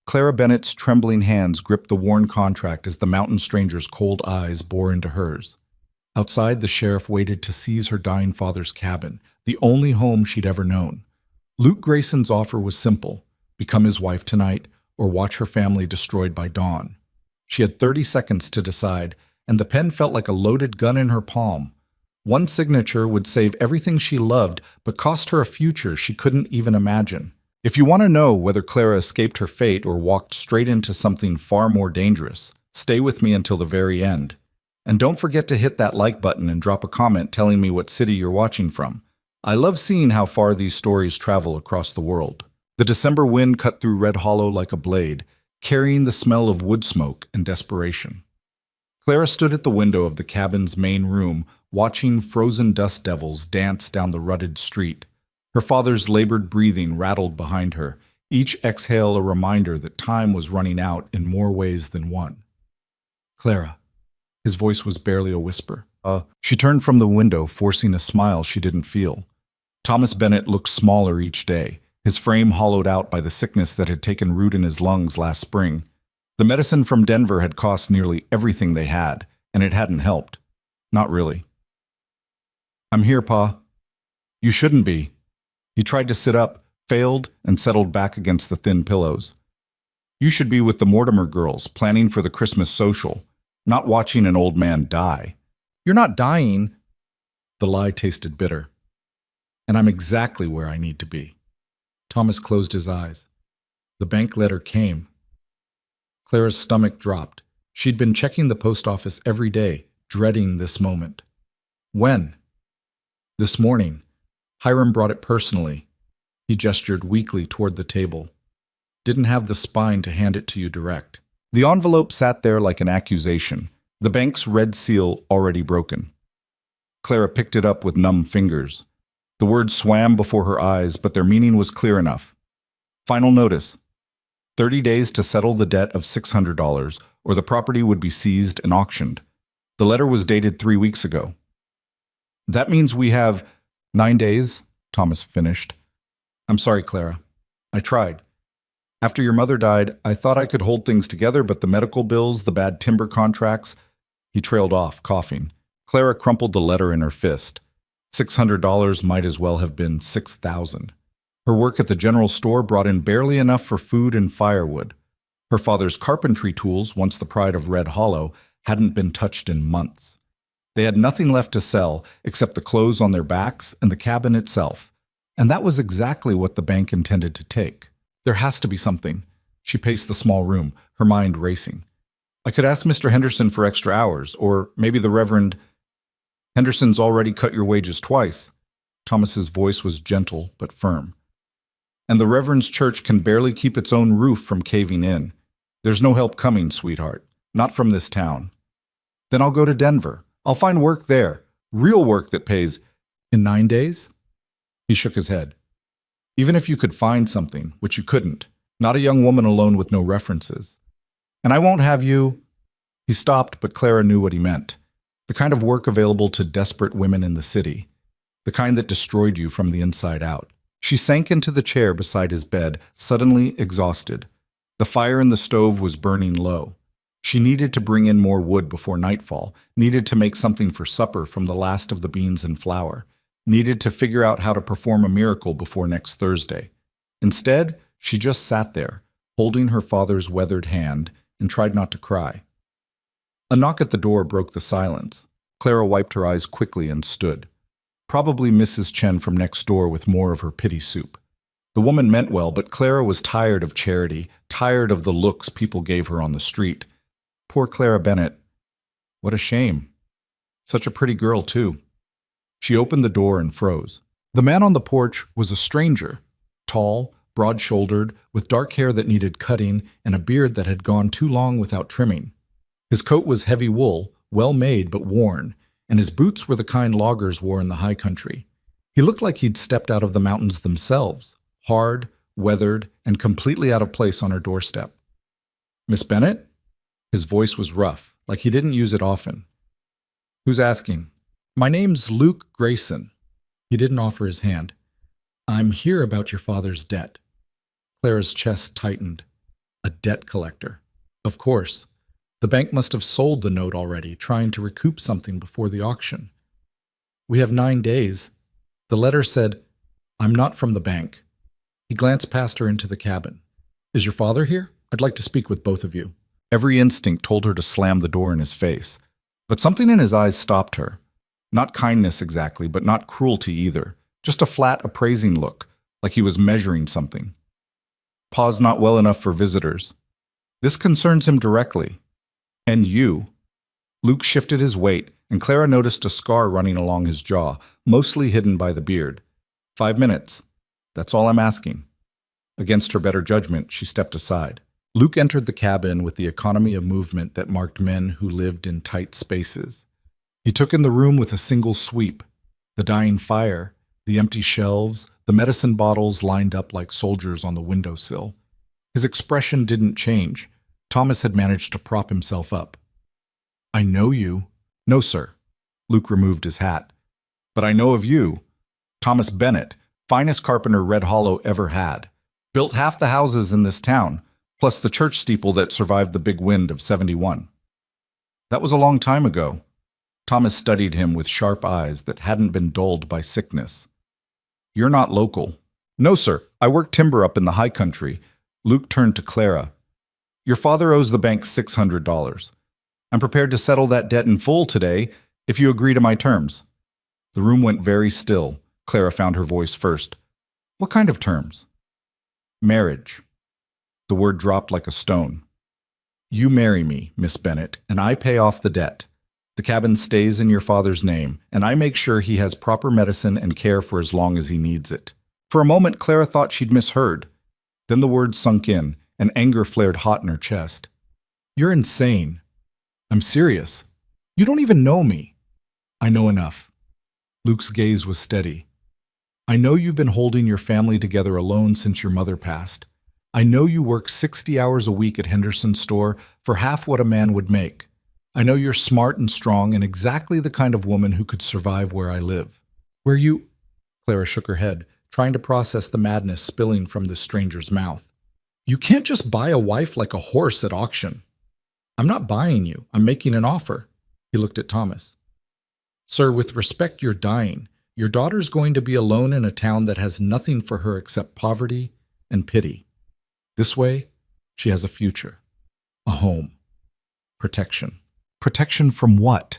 Clara Bennett's trembling hands gripped the worn contract as the mountain stranger's cold eyes bore into hers. Outside, the sheriff waited to seize her dying father's cabin, the only home she'd ever known. Luke Grayson's offer was simple: become his wife tonight or watch her family destroyed by dawn. She had 30 seconds to decide, and the pen felt like a loaded gun in her palm. One signature would save everything she loved, but cost her a future she couldn't even imagine. If you want to know whether Clara escaped her fate or walked straight into something far more dangerous, stay with me until the very end. And don't forget to hit that like button and drop a comment telling me what city you're watching from. I love seeing how far these stories travel across the world. The December wind cut through Red Hollow like a blade, carrying the smell of wood smoke and desperation. Clara stood at the window of the cabin's main room, watching frozen dust devils dance down the rutted street. Her father's labored breathing rattled behind her, each exhale a reminder that time was running out in more ways than one. Clara. His voice was barely a whisper. She turned from the window, forcing a smile she didn't feel. Thomas Bennett looked smaller each day, his frame hollowed out by the sickness that had taken root in his lungs last spring. The medicine from Denver had cost nearly everything they had, and it hadn't helped. Not really. I'm here, Pa. You shouldn't be. He tried to sit up, failed, and settled back against the thin pillows. You should be with the Mortimer girls, planning for the Christmas social, not watching an old man die. You're not dying. The lie tasted bitter. And I'm exactly where I need to be. Thomas closed his eyes. The bank letter came. Clara's stomach dropped. She'd been checking the post office every day, dreading this moment. When? This morning. Hiram brought it personally. He gestured weakly toward the table. Didn't have the spine to hand it to you direct. The envelope sat there like an accusation, the bank's red seal already broken. Clara picked it up with numb fingers. The words swam before her eyes, but their meaning was clear enough. Final notice. 30 days to settle the debt of $600, or the property would be seized and auctioned. The letter was dated 3 weeks ago. That means we have 9 days, Thomas finished. I'm sorry, Clara. I tried. After your mother died, I thought I could hold things together, but the medical bills, the bad timber contracts... He trailed off, coughing. Clara crumpled the letter in her fist. $600 might as well have been $6,000. Her work at the general store brought in barely enough for food and firewood. Her father's carpentry tools, once the pride of Red Hollow, hadn't been touched in months. They had nothing left to sell except the clothes on their backs and the cabin itself. And that was exactly what the bank intended to take. There has to be something. She paced the small room, her mind racing. I could ask Mr. Henderson for extra hours, or maybe the Reverend... Henderson's already cut your wages twice. Thomas's voice was gentle but firm. And the Reverend's church can barely keep its own roof from caving in. There's no help coming, sweetheart. Not from this town. Then I'll go to Denver. I'll find work there. Real work that pays. In 9 days? He shook his head. Even if you could find something, which you couldn't. Not a young woman alone with no references. And I won't have you... He stopped, but Clara knew what he meant. The kind of work available to desperate women in the city. The kind that destroyed you from the inside out. She sank into the chair beside his bed, suddenly exhausted. The fire in the stove was burning low. She needed to bring in more wood before nightfall, needed to make something for supper from the last of the beans and flour, needed to figure out how to perform a miracle before next Thursday. Instead, she just sat there, holding her father's weathered hand, and tried not to cry. A knock at the door broke the silence. Clara wiped her eyes quickly and stood. Probably Mrs. Chen from next door with more of her pity soup. The woman meant well, but Clara was tired of charity, tired of the looks people gave her on the street. Poor Clara Bennett. What a shame. Such a pretty girl, too. She opened the door and froze. The man on the porch was a stranger. Tall, broad-shouldered, with dark hair that needed cutting and a beard that had gone too long without trimming. His coat was heavy wool, well made but worn, and his boots were the kind loggers wore in the high country. He looked like he'd stepped out of the mountains themselves, hard, weathered, and completely out of place on her doorstep. Miss Bennett? His voice was rough, like he didn't use it often. Who's asking? My name's Luke Grayson. He didn't offer his hand. I'm here about your father's debt. Clara's chest tightened. A debt collector. Of course. The bank must have sold the note already, trying to recoup something before the auction. We have 9 days. The letter said, I'm not from the bank. He glanced past her into the cabin. Is your father here? I'd like to speak with both of you. Every instinct told her to slam the door in his face, but something in his eyes stopped her. Not kindness exactly, but not cruelty either. Just a flat, appraising look, like he was measuring something. Pa's not well enough for visitors. This concerns him directly. And you. Luke shifted his weight, and Clara noticed a scar running along his jaw, mostly hidden by the beard. 5 minutes. That's all I'm asking. Against her better judgment, she stepped aside. Luke entered the cabin with the economy of movement that marked men who lived in tight spaces. He took in the room with a single sweep. The dying fire, the empty shelves, the medicine bottles lined up like soldiers on the windowsill. His expression didn't change. Thomas had managed to prop himself up. I know you. No, sir. Luke removed his hat. But I know of you. Thomas Bennett, finest carpenter Red Hollow ever had. Built half the houses in this town, plus the church steeple that survived the big wind of '71. That was a long time ago. Thomas studied him with sharp eyes that hadn't been dulled by sickness. You're not local. No, sir. I work timber up in the high country. Luke turned to Clara. Your father owes the bank $600. I'm prepared to settle that debt in full today if you agree to my terms. The room went very still. Clara found her voice first. What kind of terms? Marriage. The word dropped like a stone. You marry me, Miss Bennett, and I pay off the debt. The cabin stays in your father's name, and I make sure he has proper medicine and care for as long as he needs it. For a moment, Clara thought she'd misheard. Then the words sunk in, and anger flared hot in her chest. You're insane. I'm serious. You don't even know me. I know enough. Luke's gaze was steady. I know you've been holding your family together alone since your mother passed. I know you work 60 hours a week at Henderson's store for half what a man would make. I know you're smart and strong and exactly the kind of woman who could survive where I live. Where you... Clara shook her head, trying to process the madness spilling from this stranger's mouth. You can't just buy a wife like a horse at auction. I'm not buying you. I'm making an offer. He looked at Thomas. Sir, with respect, you're dying. Your daughter's going to be alone in a town that has nothing for her except poverty and pity. This way, she has a future, a home, protection. Protection from what?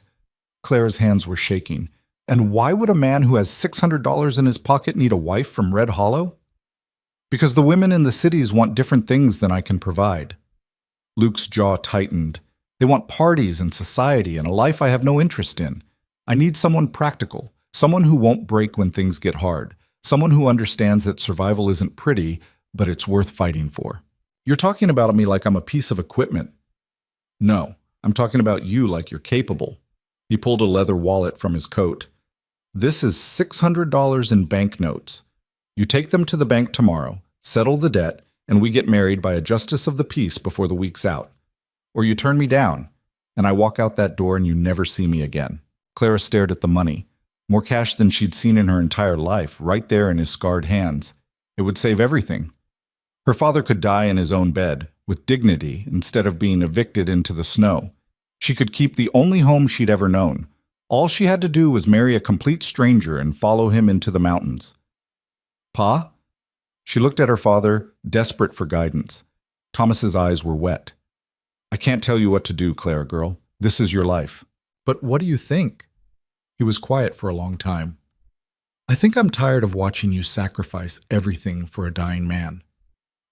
Clara's hands were shaking. And why would a man who has $600 in his pocket need a wife from Red Hollow? Because the women in the cities want different things than I can provide. Luke's jaw tightened. They want parties and society and a life I have no interest in. I need someone practical, someone who won't break when things get hard, someone who understands that survival isn't pretty, but it's worth fighting for. You're talking about me like I'm a piece of equipment. No, I'm talking about you like you're capable. He pulled a leather wallet from his coat. This is $600 in banknotes. You take them to the bank tomorrow, settle the debt, and we get married by a justice of the peace before the week's out. Or you turn me down, and I walk out that door and you never see me again. Clara stared at the money. More cash than she'd seen in her entire life, right there in his scarred hands. It would save everything. Her father could die in his own bed, with dignity, instead of being evicted into the snow. She could keep the only home she'd ever known. All she had to do was marry a complete stranger and follow him into the mountains. Pa? She looked at her father, desperate for guidance. Thomas's eyes were wet. I can't tell you what to do, Clara girl. This is your life. But what do you think? He was quiet for a long time. I think I'm tired of watching you sacrifice everything for a dying man.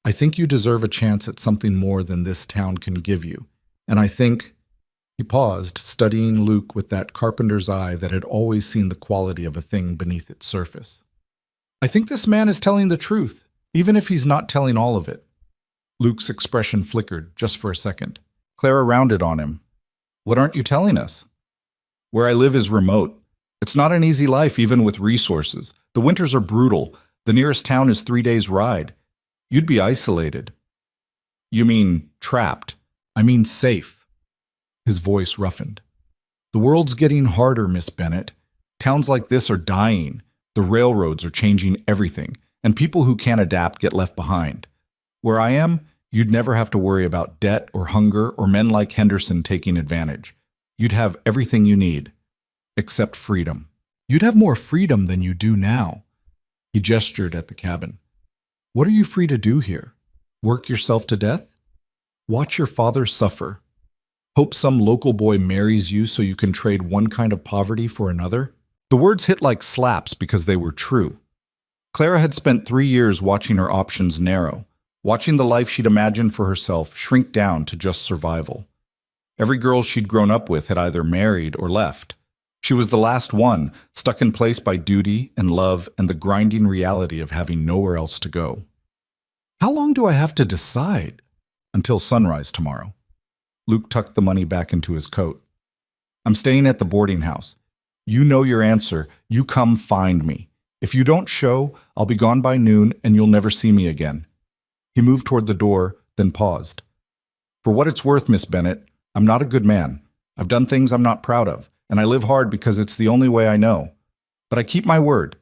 I think you deserve a chance at something more than this town can give you. And I think... He paused, studying Luke with that carpenter's eye that had always seen the quality of a thing beneath its surface. I think this man is telling the truth, even if he's not telling all of it. Luke's expression flickered just for a second. Clara rounded on him. What aren't you telling us? Where I live is remote. It's not an easy life, even with resources. The winters are brutal. The nearest town is 3 days' ride. You'd be isolated. You mean trapped. I mean safe. His voice roughened. The world's getting harder, Miss Bennett. Towns like this are dying. The railroads are changing everything, and people who can't adapt get left behind. Where I am, You'd never have to worry about debt or hunger or men like Henderson taking advantage. You'd have everything you need, except freedom. You'd have more freedom than you do now. He gestured at the cabin. What are you free to do here? Work yourself to death? Watch your father suffer? Hope some local boy marries you so you can trade one kind of poverty for another? The words hit like slaps because they were true. Clara had spent 3 years watching her options narrow, watching the life she'd imagined for herself shrink down to just survival. Every girl she'd grown up with had either married or left. She was the last one, stuck in place by duty and love and the grinding reality of having nowhere else to go. How long do I have to decide? Until sunrise tomorrow. Luke tucked the money back into his coat. I'm staying at the boarding house. You know your answer. You come find me. If you don't show, I'll be gone by noon and you'll never see me again. He moved toward the door, then paused. For what it's worth, Miss Bennett, I'm not a good man. I've done things I'm not proud of, and I live hard because it's the only way I know. But I keep my word.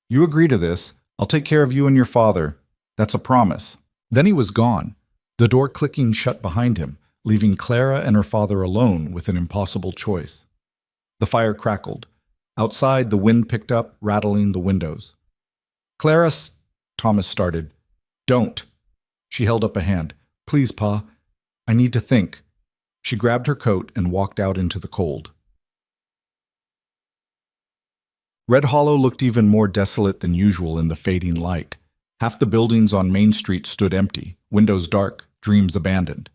You agree to this, I'll take care of you and your father. That's a promise. Then he was gone, the door clicking shut behind him, leaving Clara and her father alone with an impossible choice. The fire crackled. Outside, the wind picked up, rattling the windows. Clara, Thomas started. Don't. She held up a hand. Please, Pa. I need to think. She grabbed her coat and walked out into the cold. Red Hollow looked even more desolate than usual in the fading light. Half the buildings on Main Street stood empty, windows dark, dreams abandoned.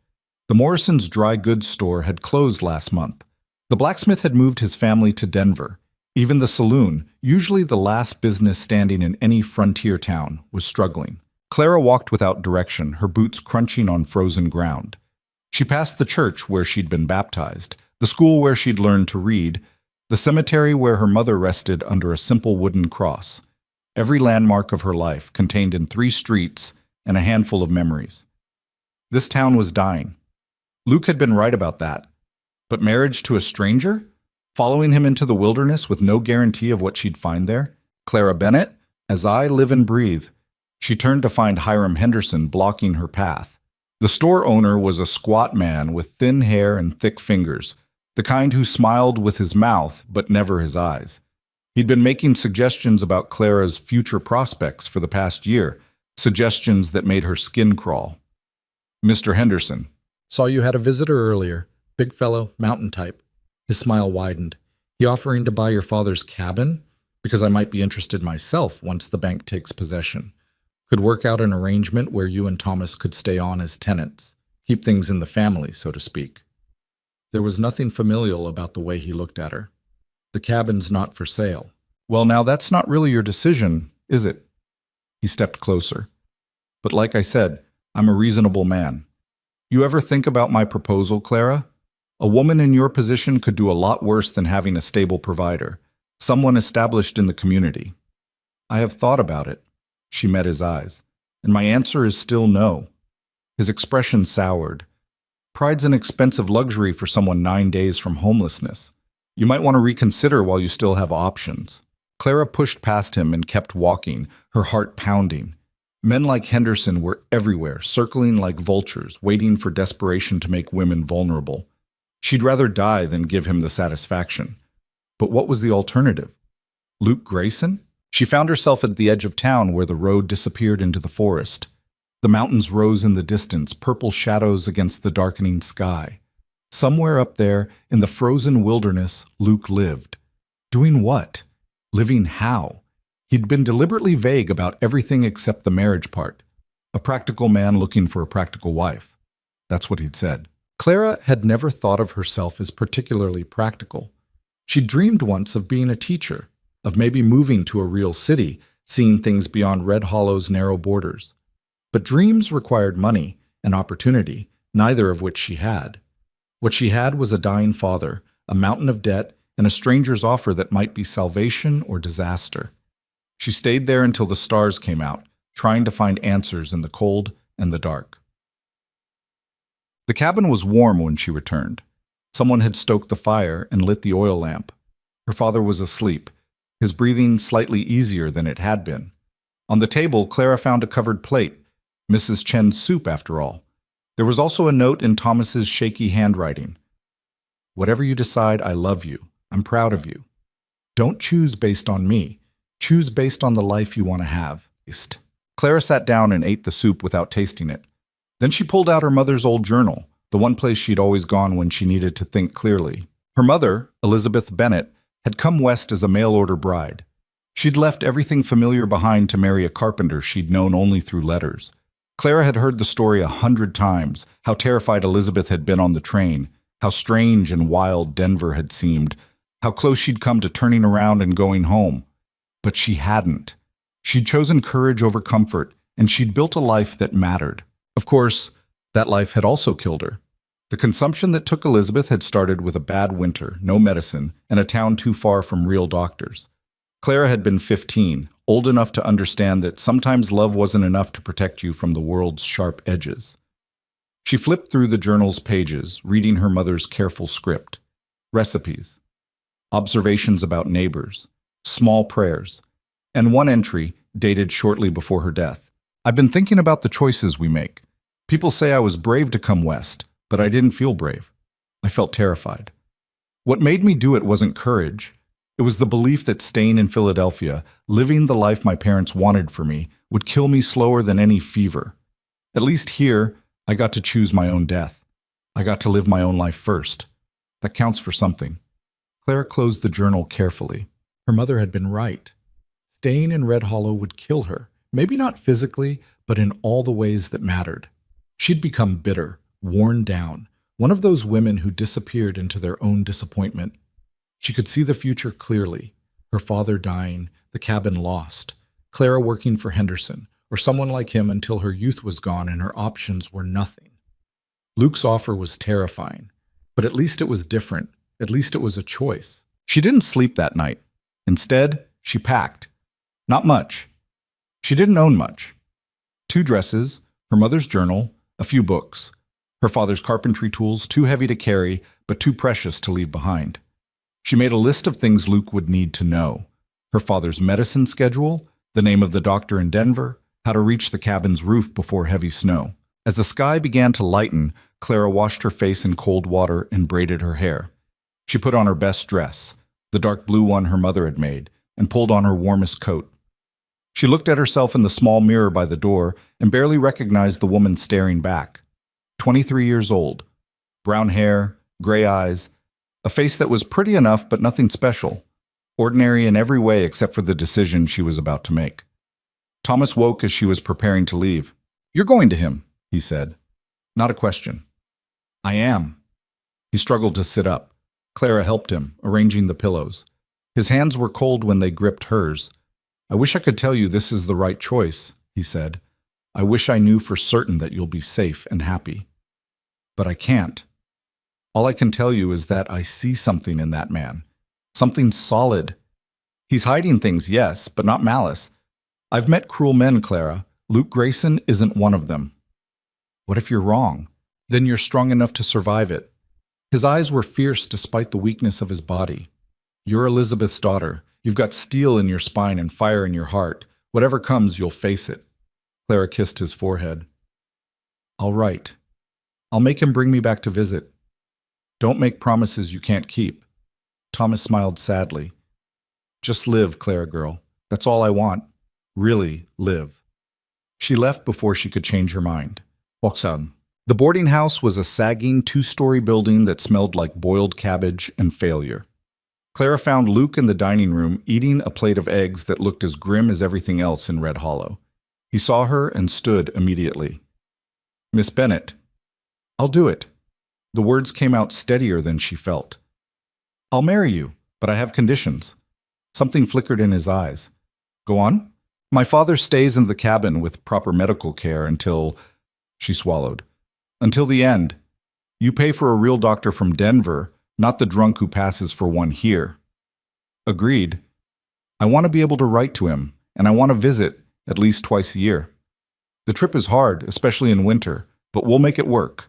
The Morrisons' dry goods store had closed last month. The blacksmith had moved his family to Denver. Even the saloon, usually the last business standing in any frontier town, was struggling. Clara walked without direction, her boots crunching on frozen ground. She passed the church where she'd been baptized, the school where she'd learned to read, the cemetery where her mother rested under a simple wooden cross. Every landmark of her life contained in 3 streets and a handful of memories. This town was dying. Luke had been right about that. But marriage to a stranger? Following him into the wilderness with no guarantee of what she'd find there? Clara Bennett? As I live and breathe. She turned to find Hiram Henderson blocking her path. The store owner was a squat man with thin hair and thick fingers, the kind who smiled with his mouth but never his eyes. He'd been making suggestions about Clara's future prospects for the past year, suggestions that made her skin crawl. Mr. Henderson. Saw you had a visitor earlier. Big fellow, mountain type. His smile widened. He offering to buy your father's cabin? Because I might be interested myself once the bank takes possession. Could work out an arrangement where you and Thomas could stay on as tenants. Keep things in the family, so to speak. There was nothing familial about the way he looked at her. The cabin's not for sale. Well, now that's not really your decision, is it? He stepped closer. But like I said, I'm a reasonable man. You ever think about my proposal, Clara? A woman in your position could do a lot worse than having a stable provider, someone established in the community. I have thought about it. She met his eyes, and my answer is still no. His expression soured. Pride's an expensive luxury for someone 9 days from homelessness. You might want to reconsider while you still have options. Clara pushed past him and kept walking, her heart pounding. Men like Henderson were everywhere, circling like vultures, waiting for desperation to make women vulnerable. She'd rather die than give him the satisfaction. But what was the alternative? Luke Grayson? She found herself at the edge of town where the road disappeared into the forest. The mountains rose in the distance, purple shadows against the darkening sky. Somewhere up there, in the frozen wilderness, Luke lived. Doing what? Living how? He'd been deliberately vague about everything except the marriage part. A practical man looking for a practical wife. That's what he'd said. Clara had never thought of herself as particularly practical. She dreamed once of being a teacher, of maybe moving to a real city, seeing things beyond Red Hollow's narrow borders. But dreams required money and opportunity, neither of which she had. What she had was a dying father, a mountain of debt, and a stranger's offer that might be salvation or disaster. She stayed there until the stars came out, trying to find answers in the cold and the dark. The cabin was warm when she returned. Someone had stoked the fire and lit the oil lamp. Her father was asleep, his breathing slightly easier than it had been. On the table, Clara found a covered plate, Mrs. Chen's soup after all. There was also a note in Thomas's shaky handwriting. Whatever you decide, I love you. I'm proud of you. Don't choose based on me. Choose based on the life you want to have. Clara sat down and ate the soup without tasting it. Then she pulled out her mother's old journal, the one place she'd always gone when she needed to think clearly. Her mother, Elizabeth Bennet, had come west as a mail-order bride. She'd left everything familiar behind to marry a carpenter she'd known only through letters. Clara had heard the story 100 times, how terrified Elizabeth had been on the train, how strange and wild Denver had seemed, how close she'd come to turning around and going home. But she hadn't. She'd chosen courage over comfort, and she'd built a life that mattered. Of course, that life had also killed her. The consumption that took Elizabeth had started with a bad winter, no medicine, and a town too far from real doctors. Clara had been 15, old enough to understand that sometimes love wasn't enough to protect you from the world's sharp edges. She flipped through the journal's pages, reading her mother's careful script. Recipes, observations about neighbors, small prayers, and one entry dated shortly before her death. I've been thinking about the choices we make. People say I was brave to come west, but I didn't feel brave. I felt terrified. What made me do it wasn't courage. It was the belief that staying in Philadelphia, living the life my parents wanted for me, would kill me slower than any fever. At least here, I got to choose my own death. I got to live my own life first. That counts for something. Clara closed the journal carefully. Her mother had been right. Staying in Red Hollow would kill her, maybe not physically, but in all the ways that mattered. She'd become bitter, worn down, one of those women who disappeared into their own disappointment. She could see the future clearly. Her father dying, the cabin lost, Clara working for Henderson, or someone like him until her youth was gone and her options were nothing. Luke's offer was terrifying, but at least it was different. At least it was a choice. She didn't sleep that night. Instead, she packed. Not much. She didn't own much. 2 dresses, her mother's journal, a few books. Her father's carpentry tools, too heavy to carry, but too precious to leave behind. She made a list of things Luke would need to know. Her father's medicine schedule, the name of the doctor in Denver, how to reach the cabin's roof before heavy snow. As the sky began to lighten, Clara washed her face in cold water and braided her hair. She put on her best dress, the dark blue one her mother had made, and pulled on her warmest coat. She looked at herself in the small mirror by the door and barely recognized the woman staring back. 23 years old, brown hair, gray eyes, a face that was pretty enough but nothing special, ordinary in every way except for the decision she was about to make. Thomas woke as she was preparing to leave. "You're going to him," he said. Not a question. "I am." He struggled to sit up. Clara helped him, arranging the pillows. His hands were cold when they gripped hers. "I wish I could tell you this is the right choice," he said. "I wish I knew for certain that you'll be safe and happy. But I can't. All I can tell you is that I see something in that man. Something solid. He's hiding things, yes, but not malice. I've met cruel men, Clara. Luke Grayson isn't one of them." "What if you're wrong? Then you're strong enough to survive it." His eyes were fierce despite the weakness of his body. "You're Elizabeth's daughter. You've got steel in your spine and fire in your heart. Whatever comes, you'll face it." Clara kissed his forehead. "All right. I'll make him bring me back to visit. Don't make promises you can't keep." Thomas smiled sadly. "Just live, Clara girl. That's all I want. Really live." She left before she could change her mind. Oksan. The boarding house was a sagging 2-story building that smelled like boiled cabbage and failure. Clara found Luke in the dining room eating a plate of eggs that looked as grim as everything else in Red Hollow. He saw her and stood immediately. "Miss Bennet." "I'll do it." The words came out steadier than she felt. "I'll marry you, but I have conditions." Something flickered in his eyes. "Go on." "My father stays in the cabin with proper medical care until—" She swallowed. "Until the end. You pay for a real doctor from Denver, not the drunk who passes for one here." "Agreed. I want to be able to write to him, and I want to visit at least twice a year. The trip is hard, especially in winter, but we'll make it work.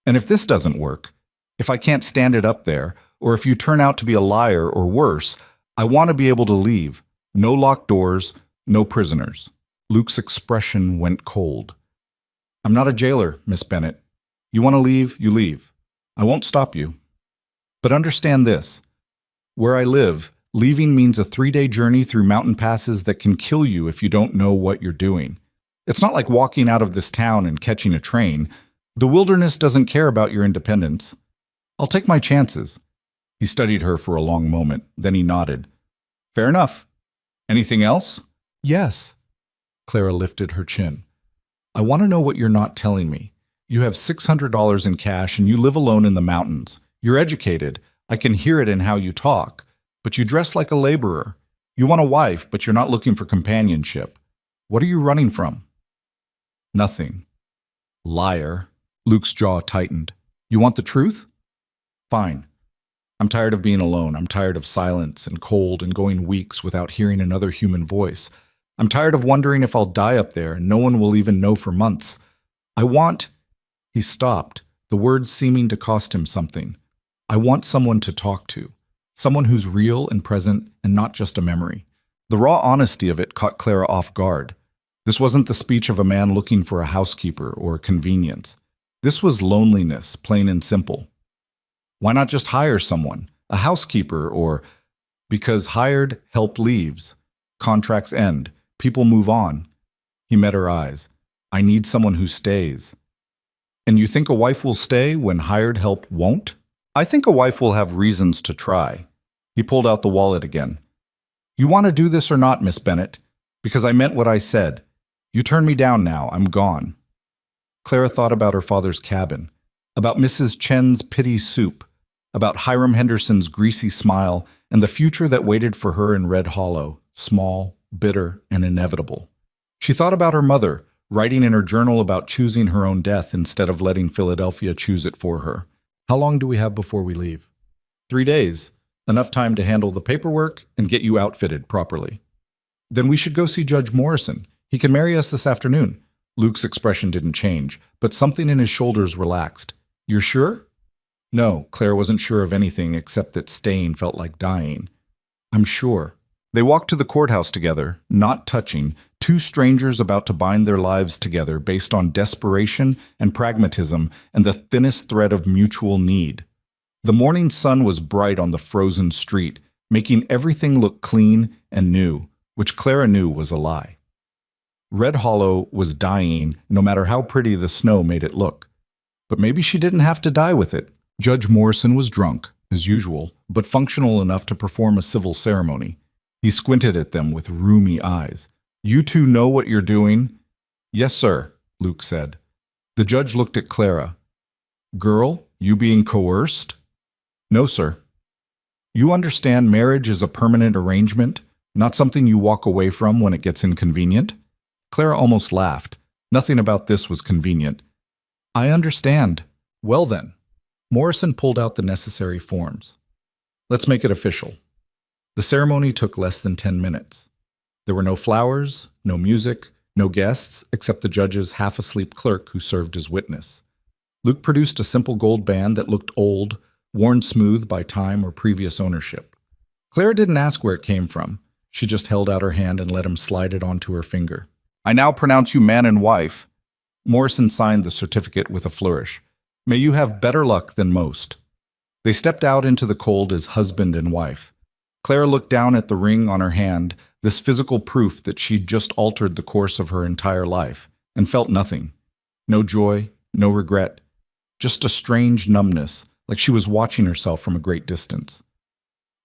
And if this doesn't work, if I can't stand it up there, or if you turn out to be a liar or worse, I want to be able to leave. No locked doors, no prisoners." Luke's expression went cold. I'm not a jailer, Miss Bennet. You want to leave, you leave. I won't stop you. But understand this. Where I live, leaving means a 3-day journey through mountain passes that can kill you if you don't know what you're doing. It's not like walking out of this town and catching a train. The wilderness doesn't care about your independence. I'll take my chances. He studied her for a long moment, then he nodded. Fair enough. Anything else? Yes. Clara lifted her chin. I want to know what you're not telling me. You have $600 in cash and you live alone in the mountains. You're educated. I can hear it in how you talk. But you dress like a laborer. You want a wife, but you're not looking for companionship. What are you running from? Nothing. Liar. Luke's jaw tightened. You want the truth? Fine. I'm tired of being alone. I'm tired of silence and cold and going weeks without hearing another human voice. I'm tired of wondering if I'll die up there and no one will even know for months. I want... He stopped, the words seeming to cost him something. I want someone to talk to. Someone who's real and present and not just a memory. The raw honesty of it caught Clara off guard. This wasn't the speech of a man looking for a housekeeper or convenience. This was loneliness, plain and simple. Why not just hire someone, a housekeeper or... Because hired help leaves. Contracts end. People move on. He met her eyes. I need someone who stays. And you think a wife will stay when hired help won't? I think a wife will have reasons to try. He pulled out the wallet again. You want to do this or not, Miss Bennet? Because I meant what I said. You turn me down now. I'm gone. Clara thought about her father's cabin, about Mrs. Chen's pity soup, about Hiram Henderson's greasy smile, and the future that waited for her in Red Hollow, small, bitter, and inevitable. She thought about her mother, writing in her journal about choosing her own death instead of letting Philadelphia choose it for her. How long do we have before we leave? 3 days. Enough time to handle the paperwork and get you outfitted properly. Then we should go see Judge Morrison. He can marry us this afternoon. Luke's expression didn't change, but something in his shoulders relaxed. You're sure? No, Claire wasn't sure of anything except that staying felt like dying. I'm sure. They walked to the courthouse together, not touching, two strangers about to bind their lives together based on desperation and pragmatism and the thinnest thread of mutual need. The morning sun was bright on the frozen street, making everything look clean and new, which Clara knew was a lie. Red Hollow was dying no matter how pretty the snow made it look. But maybe she didn't have to die with it. Judge Morrison was drunk, as usual, but functional enough to perform a civil ceremony. He squinted at them with rheumy eyes. You two know what you're doing? Yes, sir, Luke said. The judge looked at Clara. Girl, you being coerced? No, sir. You understand marriage is a permanent arrangement, not something you walk away from when it gets inconvenient? Clara almost laughed. Nothing about this was convenient. I understand. Well then. Morrison pulled out the necessary forms. Let's make it official. The ceremony took less than 10 minutes. There were no flowers, no music, no guests, except the judge's half-asleep clerk who served as witness. Luke produced a simple gold band that looked old, worn smooth by time or previous ownership. Clara didn't ask where it came from. She just held out her hand and let him slide it onto her finger. I now pronounce you man and wife. Morrison signed the certificate with a flourish. May you have better luck than most. They stepped out into the cold as husband and wife. Clara looked down at the ring on her hand, this physical proof that she'd just altered the course of her entire life, and felt nothing. No joy, no regret, just a strange numbness, like she was watching herself from a great distance.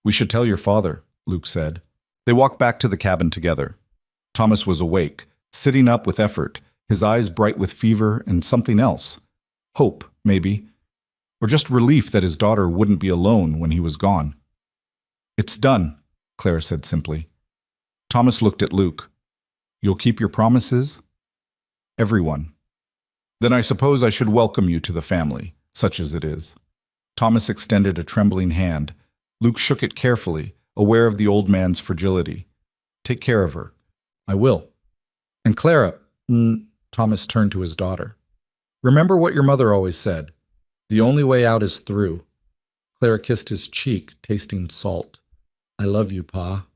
We should tell your father, Luke said. They walked back to the cabin together. Thomas was awake, sitting up with effort, his eyes bright with fever and something else. Hope, maybe. Or just relief that his daughter wouldn't be alone when he was gone. It's done, Clara said simply. Thomas looked at Luke. You'll keep your promises? Everyone. Then I suppose I should welcome you to the family, such as it is. Thomas extended a trembling hand. Luke shook it carefully, aware of the old man's fragility. Take care of her. I will. And Clara, Thomas turned to his daughter. Remember what your mother always said. The only way out is through. Clara kissed his cheek, tasting salt. I love you, Pa.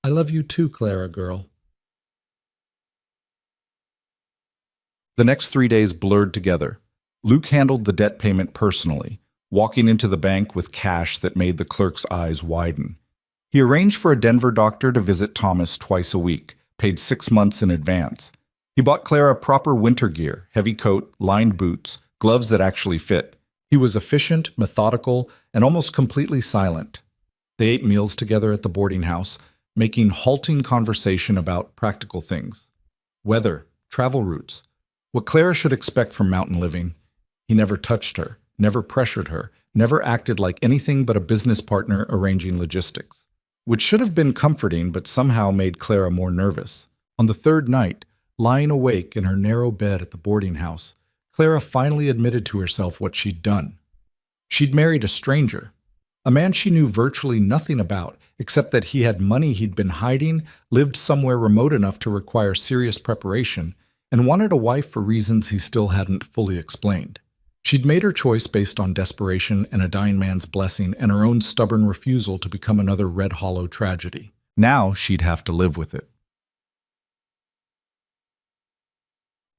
I love you too, Clara girl. The next 3 days blurred together. Luke handled the debt payment personally, walking into the bank with cash that made the clerk's eyes widen. He arranged for a Denver doctor to visit Thomas twice a week, paid 6 months in advance. He bought Clara proper winter gear, heavy coat, lined boots, gloves that actually fit. He was efficient, methodical, and almost completely silent. They ate meals together at the boarding house, making halting conversation about practical things. Weather, travel routes, what Clara should expect from mountain living. He never touched her, never pressured her, never acted like anything but a business partner arranging logistics, which should have been comforting but somehow made Clara more nervous. On the third night, lying awake in her narrow bed at the boarding house, Clara finally admitted to herself what she'd done. She'd married a stranger, a man she knew virtually nothing about, except that he had money he'd been hiding, lived somewhere remote enough to require serious preparation, and wanted a wife for reasons he still hadn't fully explained. She'd made her choice based on desperation and a dying man's blessing and her own stubborn refusal to become another Red Hollow tragedy. Now she'd have to live with it.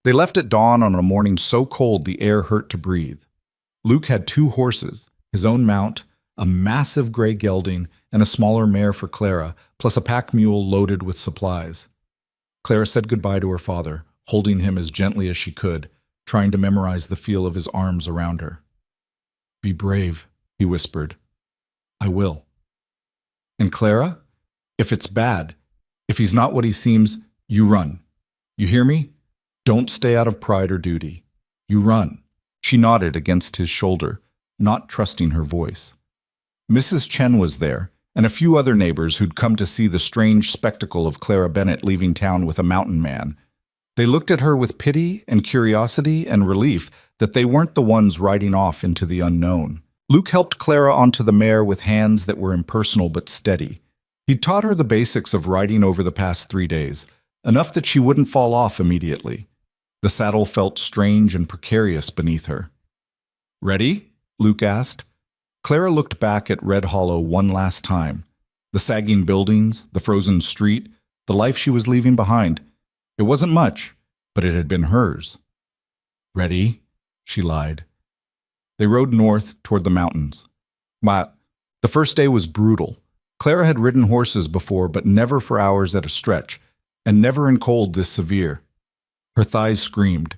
They left at dawn on a morning so cold the air hurt to breathe. Luke had 2 horses, his own mount, a massive gray gelding, and a smaller mare for Clara, plus a pack mule loaded with supplies. Clara said goodbye to her father, holding him as gently as she could, trying to memorize the feel of his arms around her. "Be brave," he whispered. "I will." "And Clara? If it's bad, if he's not what he seems, you run. You hear me? Don't stay out of pride or duty. You run." She nodded against his shoulder, not trusting her voice. Mrs. Chen was there, and a few other neighbors who'd come to see the strange spectacle of Clara Bennett leaving town with a mountain man. They looked at her with pity and curiosity and relief that they weren't the ones riding off into the unknown. Luke helped Clara onto the mare with hands that were impersonal but steady. He'd taught her the basics of riding over the past 3 days, enough that she wouldn't fall off immediately. The saddle felt strange and precarious beneath her. "Ready?" Luke asked. Clara looked back at Red Hollow one last time. The sagging buildings, the frozen street, the life she was leaving behind. It wasn't much, but it had been hers. "Ready?" she lied. They rode north toward the mountains. The first day was brutal. Clara had ridden horses before, but never for hours at a stretch, and never in cold this severe. Her thighs screamed.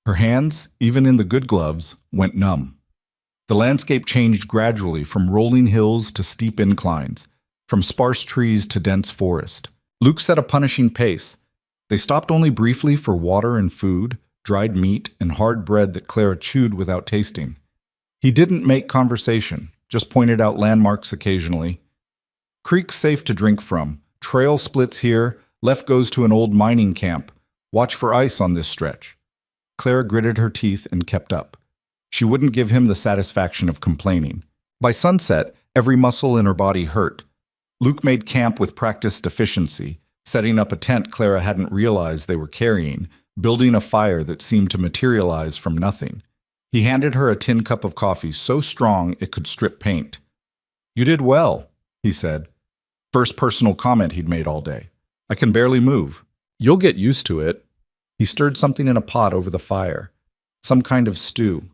Her hands, even in the good gloves, went numb. The landscape changed gradually from rolling hills to steep inclines, from sparse trees to dense forest. Luke set a punishing pace. They stopped only briefly for water and food, dried meat, and hard bread that Clara chewed without tasting. He didn't make conversation, just pointed out landmarks occasionally. "Creek's safe to drink from. Trail splits here. Left goes to an old mining camp. Watch for ice on this stretch." Clara gritted her teeth and kept up. She wouldn't give him the satisfaction of complaining. By sunset, every muscle in her body hurt. Luke made camp with practiced efficiency, setting up a tent Clara hadn't realized they were carrying, building a fire that seemed to materialize from nothing. He handed her a tin cup of coffee so strong it could strip paint. "You did well," he said. First personal comment he'd made all day. "I can barely move. You'll get used to it." He stirred something in a pot over the fire. Some kind of stew.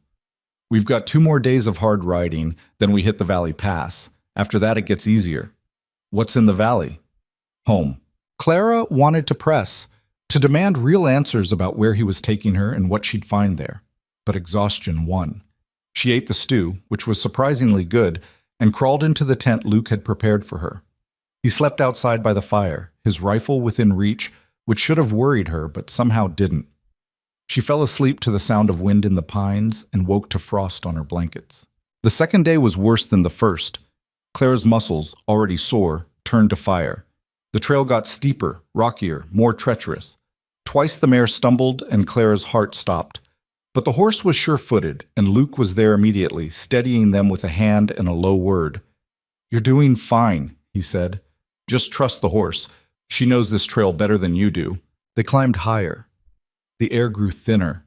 "We've got 2 more days of hard riding, then we hit the valley pass. After that it gets easier." "What's in the valley?" "Home." Clara wanted to press, to demand real answers about where he was taking her and what she'd find there. But exhaustion won. She ate the stew, which was surprisingly good, and crawled into the tent Luke had prepared for her. He slept outside by the fire, his rifle within reach, which should have worried her, but somehow didn't. She fell asleep to the sound of wind in the pines and woke to frost on her blankets. The second day was worse than the first. Clara's muscles, already sore, turned to fire. The trail got steeper, rockier, more treacherous. Twice the mare stumbled and Clara's heart stopped. But the horse was sure-footed, and Luke was there immediately, steadying them with a hand and a low word. "You're doing fine," he said. "Just trust the horse. She knows this trail better than you do." They climbed higher. The air grew thinner.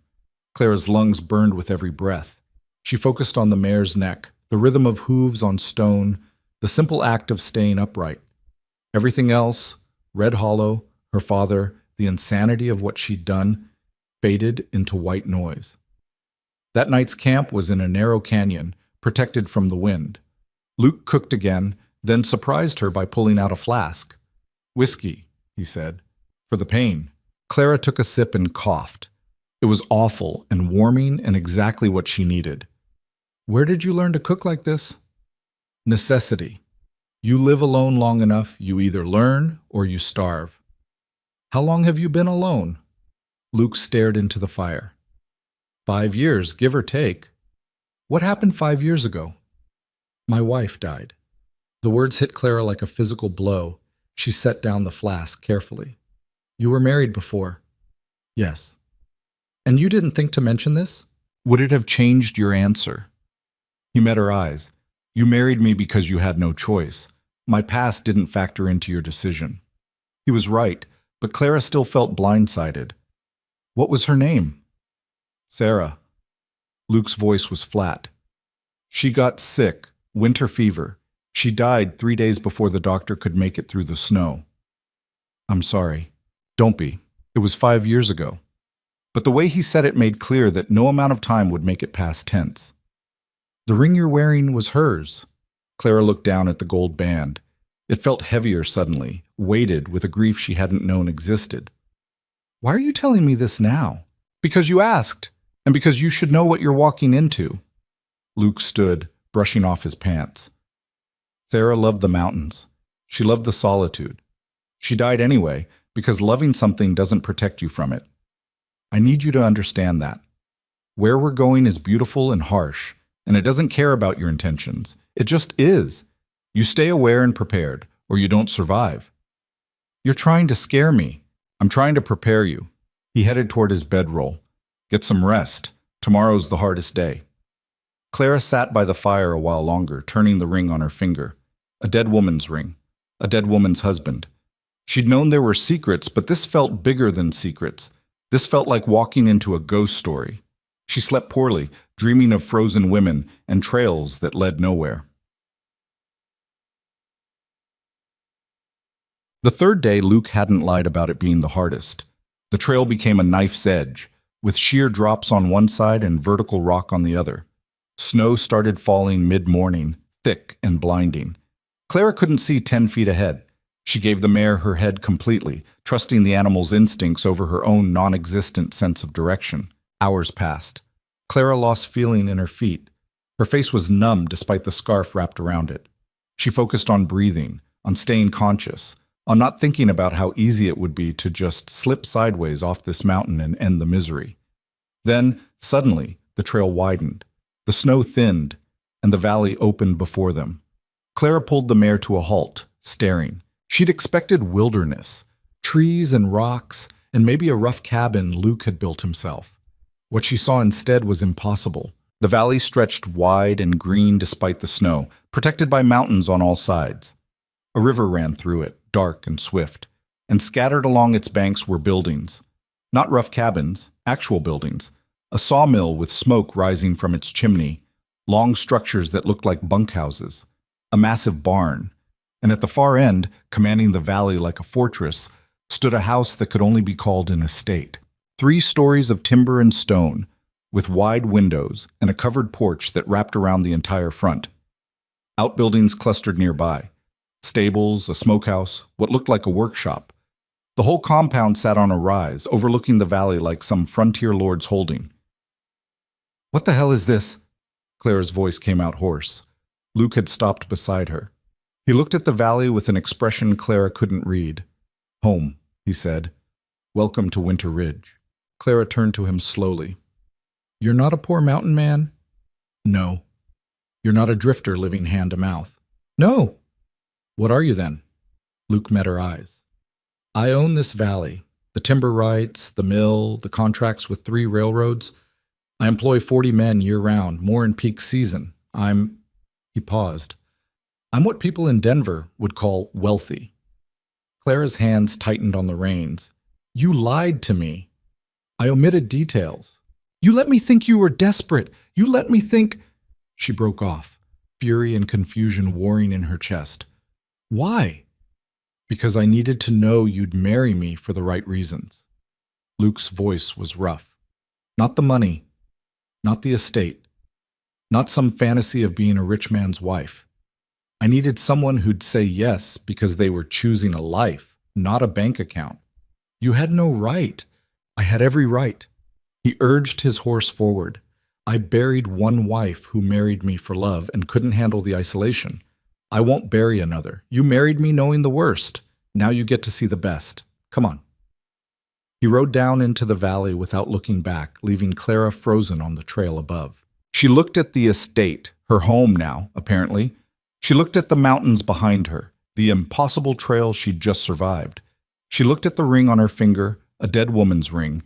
Clara's lungs burned with every breath. She focused on the mare's neck, the rhythm of hooves on stone, the simple act of staying upright. Everything else, Red Hollow, her father, the insanity of what she'd done, faded into white noise. That night's camp was in a narrow canyon, protected from the wind. Luke cooked again, then surprised her by pulling out a flask. "Whiskey," he said, "for the pain." Clara took a sip and coughed. It was awful and warming and exactly what she needed. "Where did you learn to cook like this?" "Necessity. You live alone long enough, you either learn or you starve." "How long have you been alone?" Luke stared into the fire. 5 years, give or take." "What happened 5 years ago?" "My wife died." The words hit Clara like a physical blow. She set down the flask carefully. "You were married before?" "Yes." "And you didn't think to mention this?" "Would it have changed your answer?" He met her eyes. "You married me because you had no choice. My past didn't factor into your decision." He was right, but Clara still felt blindsided. "What was her name?" "Sarah." Luke's voice was flat. "She got sick, winter fever. She died 3 days before the doctor could make it through the snow." "I'm sorry." "Don't be. It was 5 years ago." But the way he said it made clear that no amount of time would make it past tense. "The ring you're wearing was hers." Clara looked down at the gold band. It felt heavier suddenly, weighted with a grief she hadn't known existed. "Why are you telling me this now?" "Because you asked, and because you should know what you're walking into." Luke stood, brushing off his pants. Sarah loved the mountains. She loved the solitude. She died anyway, because loving something doesn't protect you from it. I need you to understand that. Where we're going is beautiful and harsh, and it doesn't care about your intentions. It just is. You stay aware and prepared, or you don't survive. "You're trying to scare me." "I'm trying to prepare you." He headed toward his bedroll. "Get some rest. Tomorrow's the hardest day." Clara sat by the fire a while longer, turning the ring on her finger. A dead woman's ring. A dead woman's husband. She'd known there were secrets, but this felt bigger than secrets. This felt like walking into a ghost story. She slept poorly, dreaming of frozen women and trails that led nowhere. The third day, Luke hadn't lied about it being the hardest. The trail became a knife's edge, with sheer drops on one side and vertical rock on the other. Snow started falling mid-morning, thick and blinding. Clara couldn't see 10 feet ahead. She gave the mare her head completely, trusting the animal's instincts over her own non-existent sense of direction. Hours passed. Clara lost feeling in her feet. Her face was numb despite the scarf wrapped around it. She focused on breathing, on staying conscious, on not thinking about how easy it would be to just slip sideways off this mountain and end the misery. Then, suddenly, the trail widened. The snow thinned, and the valley opened before them. Clara pulled the mare to a halt, staring. She'd expected wilderness, trees and rocks, and maybe a rough cabin Luke had built himself. What she saw instead was impossible. The valley stretched wide and green despite the snow, protected by mountains on all sides. A river ran through it, dark and swift, and scattered along its banks were buildings. Not rough cabins, actual buildings. A sawmill with smoke rising from its chimney, long structures that looked like bunkhouses, a massive barn, and at the far end, commanding the valley like a fortress, stood a house that could only be called an estate. 3 stories of timber and stone, with wide windows and a covered porch that wrapped around the entire front. Outbuildings clustered nearby. Stables, a smokehouse, what looked like a workshop. The whole compound sat on a rise, overlooking the valley like some frontier lord's holding. "What the hell is this?" Clara's voice came out hoarse. Luke had stopped beside her. He looked at the valley with an expression Clara couldn't read. "Home," he said. "Welcome to Winter Ridge." Clara turned to him slowly. "You're not a poor mountain man?" "No." "You're not a drifter living hand to mouth?" "No." "What are you then?" Luke met her eyes. "I own this valley, the timber rights, the mill, the contracts with 3 railroads. I employ 40 men year-round, more in peak season. He paused. "I'm what people in Denver would call wealthy." Clara's hands tightened on the reins. "You lied to me. I omitted details. You let me think you were desperate. You let me think—" She broke off, fury and confusion warring in her chest. "Why?" "Because I needed to know you'd marry me for the right reasons." Luke's voice was rough. Not the money, not the estate, not some fantasy of being a rich man's wife. I needed someone who'd say yes because they were choosing a life, not a bank account. You had no right. I had every right. He urged his horse forward. I buried one wife who married me for love and couldn't handle the isolation. I won't bury another. You married me knowing the worst. Now you get to see the best. Come on. He rode down into the valley without looking back, leaving Clara frozen on the trail above. She looked at the estate, her home now, apparently. She looked at the mountains behind her, the impossible trail she'd just survived. She looked at the ring on her finger, a dead woman's ring,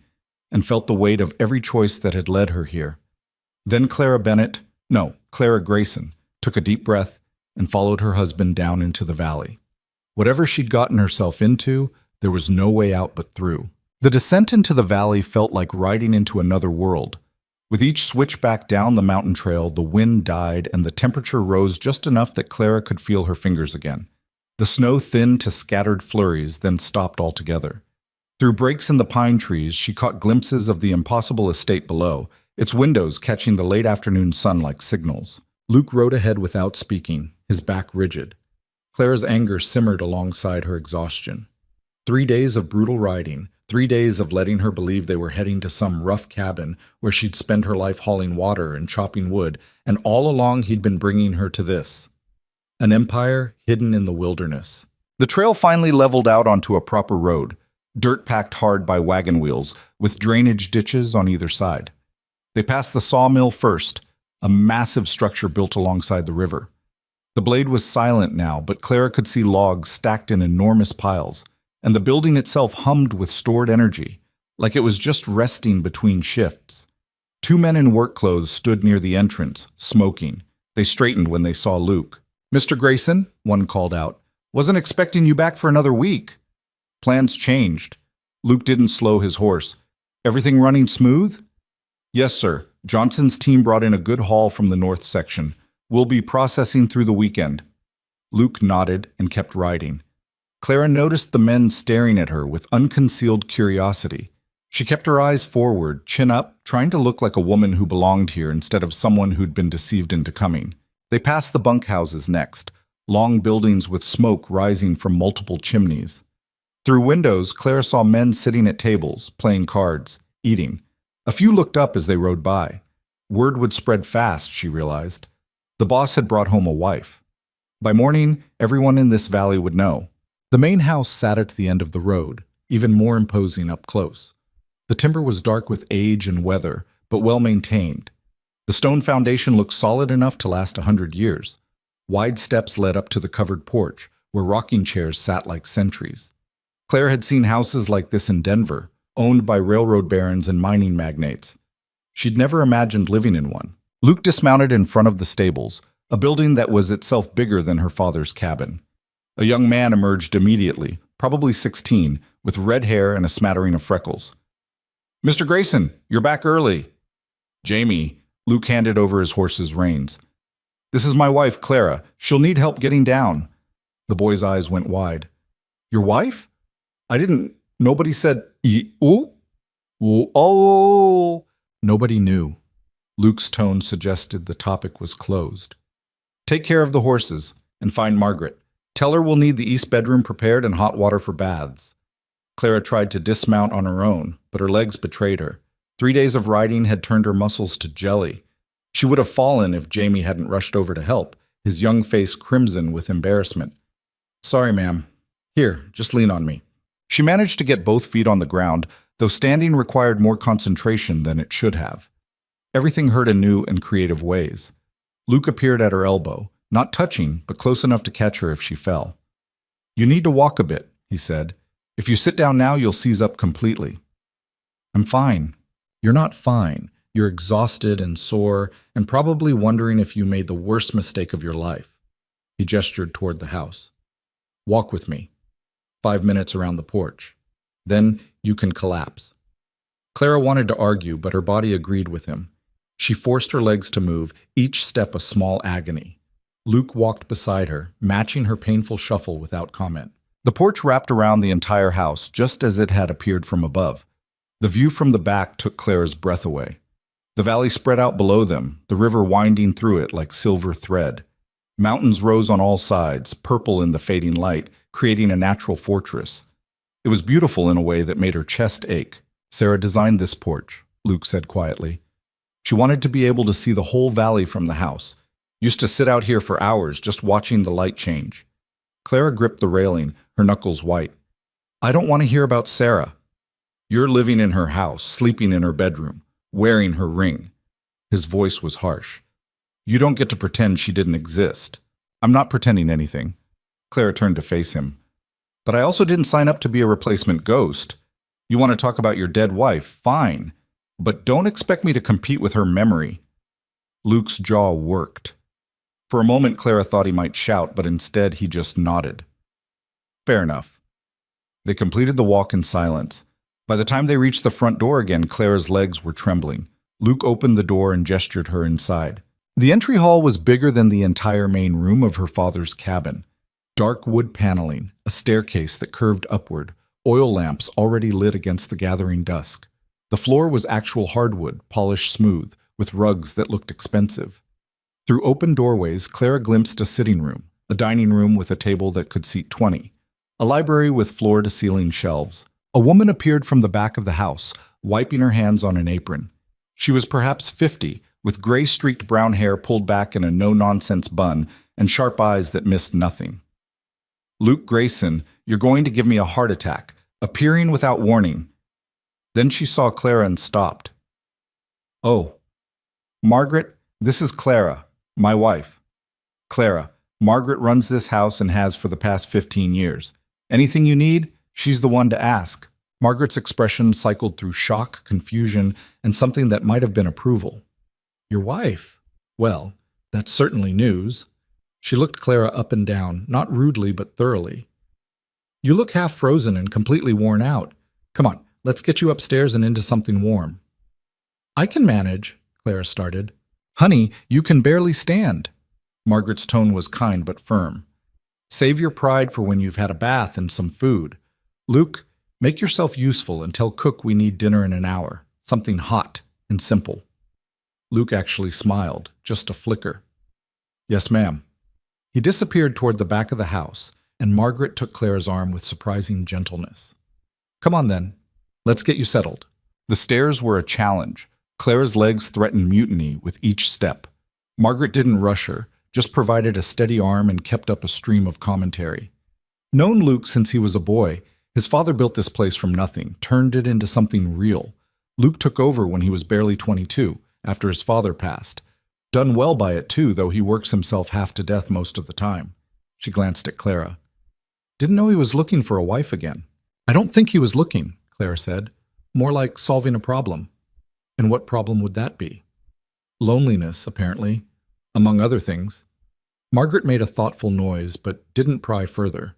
and felt the weight of every choice that had led her here. Then Clara Grayson, took a deep breath and followed her husband down into the valley. Whatever she'd gotten herself into, there was no way out but through. The descent into the valley felt like riding into another world. With each switchback down the mountain trail, the wind died and the temperature rose just enough that Clara could feel her fingers again. The snow thinned to scattered flurries, then stopped altogether. Through breaks in the pine trees, she caught glimpses of the impossible estate below, its windows catching the late afternoon sun like signals. Luke rode ahead without speaking, his back rigid. Clara's anger simmered alongside her exhaustion. 3 days of brutal riding, 3 days of letting her believe they were heading to some rough cabin where she'd spend her life hauling water and chopping wood, and all along he'd been bringing her to this. An empire hidden in the wilderness. The trail finally leveled out onto a proper road, dirt packed hard by wagon wheels, with drainage ditches on either side. They passed the sawmill first, a massive structure built alongside the river. The blade was silent now, but Clara could see logs stacked in enormous piles, and the building itself hummed with stored energy, like it was just resting between shifts. 2 men in work clothes stood near the entrance, smoking. They straightened when they saw Luke. "Mr. Grayson," one called out, "wasn't expecting you back for another week." Plans changed. Luke didn't slow his horse. "Everything running smooth?" "Yes, sir. Johnson's team brought in a good haul from the north section. We'll be processing through the weekend." Luke nodded and kept riding. Clara noticed the men staring at her with unconcealed curiosity. She kept her eyes forward, chin up, trying to look like a woman who belonged here instead of someone who'd been deceived into coming. They passed the bunkhouses next, long buildings with smoke rising from multiple chimneys. Through windows, Clara saw men sitting at tables, playing cards, eating. A few looked up as they rode by. Word would spread fast, she realized. The boss had brought home a wife. By morning, everyone in this valley would know. The main house sat at the end of the road, even more imposing up close. The timber was dark with age and weather, but well maintained. The stone foundation looked solid enough to last 100 years. Wide steps led up to the covered porch, where rocking chairs sat like sentries. Claire had seen houses like this in Denver, owned by railroad barons and mining magnates. She'd never imagined living in one. Luke dismounted in front of the stables, a building that was itself bigger than her father's cabin. A young man emerged immediately, probably 16, with red hair and a smattering of freckles. "Mr. Grayson, you're back early." "Jamie," Luke handed over his horse's reins. "This is my wife, Clara. She'll need help getting down." The boy's eyes went wide. "Your wife? Nobody said, ooh? Oh." Nobody knew. Luke's tone suggested the topic was closed. "Take care of the horses, and find Margaret. Tell her we'll need the east bedroom prepared and hot water for baths." Clara tried to dismount on her own, but her legs betrayed her. 3 days of riding had turned her muscles to jelly. She would have fallen if Jamie hadn't rushed over to help, his young face crimson with embarrassment. "Sorry, ma'am. Here, just lean on me." She managed to get both feet on the ground, though standing required more concentration than it should have. Everything hurt in new and creative ways. Luke appeared at her elbow, not touching, but close enough to catch her if she fell. "You need to walk a bit," he said. "If you sit down now, you'll seize up completely." "I'm fine." "You're not fine. You're exhausted and sore, and probably wondering if you made the worst mistake of your life." He gestured toward the house. "Walk with me. 5 minutes around the porch. Then you can collapse." Clara wanted to argue, but her body agreed with him. She forced her legs to move, each step a small agony. Luke walked beside her, matching her painful shuffle without comment. The porch wrapped around the entire house, just as it had appeared from above. The view from the back took Clara's breath away. The valley spread out below them, the river winding through it like silver thread. Mountains rose on all sides, purple in the fading light, creating a natural fortress. It was beautiful in a way that made her chest ache. Sarah designed this porch, Luke said quietly. She wanted to be able to see the whole valley from the house. Used to sit out here for hours just watching the light change. Clara gripped the railing, her knuckles white. I don't want to hear about Sarah. You're living in her house, sleeping in her bedroom, wearing her ring. His voice was harsh. You don't get to pretend she didn't exist. I'm not pretending anything. Clara turned to face him. But I also didn't sign up to be a replacement ghost. You want to talk about your dead wife? Fine. But don't expect me to compete with her memory. Luke's jaw worked. For a moment, Clara thought he might shout, but instead he just nodded. Fair enough. They completed the walk in silence. By the time they reached the front door again, Clara's legs were trembling. Luke opened the door and gestured her inside. The entry hall was bigger than the entire main room of her father's cabin. Dark wood paneling, a staircase that curved upward, oil lamps already lit against the gathering dusk. The floor was actual hardwood, polished smooth, with rugs that looked expensive. Through open doorways, Clara glimpsed a sitting room, a dining room with a table that could seat 20, a library with floor-to-ceiling shelves. A woman appeared from the back of the house, wiping her hands on an apron. She was perhaps 50, with gray-streaked brown hair pulled back in a no-nonsense bun and sharp eyes that missed nothing. Luke Grayson, you're going to give me a heart attack, appearing without warning. Then she saw Clara and stopped. Oh. Margaret, this is Clara, my wife. Clara, Margaret runs this house and has for the past 15 years. Anything you need, she's the one to ask. Margaret's expression cycled through shock, confusion, and something that might have been approval. Your wife? Well, that's certainly news. She looked Clara up and down, not rudely but thoroughly. You look half frozen and completely worn out. Come on, let's get you upstairs and into something warm. I can manage, Clara started. Honey, you can barely stand. Margaret's tone was kind but firm. Save your pride for when you've had a bath and some food. Luke, make yourself useful and tell Cook we need dinner in an hour. Something hot and simple. Luke actually smiled, just a flicker. Yes, ma'am. He disappeared toward the back of the house, and Margaret took Clara's arm with surprising gentleness. Come on then, let's get you settled. The stairs were a challenge. Clara's legs threatened mutiny with each step. Margaret didn't rush her, just provided a steady arm and kept up a stream of commentary. Known Luke since he was a boy, his father built this place from nothing, turned it into something real. Luke took over when he was barely 22, after his father passed. Done well by it too, though he works himself half to death most of the time. She glanced at Clara. Didn't know he was looking for a wife again. I don't think he was looking, Clara said. More like solving a problem. And what problem would that be? Loneliness, apparently, among other things. Margaret made a thoughtful noise, but didn't pry further.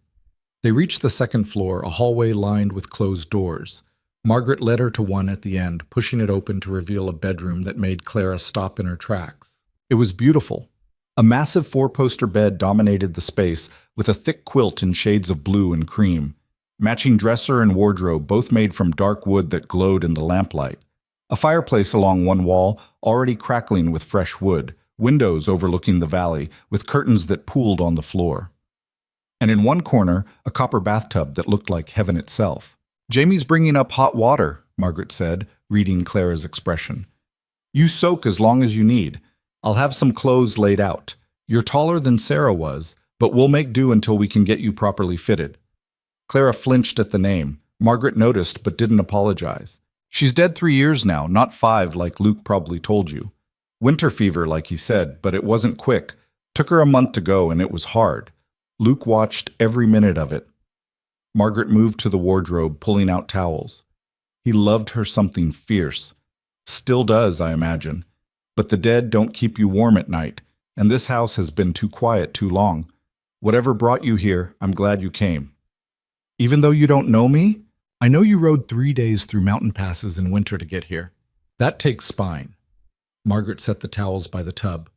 They reached the second floor, a hallway lined with closed doors. Margaret led her to one at the end, pushing it open to reveal a bedroom that made Clara stop in her tracks. It was beautiful. A massive four-poster bed dominated the space, with a thick quilt in shades of blue and cream. Matching dresser and wardrobe, both made from dark wood that glowed in the lamplight. A fireplace along one wall, already crackling with fresh wood. Windows overlooking the valley, with curtains that pooled on the floor. And in one corner, a copper bathtub that looked like heaven itself. Jamie's bringing up hot water, Margaret said, reading Clara's expression. You soak as long as you need. I'll have some clothes laid out. You're taller than Sarah was, but we'll make do until we can get you properly fitted. Clara flinched at the name. Margaret noticed but didn't apologize. She's dead 3 years now, not 5 like Luke probably told you. Winter fever, like he said, but it wasn't quick. Took her a month to go, and it was hard. Luke watched every minute of it. Margaret moved to the wardrobe, pulling out towels. He loved her something fierce. Still does, I imagine. But the dead don't keep you warm at night, and this house has been too quiet too long. Whatever brought you here, I'm glad you came. Even though you don't know me, I know you rode 3 days through mountain passes in winter to get here. That takes spine. Margaret set the towels by the tub.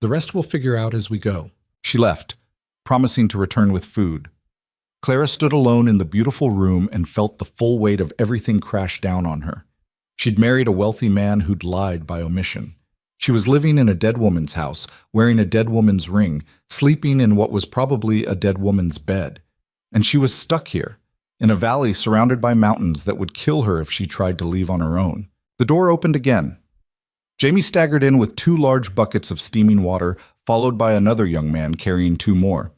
The rest we'll figure out as we go. She left, promising to return with food. Clara stood alone in the beautiful room and felt the full weight of everything crash down on her. She'd married a wealthy man who'd lied by omission. She was living in a dead woman's house, wearing a dead woman's ring, sleeping in what was probably a dead woman's bed. And she was stuck here, in a valley surrounded by mountains that would kill her if she tried to leave on her own. The door opened again. Jamie staggered in with 2 large buckets of steaming water, followed by another young man carrying 2 more.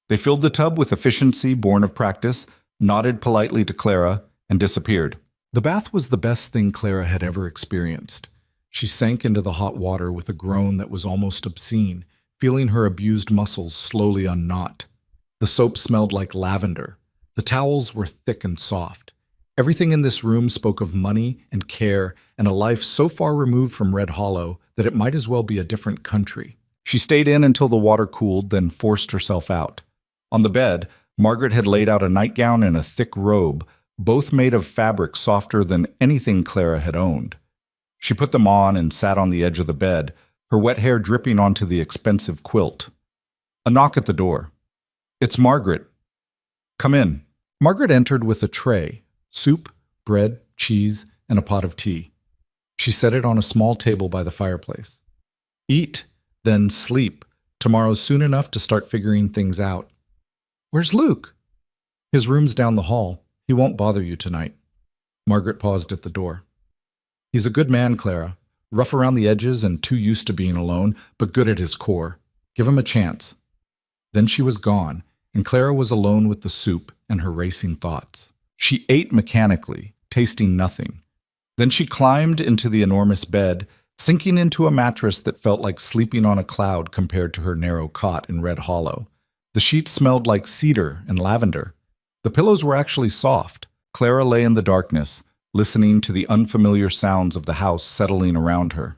They filled the tub with efficiency born of practice, nodded politely to Clara, and disappeared. The bath was the best thing Clara had ever experienced. She sank into the hot water with a groan that was almost obscene, feeling her abused muscles slowly unknot. The soap smelled like lavender. The towels were thick and soft. Everything in this room spoke of money and care and a life so far removed from Red Hollow that it might as well be a different country. She stayed in until the water cooled, then forced herself out. On the bed, Margaret had laid out a nightgown and a thick robe, both made of fabric softer than anything Clara had owned. She put them on and sat on the edge of the bed, her wet hair dripping onto the expensive quilt. A knock at the door. "It's Margaret." "Come in." Margaret entered with a tray, soup, bread, cheese, and a pot of tea. She set it on a small table by the fireplace. "Eat, then sleep. Tomorrow's soon enough to start figuring things out." "Where's Luke?" "His room's down the hall. He won't bother you tonight." Margaret paused at the door. "He's a good man, Clara. Rough around the edges and too used to being alone, but good at his core. Give him a chance." Then she was gone, and Clara was alone with the soup and her racing thoughts. She ate mechanically, tasting nothing. Then she climbed into the enormous bed, sinking into a mattress that felt like sleeping on a cloud compared to her narrow cot in Red Hollow. The sheets smelled like cedar and lavender. The pillows were actually soft. Clara lay in the darkness, listening to the unfamiliar sounds of the house settling around her.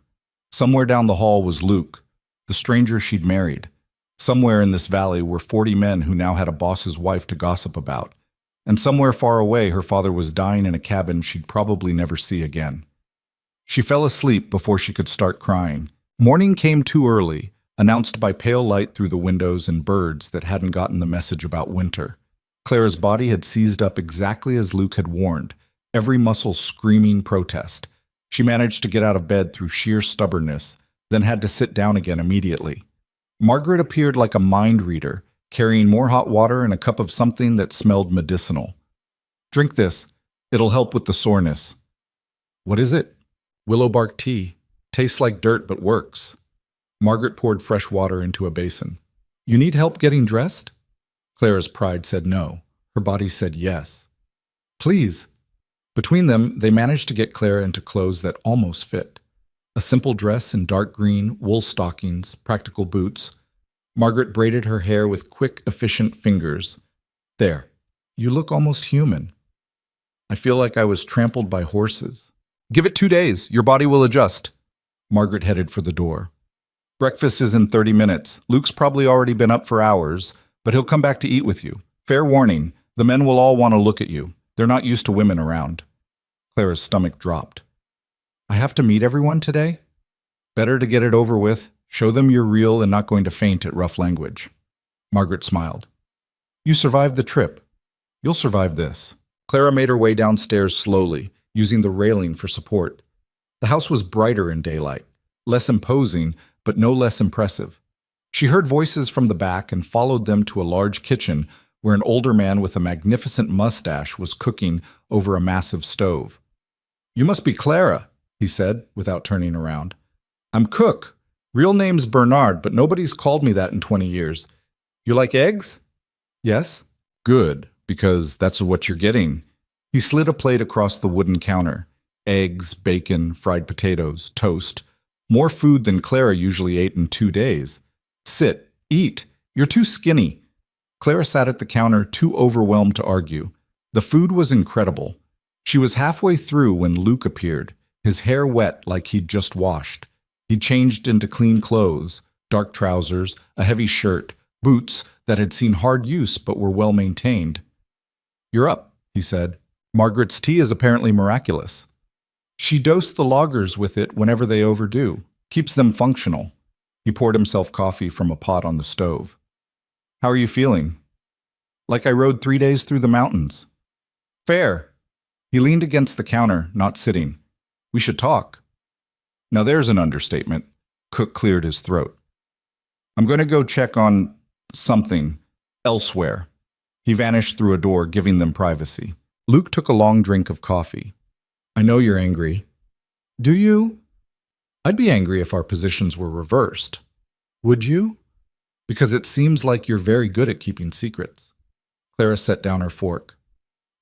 Somewhere down the hall was Luke, the stranger she'd married. Somewhere in this valley were 40 men who now had a boss's wife to gossip about. And somewhere far away, her father was dying in a cabin she'd probably never see again. She fell asleep before she could start crying. Morning came too early, announced by pale light through the windows and birds that hadn't gotten the message about winter. Clara's body had seized up exactly as Luke had warned, every muscle screaming protest. She managed to get out of bed through sheer stubbornness, then had to sit down again immediately. Margaret appeared like a mind reader, carrying more hot water and a cup of something that smelled medicinal. "Drink this. It'll help with the soreness." "What is it?" "Willow bark tea. Tastes like dirt but works." Margaret poured fresh water into a basin. "You need help getting dressed?" Clara's pride said no. Her body said yes. "Please." Between them, they managed to get Clara into clothes that almost fit. A simple dress in dark green, wool stockings, practical boots. Margaret braided her hair with quick, efficient fingers. "There. You look almost human." "I feel like I was trampled by horses." "Give it 2 days. Your body will adjust." Margaret headed for the door. "Breakfast is in 30 minutes. Luke's probably already been up for hours, but he'll come back to eat with you. Fair warning, the men will all want to look at you. They're not used to women around." Clara's stomach dropped. "I have to meet everyone today?" "Better to get it over with. Show them you're real and not going to faint at rough language." Margaret smiled. "You survived the trip. You'll survive this." Clara made her way downstairs slowly, using the railing for support. The house was brighter in daylight, less imposing, but no less impressive. She heard voices from the back and followed them to a large kitchen where an older man with a magnificent mustache was cooking over a massive stove. "You must be Clara," he said, without turning around. "I'm Cook. Real name's Bernard, but nobody's called me that in 20 years. You like eggs?" "Yes." "Good, because that's what you're getting." He slid a plate across the wooden counter. Eggs, bacon, fried potatoes, toast. More food than Clara usually ate in 2 days. "Sit. Eat. You're too skinny." Clara sat at the counter, too overwhelmed to argue. The food was incredible. She was halfway through when Luke appeared, his hair wet like he'd just washed. He changed into clean clothes, dark trousers, a heavy shirt, boots that had seen hard use but were well maintained. "You're up," he said. "Margaret's tea is apparently miraculous. She dosed the loggers with it whenever they overdo. Keeps them functional." He poured himself coffee from a pot on the stove. "How are you feeling?" Like I rode 3 days through the mountains. Fair. He leaned against the counter, not sitting. We should talk. Now there's an understatement. Cook cleared his throat. I'm going to go check on something elsewhere. He vanished through a door, giving them privacy. Luke took a long drink of coffee. I know you're angry. Do you? I'd be angry if our positions were reversed. Would you? Because it seems like you're very good at keeping secrets. Clara set down her fork.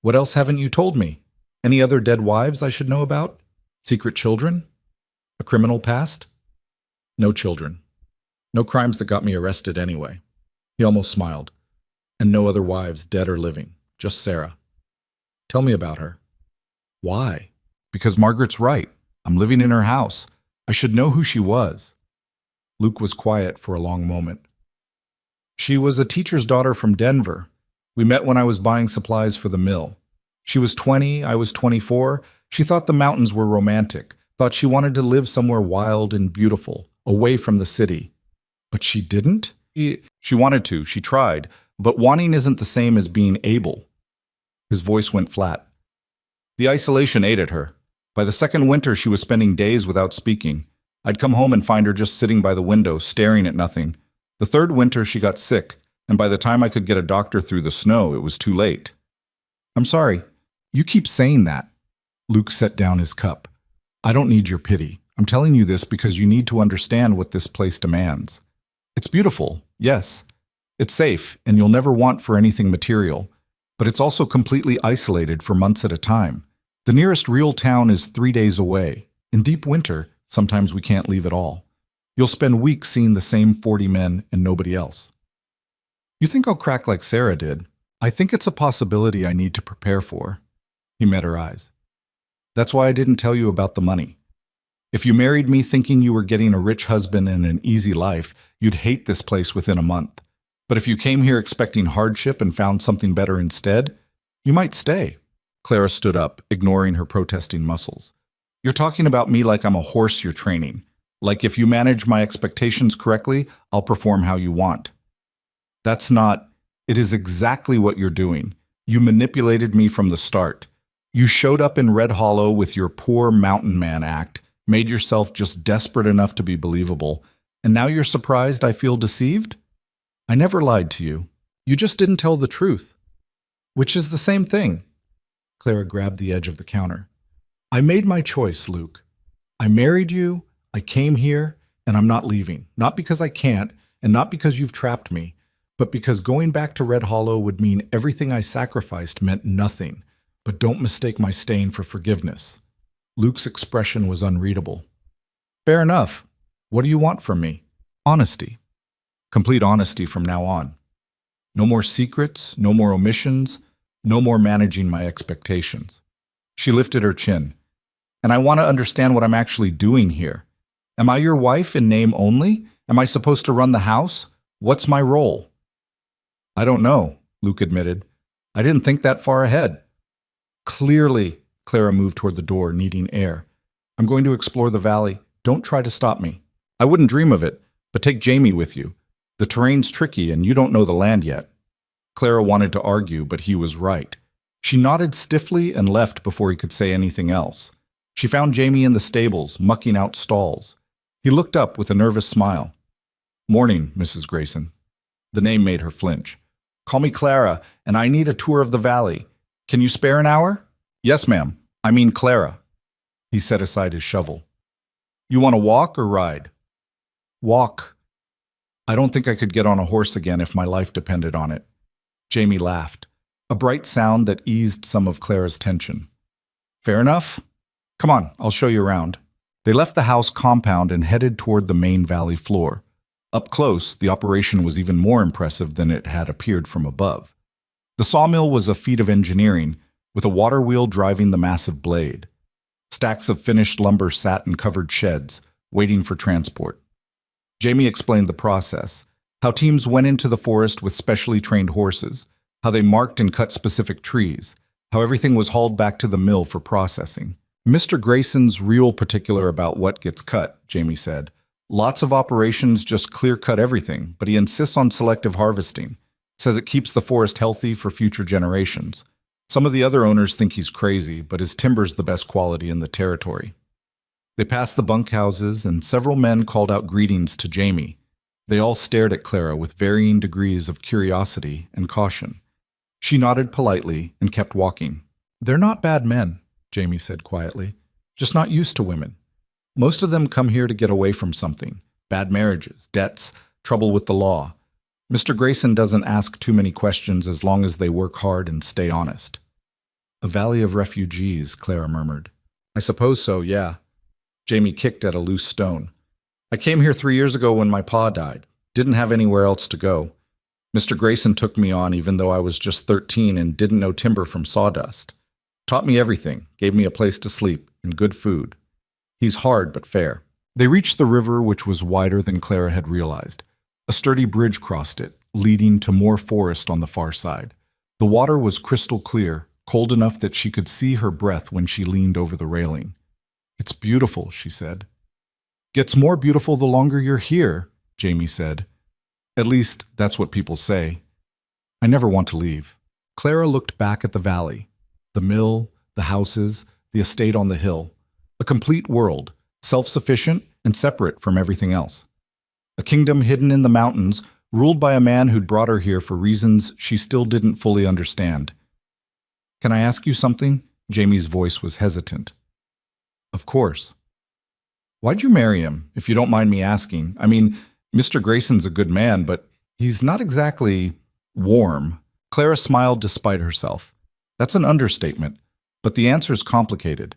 What else haven't you told me? Any other dead wives I should know about? Secret children? A criminal past? No children. No crimes that got me arrested anyway. He almost smiled. And no other wives, dead or living. Just Sarah. Tell me about her. Why? Because Margaret's right. I'm living in her house. I should know who she was. Luke was quiet for a long moment. She was a teacher's daughter from Denver. We met when I was buying supplies for the mill. She was 20, I was 24. She thought the mountains were romantic, thought she wanted to live somewhere wild and beautiful, away from the city. But she didn't? She wanted to, she tried, but wanting isn't the same as being able. His voice went flat. The isolation ate at her. By the second winter, she was spending days without speaking. I'd come home and find her just sitting by the window, staring at nothing. The third winter, she got sick, and by the time I could get a doctor through the snow, it was too late. I'm sorry. You keep saying that. Luke set down his cup. I don't need your pity. I'm telling you this because you need to understand what this place demands. It's beautiful, yes. It's safe, and you'll never want for anything material. But it's also completely isolated for months at a time. The nearest real town is 3 days away. In deep winter, sometimes we can't leave at all. You'll spend weeks seeing the same 40 men and nobody else. You think I'll crack like Sarah did? I think it's a possibility I need to prepare for. He met her eyes. That's why I didn't tell you about the money. If you married me thinking you were getting a rich husband and an easy life, you'd hate this place within a month. But if you came here expecting hardship and found something better instead, you might stay. Clara stood up, ignoring her protesting muscles. You're talking about me like I'm a horse you're training. Like if you manage my expectations correctly, I'll perform how you want. That's not. It is exactly what you're doing. You manipulated me from the start. You showed up in Red Hollow with your poor mountain man act, made yourself just desperate enough to be believable, and now you're surprised I feel deceived? I never lied to you. You just didn't tell the truth. Which is the same thing. Clara grabbed the edge of the counter. I made my choice, Luke. I married you, I came here, and I'm not leaving. Not because I can't, and not because you've trapped me, but because going back to Red Hollow would mean everything I sacrificed meant nothing. But don't mistake my staying for forgiveness. Luke's expression was unreadable. Fair enough. What do you want from me? Honesty. Complete honesty from now on. No more secrets, no more omissions, no more managing my expectations. She lifted her chin. And I want to understand what I'm actually doing here. Am I your wife in name only? Am I supposed to run the house? What's my role? I don't know, Luke admitted. I didn't think that far ahead. Clearly, Clara moved toward the door, needing air. I'm going to explore the valley. Don't try to stop me. I wouldn't dream of it, but take Jamie with you. The terrain's tricky and you don't know the land yet. Clara wanted to argue, but he was right. She nodded stiffly and left before he could say anything else. She found Jamie in the stables, mucking out stalls. He looked up with a nervous smile. Morning, Mrs. Grayson. The name made her flinch. Call me Clara, and I need a tour of the valley. Can you spare an hour? Yes, ma'am. I mean Clara. He set aside his shovel. You want to walk or ride? Walk. I don't think I could get on a horse again if my life depended on it. Jamie laughed, a bright sound that eased some of Clara's tension. Fair enough. Come on, I'll show you around. They left the house compound and headed toward the main valley floor. Up close, the operation was even more impressive than it had appeared from above. The sawmill was a feat of engineering, with a water wheel driving the massive blade. Stacks of finished lumber sat in covered sheds, waiting for transport. Jamie explained the process, how teams went into the forest with specially trained horses, how they marked and cut specific trees, how everything was hauled back to the mill for processing. Mr. Grayson's real particular about what gets cut, Jamie said. Lots of operations just clear-cut everything, but he insists on selective harvesting. Says it keeps the forest healthy for future generations. Some of the other owners think he's crazy, but his timber's the best quality in the territory. They passed the bunkhouses, and several men called out greetings to Jamie. They all stared at Clara with varying degrees of curiosity and caution. She nodded politely and kept walking. "They're not bad men," Jamie said quietly. "Just not used to women. Most of them come here to get away from something. Bad marriages, debts, trouble with the law. Mr. Grayson doesn't ask too many questions as long as they work hard and stay honest." "A valley of refugees," Clara murmured. "I suppose so, yeah." Jamie kicked at a loose stone. "I came here 3 years ago when my pa died. Didn't have anywhere else to go. Mr. Grayson took me on even though I was just 13 and didn't know timber from sawdust. Taught me everything, gave me a place to sleep, and good food. He's hard but fair." They reached the river, which was wider than Clara had realized. A sturdy bridge crossed it, leading to more forest on the far side. The water was crystal clear, cold enough that she could see her breath when she leaned over the railing. "It's beautiful," she said. "Gets more beautiful the longer you're here," Jamie said. "At least, that's what people say. I never want to leave." Clara looked back at the valley. The mill, the houses, the estate on the hill. A complete world, self-sufficient and separate from everything else. A kingdom hidden in the mountains, ruled by a man who'd brought her here for reasons she still didn't fully understand. "Can I ask you something?" Jamie's voice was hesitant. "Of course." "Why'd you marry him, if you don't mind me asking? I mean, Mr. Grayson's a good man, but he's not exactly warm." Clara smiled despite herself. "That's an understatement, but the answer's complicated.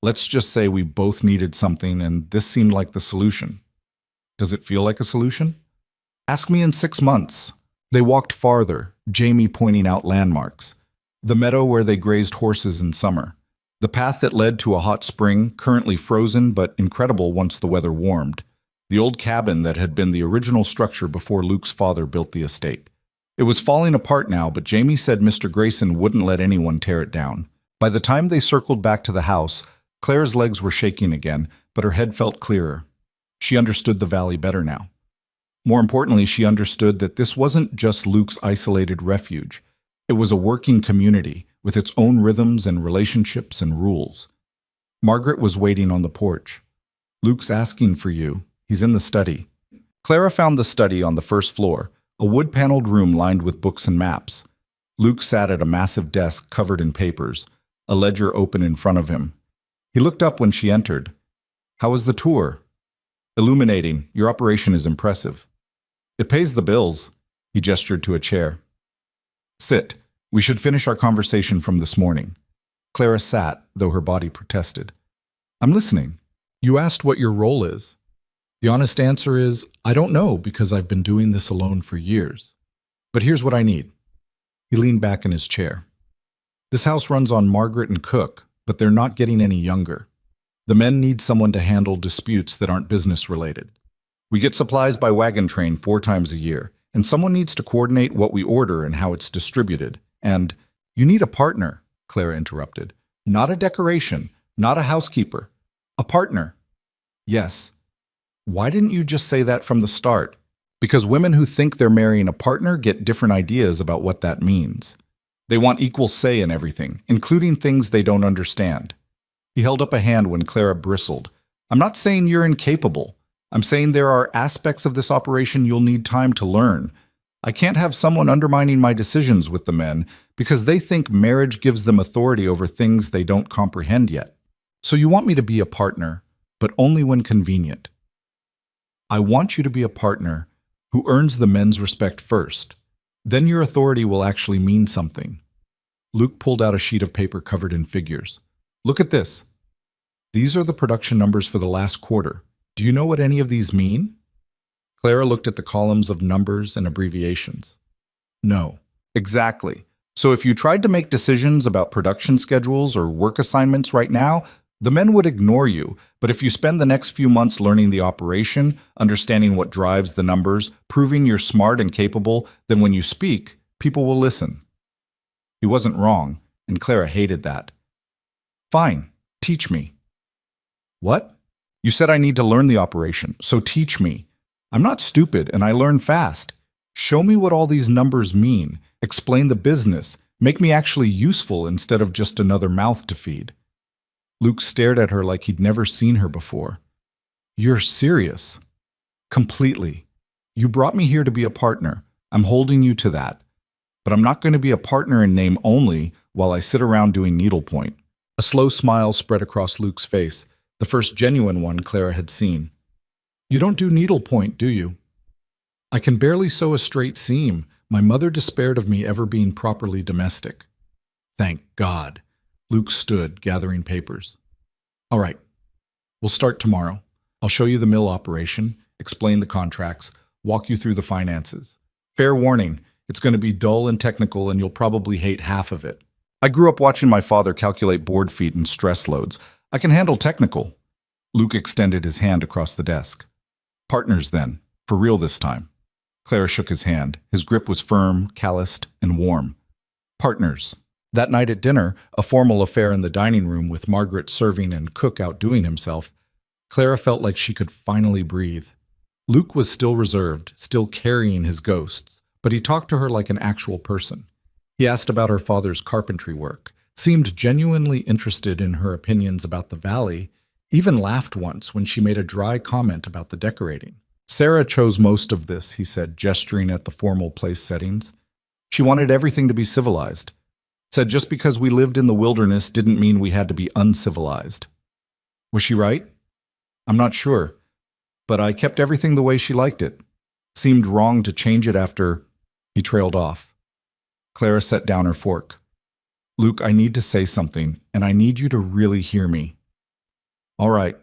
Let's just say we both needed something, and this seemed like the solution." "Does it feel like a solution?" "Ask me in 6 months." They walked farther, Jamie pointing out landmarks. The meadow where they grazed horses in summer. The path that led to a hot spring, currently frozen but incredible once the weather warmed. The old cabin that had been the original structure before Luke's father built the estate. It was falling apart now, but Jamie said Mr. Grayson wouldn't let anyone tear it down. By the time they circled back to the house, Claire's legs were shaking again, but her head felt clearer. She understood the valley better now. More importantly, she understood that this wasn't just Luke's isolated refuge. It was a working community, with its own rhythms and relationships and rules. Margaret was waiting on the porch. "Luke's asking for you. He's in the study." Clara found the study on the first floor, a wood-paneled room lined with books and maps. Luke sat at a massive desk covered in papers, a ledger open in front of him. He looked up when she entered. "How was the tour?" "Illuminating. Your operation is impressive." "It pays the bills." He gestured to a chair. "Sit. We should finish our conversation from this morning." Clara sat, though her body protested. "I'm listening. You asked what your role is. The honest answer is, I don't know, because I've been doing this alone for years. But here's what I need." He leaned back in his chair. "This house runs on Margaret and Cook, but they're not getting any younger. The men need someone to handle disputes that aren't business-related. We get supplies by wagon train 4 times a year, and someone needs to coordinate what we order and how it's distributed. And you need a partner," Clara interrupted. "Not a decoration, not a housekeeper. A partner." "Yes." "Why didn't you just say that from the start?" "Because women who think they're marrying a partner get different ideas about what that means. They want equal say in everything, including things they don't understand." He held up a hand when Clara bristled. "I'm not saying you're incapable. I'm saying there are aspects of this operation you'll need time to learn. I can't have someone undermining my decisions with the men because they think marriage gives them authority over things they don't comprehend yet. So you want me to be a partner, but only when convenient. I want you to be a partner who earns the men's respect first. Then your authority will actually mean something." Luke pulled out a sheet of paper covered in figures. "Look at this. These are the production numbers for the last quarter. Do you know what any of these mean?" Clara looked at the columns of numbers and abbreviations. "No." "Exactly. So if you tried to make decisions about production schedules or work assignments right now, the men would ignore you. But if you spend the next few months learning the operation, understanding what drives the numbers, proving you're smart and capable, then when you speak, people will listen." He wasn't wrong, and Clara hated that. "Fine. Teach me." "What?" "You said I need to learn the operation, so teach me. I'm not stupid, and I learn fast. Show me what all these numbers mean. Explain the business. Make me actually useful instead of just another mouth to feed. Luke stared at her like he'd never seen her before. You're serious? Completely. You brought me here to be a partner. I'm holding you to that. But I'm not going to be a partner in name only while I sit around doing needlepoint. A slow smile spread across Luke's face, the first genuine one Clara had seen. You don't do needlepoint, do you? I can barely sew a straight seam. My mother despaired of me ever being properly domestic. Thank God. Luke stood, gathering papers. All right. We'll start tomorrow. I'll show you the mill operation, explain the contracts, walk you through the finances. Fair warning, it's going to be dull and technical and you'll probably hate half of it. I grew up watching my father calculate board feet and stress loads. I can handle technical. Luke extended his hand across the desk. Partners then, for real this time. Clara shook his hand. His grip was firm, calloused, and warm. Partners. That night at dinner, a formal affair in the dining room with Margaret serving and Cook outdoing himself, Clara felt like she could finally breathe. Luke was still reserved, still carrying his ghosts, but he talked to her like an actual person. He asked about her father's carpentry work, seemed genuinely interested in her opinions about the valley, even laughed once when she made a dry comment about the decorating. Sarah chose most of this, he said, gesturing at the formal place settings. She wanted everything to be civilized. Said just because we lived in the wilderness didn't mean we had to be uncivilized. Was she right? I'm not sure, but I kept everything the way she liked it. Seemed wrong to change it after he trailed off. Clara set down her fork. Luke, I need to say something, and I need you to really hear me. All right,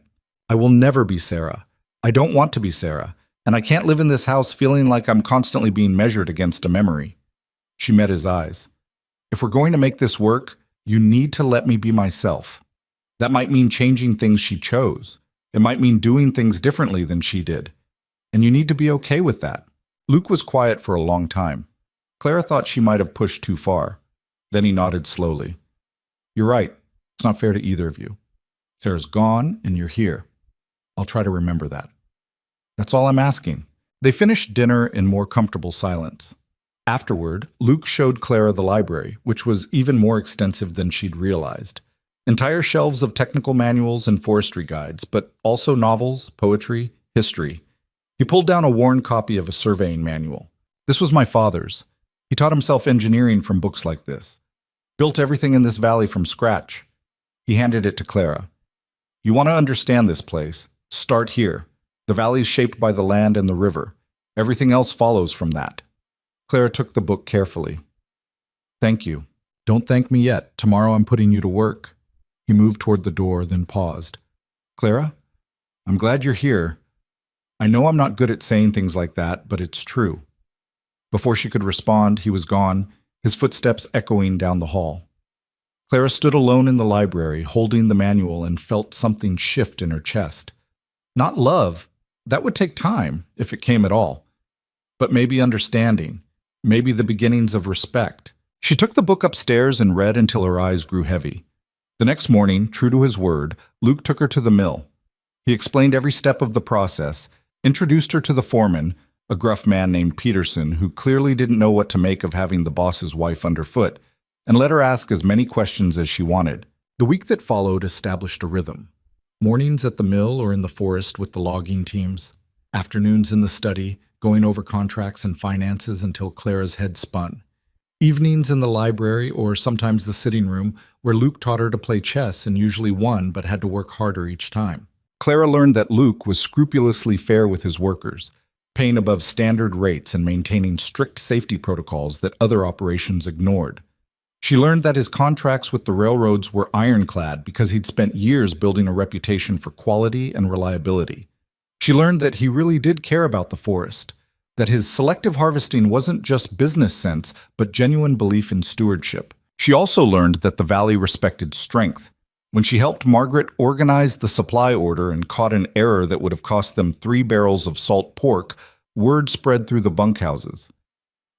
I will never be Sarah. I don't want to be Sarah, and I can't live in this house feeling like I'm constantly being measured against a memory. She met his eyes. If we're going to make this work, you need to let me be myself. That might mean changing things she chose. It might mean doing things differently than she did. And you need to be okay with that. Luke was quiet for a long time. Clara thought she might have pushed too far. Then he nodded slowly. You're right. It's not fair to either of you. Sarah's gone, and you're here. I'll try to remember that. That's all I'm asking. They finished dinner in more comfortable silence. Afterward, Luke showed Clara the library, which was even more extensive than she'd realized. Entire shelves of technical manuals and forestry guides, but also novels, poetry, history. He pulled down a worn copy of a surveying manual. This was my father's. He taught himself engineering from books like this. Built everything in this valley from scratch. He handed it to Clara. You want to understand this place? Start here. The valley is shaped by the land and the river. Everything else follows from that. Clara took the book carefully. Thank you. Don't thank me yet. Tomorrow I'm putting you to work. He moved toward the door, then paused. Clara, I'm glad you're here. I know I'm not good at saying things like that, but it's true. Before she could respond, he was gone, his footsteps echoing down the hall. Clara stood alone in the library, holding the manual, and felt something shift in her chest. Not love. That would take time, if it came at all. But maybe understanding. Maybe the beginnings of respect. She took the book upstairs and read until her eyes grew heavy. The next morning, true to his word, Luke took her to the mill. He explained every step of the process, introduced her to the foreman, a gruff man named Peterson who clearly didn't know what to make of having the boss's wife underfoot, and let her ask as many questions as she wanted. The week that followed established a rhythm. Mornings at the mill or in the forest with the logging teams. Afternoons in the study, going over contracts and finances until Clara's head spun. Evenings in the library or sometimes the sitting room where Luke taught her to play chess and usually won but had to work harder each time. Clara learned that Luke was scrupulously fair with his workers, paying above standard rates and maintaining strict safety protocols that other operations ignored. She learned that his contracts with the railroads were ironclad because he'd spent years building a reputation for quality and reliability. She learned that he really did care about the forest, that his selective harvesting wasn't just business sense, but genuine belief in stewardship. She also learned that the valley respected strength. When she helped Margaret organize the supply order and caught an error that would have cost them 3 barrels of salt pork, word spread through the bunkhouses.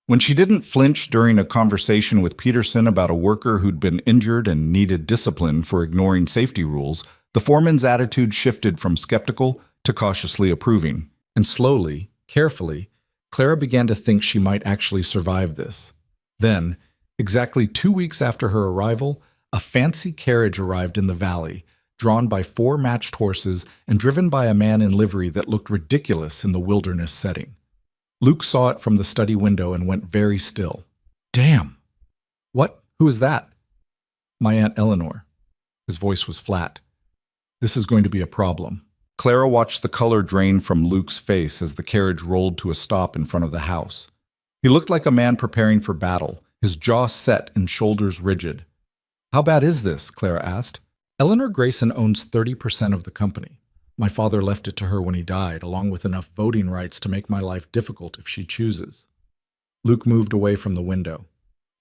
When she didn't flinch during a conversation with Peterson about a worker who'd been injured and needed discipline for ignoring safety rules, the foreman's attitude shifted from skeptical to cautiously approving. And slowly, carefully, Clara began to think she might actually survive this. Then, exactly 2 weeks after her arrival, a fancy carriage arrived in the valley, drawn by 4 matched horses and driven by a man in livery that looked ridiculous in the wilderness setting. Luke saw it from the study window and went very still. Damn! What? Who is that? My Aunt Eleanor. His voice was flat. This is going to be a problem. Clara watched the color drain from Luke's face as the carriage rolled to a stop in front of the house. He looked like a man preparing for battle, his jaw set and shoulders rigid. How bad is this? Clara asked. Eleanor Grayson owns 30% of the company. My father left it to her when he died, along with enough voting rights to make my life difficult if she chooses. Luke moved away from the window.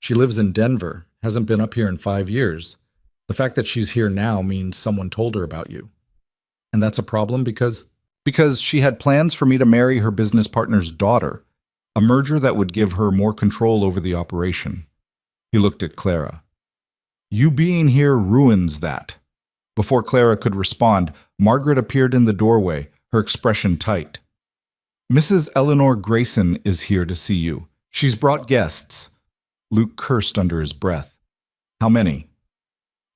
She lives in Denver, hasn't been up here in 5 years. The fact that she's here now means someone told her about you. And that's a problem because she had plans for me to marry her business partner's daughter, a merger that would give her more control over the operation. He looked at Clara. You being here ruins that. Before Clara could respond, Margaret appeared in the doorway, her expression tight. Mrs. Eleanor Grayson is here to see you. She's brought guests. Luke cursed under his breath. How many?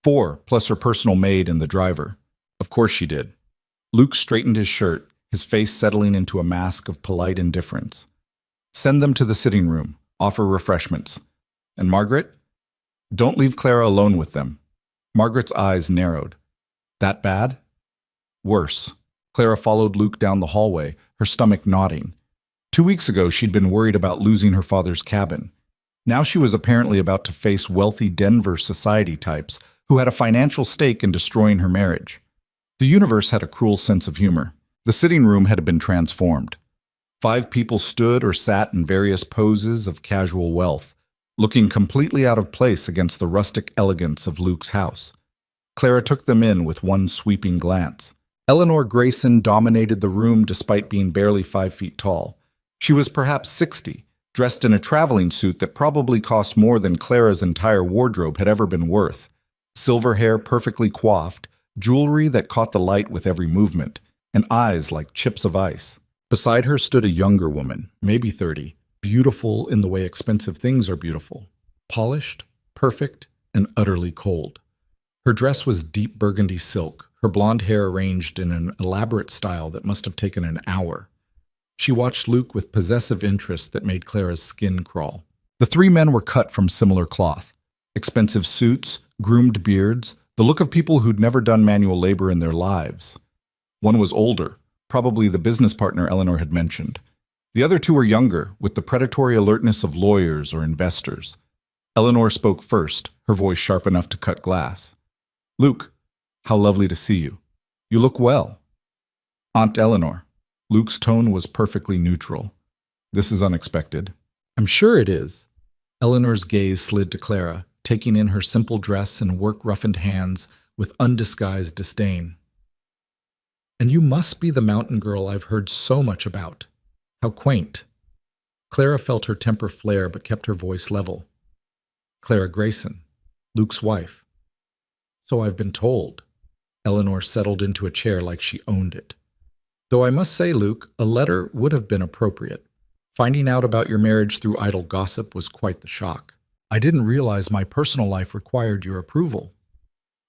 4, plus her personal maid and the driver. Of course she did. Luke straightened his shirt, his face settling into a mask of polite indifference. Send them to the sitting room. Offer refreshments. And Margaret? Don't leave Clara alone with them. Margaret's eyes narrowed. That bad? Worse. Clara followed Luke down the hallway, her stomach knotting. 2 weeks ago, she'd been worried about losing her father's cabin. Now she was apparently about to face wealthy Denver society types who had a financial stake in destroying her marriage. The universe had a cruel sense of humor. The sitting room had been transformed. 5 people stood or sat in various poses of casual wealth, looking completely out of place against the rustic elegance of Luke's house. Clara took them in with one sweeping glance. Eleanor Grayson dominated the room despite being barely 5 feet tall. She was perhaps 60, dressed in a traveling suit that probably cost more than Clara's entire wardrobe had ever been worth. Silver hair perfectly coiffed, jewelry that caught the light with every movement, and eyes like chips of ice. Beside her stood a younger woman, maybe 30, beautiful in the way expensive things are beautiful, polished, perfect, and utterly cold. Her dress was deep burgundy silk, her blonde hair arranged in an elaborate style that must have taken an hour. She watched Luke with possessive interest that made Clara's skin crawl. The 3 men were cut from similar cloth. Expensive suits, groomed beards, the look of people who'd never done manual labor in their lives. One was older, probably the business partner Eleanor had mentioned. The other 2 were younger, with the predatory alertness of lawyers or investors. Eleanor spoke first, her voice sharp enough to cut glass. Luke, how lovely to see you. You look well. Aunt Eleanor. Luke's tone was perfectly neutral. This is unexpected. I'm sure it is. Eleanor's gaze slid to Clara, taking in her simple dress and work-roughened hands with undisguised disdain. And you must be the mountain girl I've heard so much about. How quaint. Clara felt her temper flare but kept her voice level. Clara Grayson, Luke's wife. So I've been told. Eleanor settled into a chair like she owned it. Though I must say, Luke, a letter would have been appropriate. Finding out about your marriage through idle gossip was quite the shock. I didn't realize my personal life required your approval.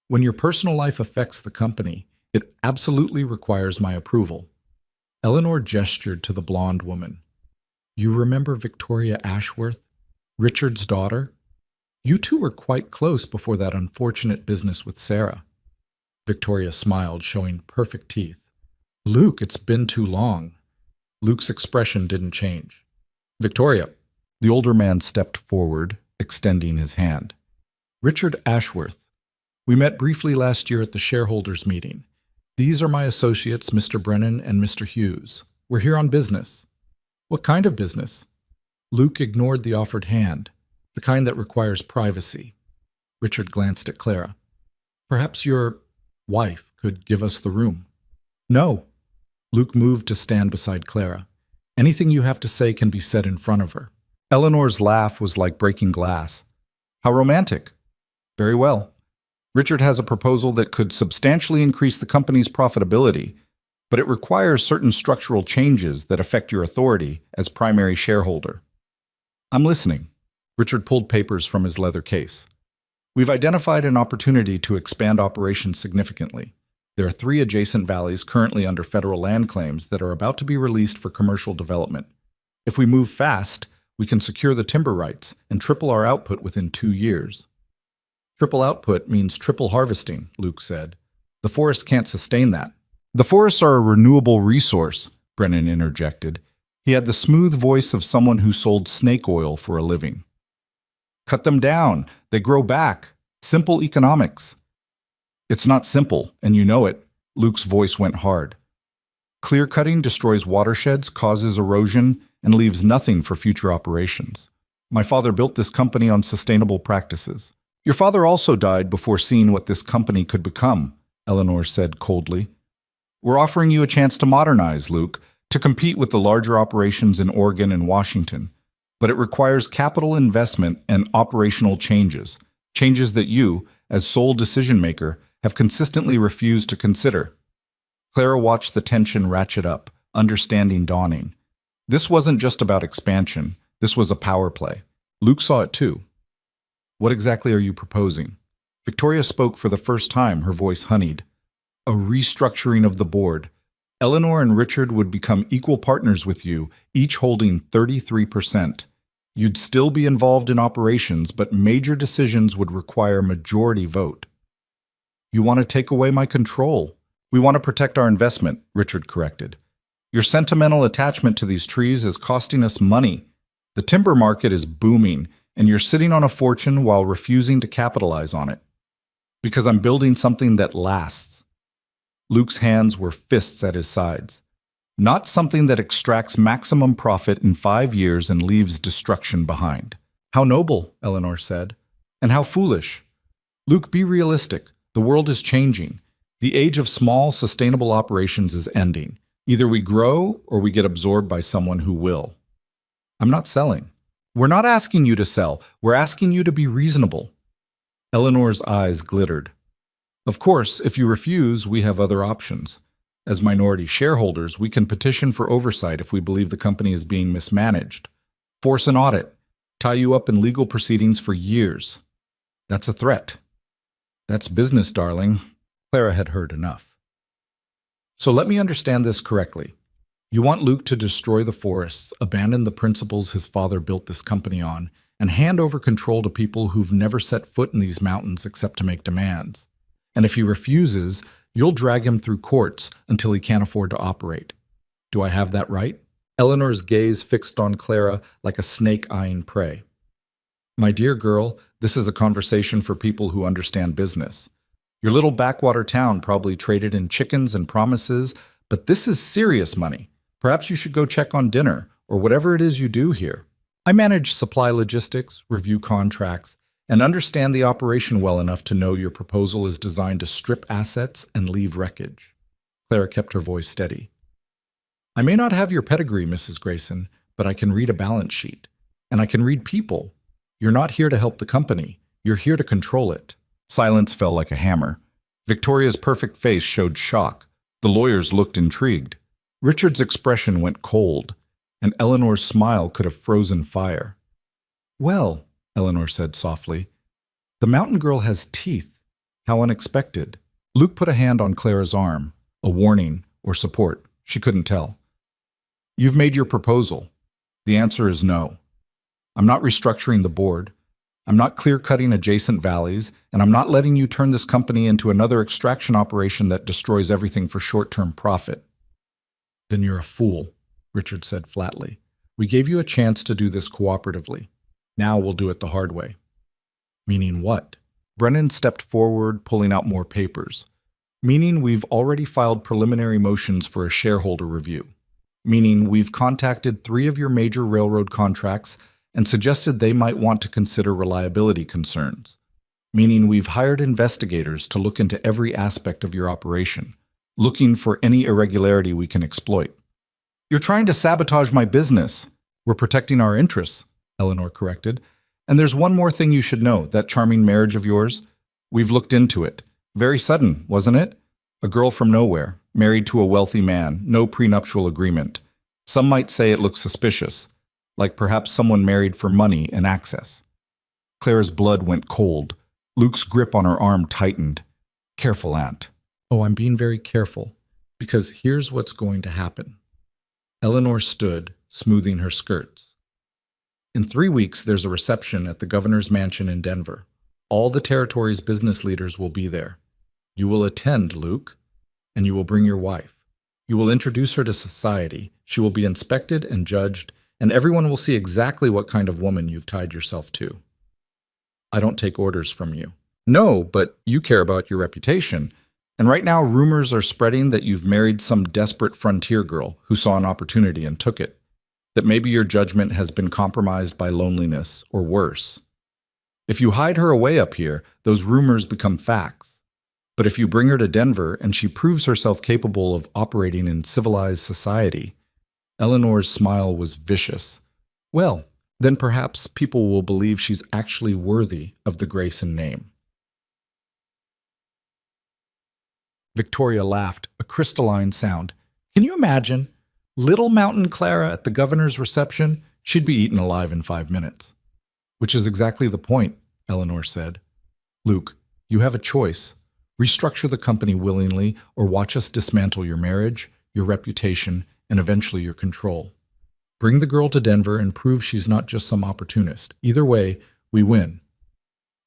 When your personal life affects the company, it absolutely requires my approval. Eleanor gestured to the blonde woman. You remember Victoria Ashworth, Richard's daughter? You 2 were quite close before that unfortunate business with Sarah. Victoria smiled, showing perfect teeth. Luke, it's been too long. Luke's expression didn't change. Victoria. The older man stepped forward, extending his hand. Richard Ashworth. We met briefly last year at the shareholders' meeting. These are my associates, Mr. Brennan and Mr. Hughes. We're here on business. What kind of business? Luke ignored the offered hand, the kind that requires privacy. Richard glanced at Clara. Perhaps your wife could give us the room. No. Luke moved to stand beside Clara. Anything you have to say can be said in front of her. Eleanor's laugh was like breaking glass. How romantic. Very well. Richard has a proposal that could substantially increase the company's profitability. but it requires certain structural changes that affect your authority as primary shareholder. I'm listening. Richard pulled papers from his leather case. We've identified an opportunity to expand operations significantly. There are 3 adjacent valleys currently under federal land claims that are about to be released for commercial development. If we move fast, we can secure the timber rights and triple our output within 2 years. Triple output means triple harvesting, Luke said. The forest can't sustain that. The forests are a renewable resource, Brennan interjected. He had the smooth voice of someone who sold snake oil for a living. Cut them down. They grow back. Simple economics. It's not simple, and you know it. Luke's voice went hard. Clear-cutting destroys watersheds, causes erosion, and leaves nothing for future operations. My father built this company on sustainable practices. Your father also died before seeing what this company could become, Eleanor said coldly. We're offering you a chance to modernize, Luke, to compete with the larger operations in Oregon and Washington. But it requires capital investment and operational changes, changes that you, as sole decision-maker, have consistently refused to consider. Clara watched the tension ratchet up, understanding dawning. This wasn't just about expansion, this was a power play. Luke saw it too. What exactly are you proposing? Victoria spoke for the first time, her voice honeyed. A restructuring of the board. Eleanor and Richard would become equal partners with you, each holding 33%. You'd still be involved in operations, but major decisions would require majority vote. You want to take away my control. We want to protect our investment, Richard corrected. Your sentimental attachment to these trees is costing us money. The timber market is booming, and you're sitting on a fortune while refusing to capitalize on it. Because I'm building something that lasts. Luke's hands were fists at his sides. Not something that extracts maximum profit in 5 years and leaves destruction behind. How noble, Eleanor said. And how foolish. Luke, be realistic. The world is changing. The age of small, sustainable operations is ending. Either we grow or we get absorbed by someone who will. I'm not selling. We're not asking you to sell. We're asking you to be reasonable. Eleanor's eyes glittered. Of course, if you refuse, we have other options. As minority shareholders, we can petition for oversight if we believe the company is being mismanaged. Force an audit. Tie you up in legal proceedings for years. That's a threat. That's business, darling. Clara had heard enough. So let me understand this correctly. You want Luke to destroy the forests, abandon the principles his father built this company on, and hand over control to people who've never set foot in these mountains except to make demands. And if he refuses, you'll drag him through courts until he can't afford to operate. Do I have that right? Eleanor's gaze fixed on Clara like a snake eyeing prey. My dear girl, this is a conversation for people who understand business. Your little backwater town probably traded in chickens and promises, but this is serious money. Perhaps you should go check on dinner, or whatever it is you do here. I manage supply logistics, review contracts, and understand the operation well enough to know your proposal is designed to strip assets and leave wreckage. Clara kept her voice steady. I may not have your pedigree, Mrs. Grayson, but I can read a balance sheet. And I can read people. You're not here to help the company. You're here to control it. Silence fell like a hammer. Victoria's perfect face showed shock. The lawyers looked intrigued. Richard's expression went cold, and Eleanor's smile could have frozen fire. Well, Eleanor said softly, the mountain girl has teeth. How unexpected. Luke put a hand on Clara's arm, a warning or support. She couldn't tell. You've made your proposal. The answer is no. I'm not restructuring the board. I'm not clear-cutting adjacent valleys, and I'm not letting you turn this company into another extraction operation that destroys everything for short-term profit. Then you're a fool, Richard said flatly. We gave you a chance to do this cooperatively. Now we'll do it the hard way. Meaning what? Brennan stepped forward, pulling out more papers. Meaning we've already filed preliminary motions for a shareholder review. Meaning we've contacted 3 of your major railroad contracts and suggested they might want to consider reliability concerns. Meaning we've hired investigators to look into every aspect of your operation, looking for any irregularity we can exploit. You're trying to sabotage my business. We're protecting our interests, Eleanor corrected. And there's one more thing you should know, that charming marriage of yours. We've looked into it. Very sudden, wasn't it? A girl from nowhere, married to a wealthy man, no prenuptial agreement. Some might say it looks suspicious, like perhaps someone married for money and access. Clara's blood went cold. Luke's grip on her arm tightened. Careful, Aunt. Oh, I'm being very careful, because here's what's going to happen. Eleanor stood, smoothing her skirts. In 3 weeks, there's a reception at the governor's mansion in Denver. All the territory's business leaders will be there. You will attend, Luke, and you will bring your wife. You will introduce her to society. She will be inspected and judged, and everyone will see exactly what kind of woman you've tied yourself to. I don't take orders from you. No, but you care about your reputation. And right now, rumors are spreading that you've married some desperate frontier girl who saw an opportunity and took it. That maybe your judgment has been compromised by loneliness, or worse. If you hide her away up here, those rumors become facts. But if you bring her to Denver and she proves herself capable of operating in civilized society, Eleanor's smile was vicious. Well, then perhaps people will believe she's actually worthy of the Grayson name. Victoria laughed, a crystalline sound. Can you imagine? Little Mountain Clara at the governor's reception? She'd be eaten alive in 5 minutes. Which is exactly the point, Eleanor said. Luke, you have a choice. Restructure the company willingly, or watch us dismantle your marriage, your reputation, and eventually your control. Bring the girl to Denver and prove she's not just some opportunist. Either way, we win.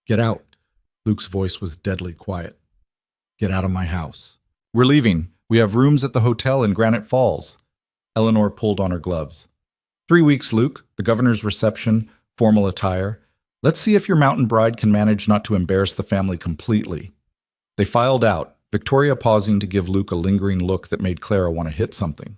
Get out. Luke's voice was deadly quiet. Get out of my house. We're leaving. We have rooms at the hotel in Granite Falls. Eleanor pulled on her gloves. 3 weeks, Luke, the governor's reception, formal attire. Let's see if your mountain bride can manage not to embarrass the family completely. They filed out, Victoria pausing to give Luke a lingering look that made Clara want to hit something.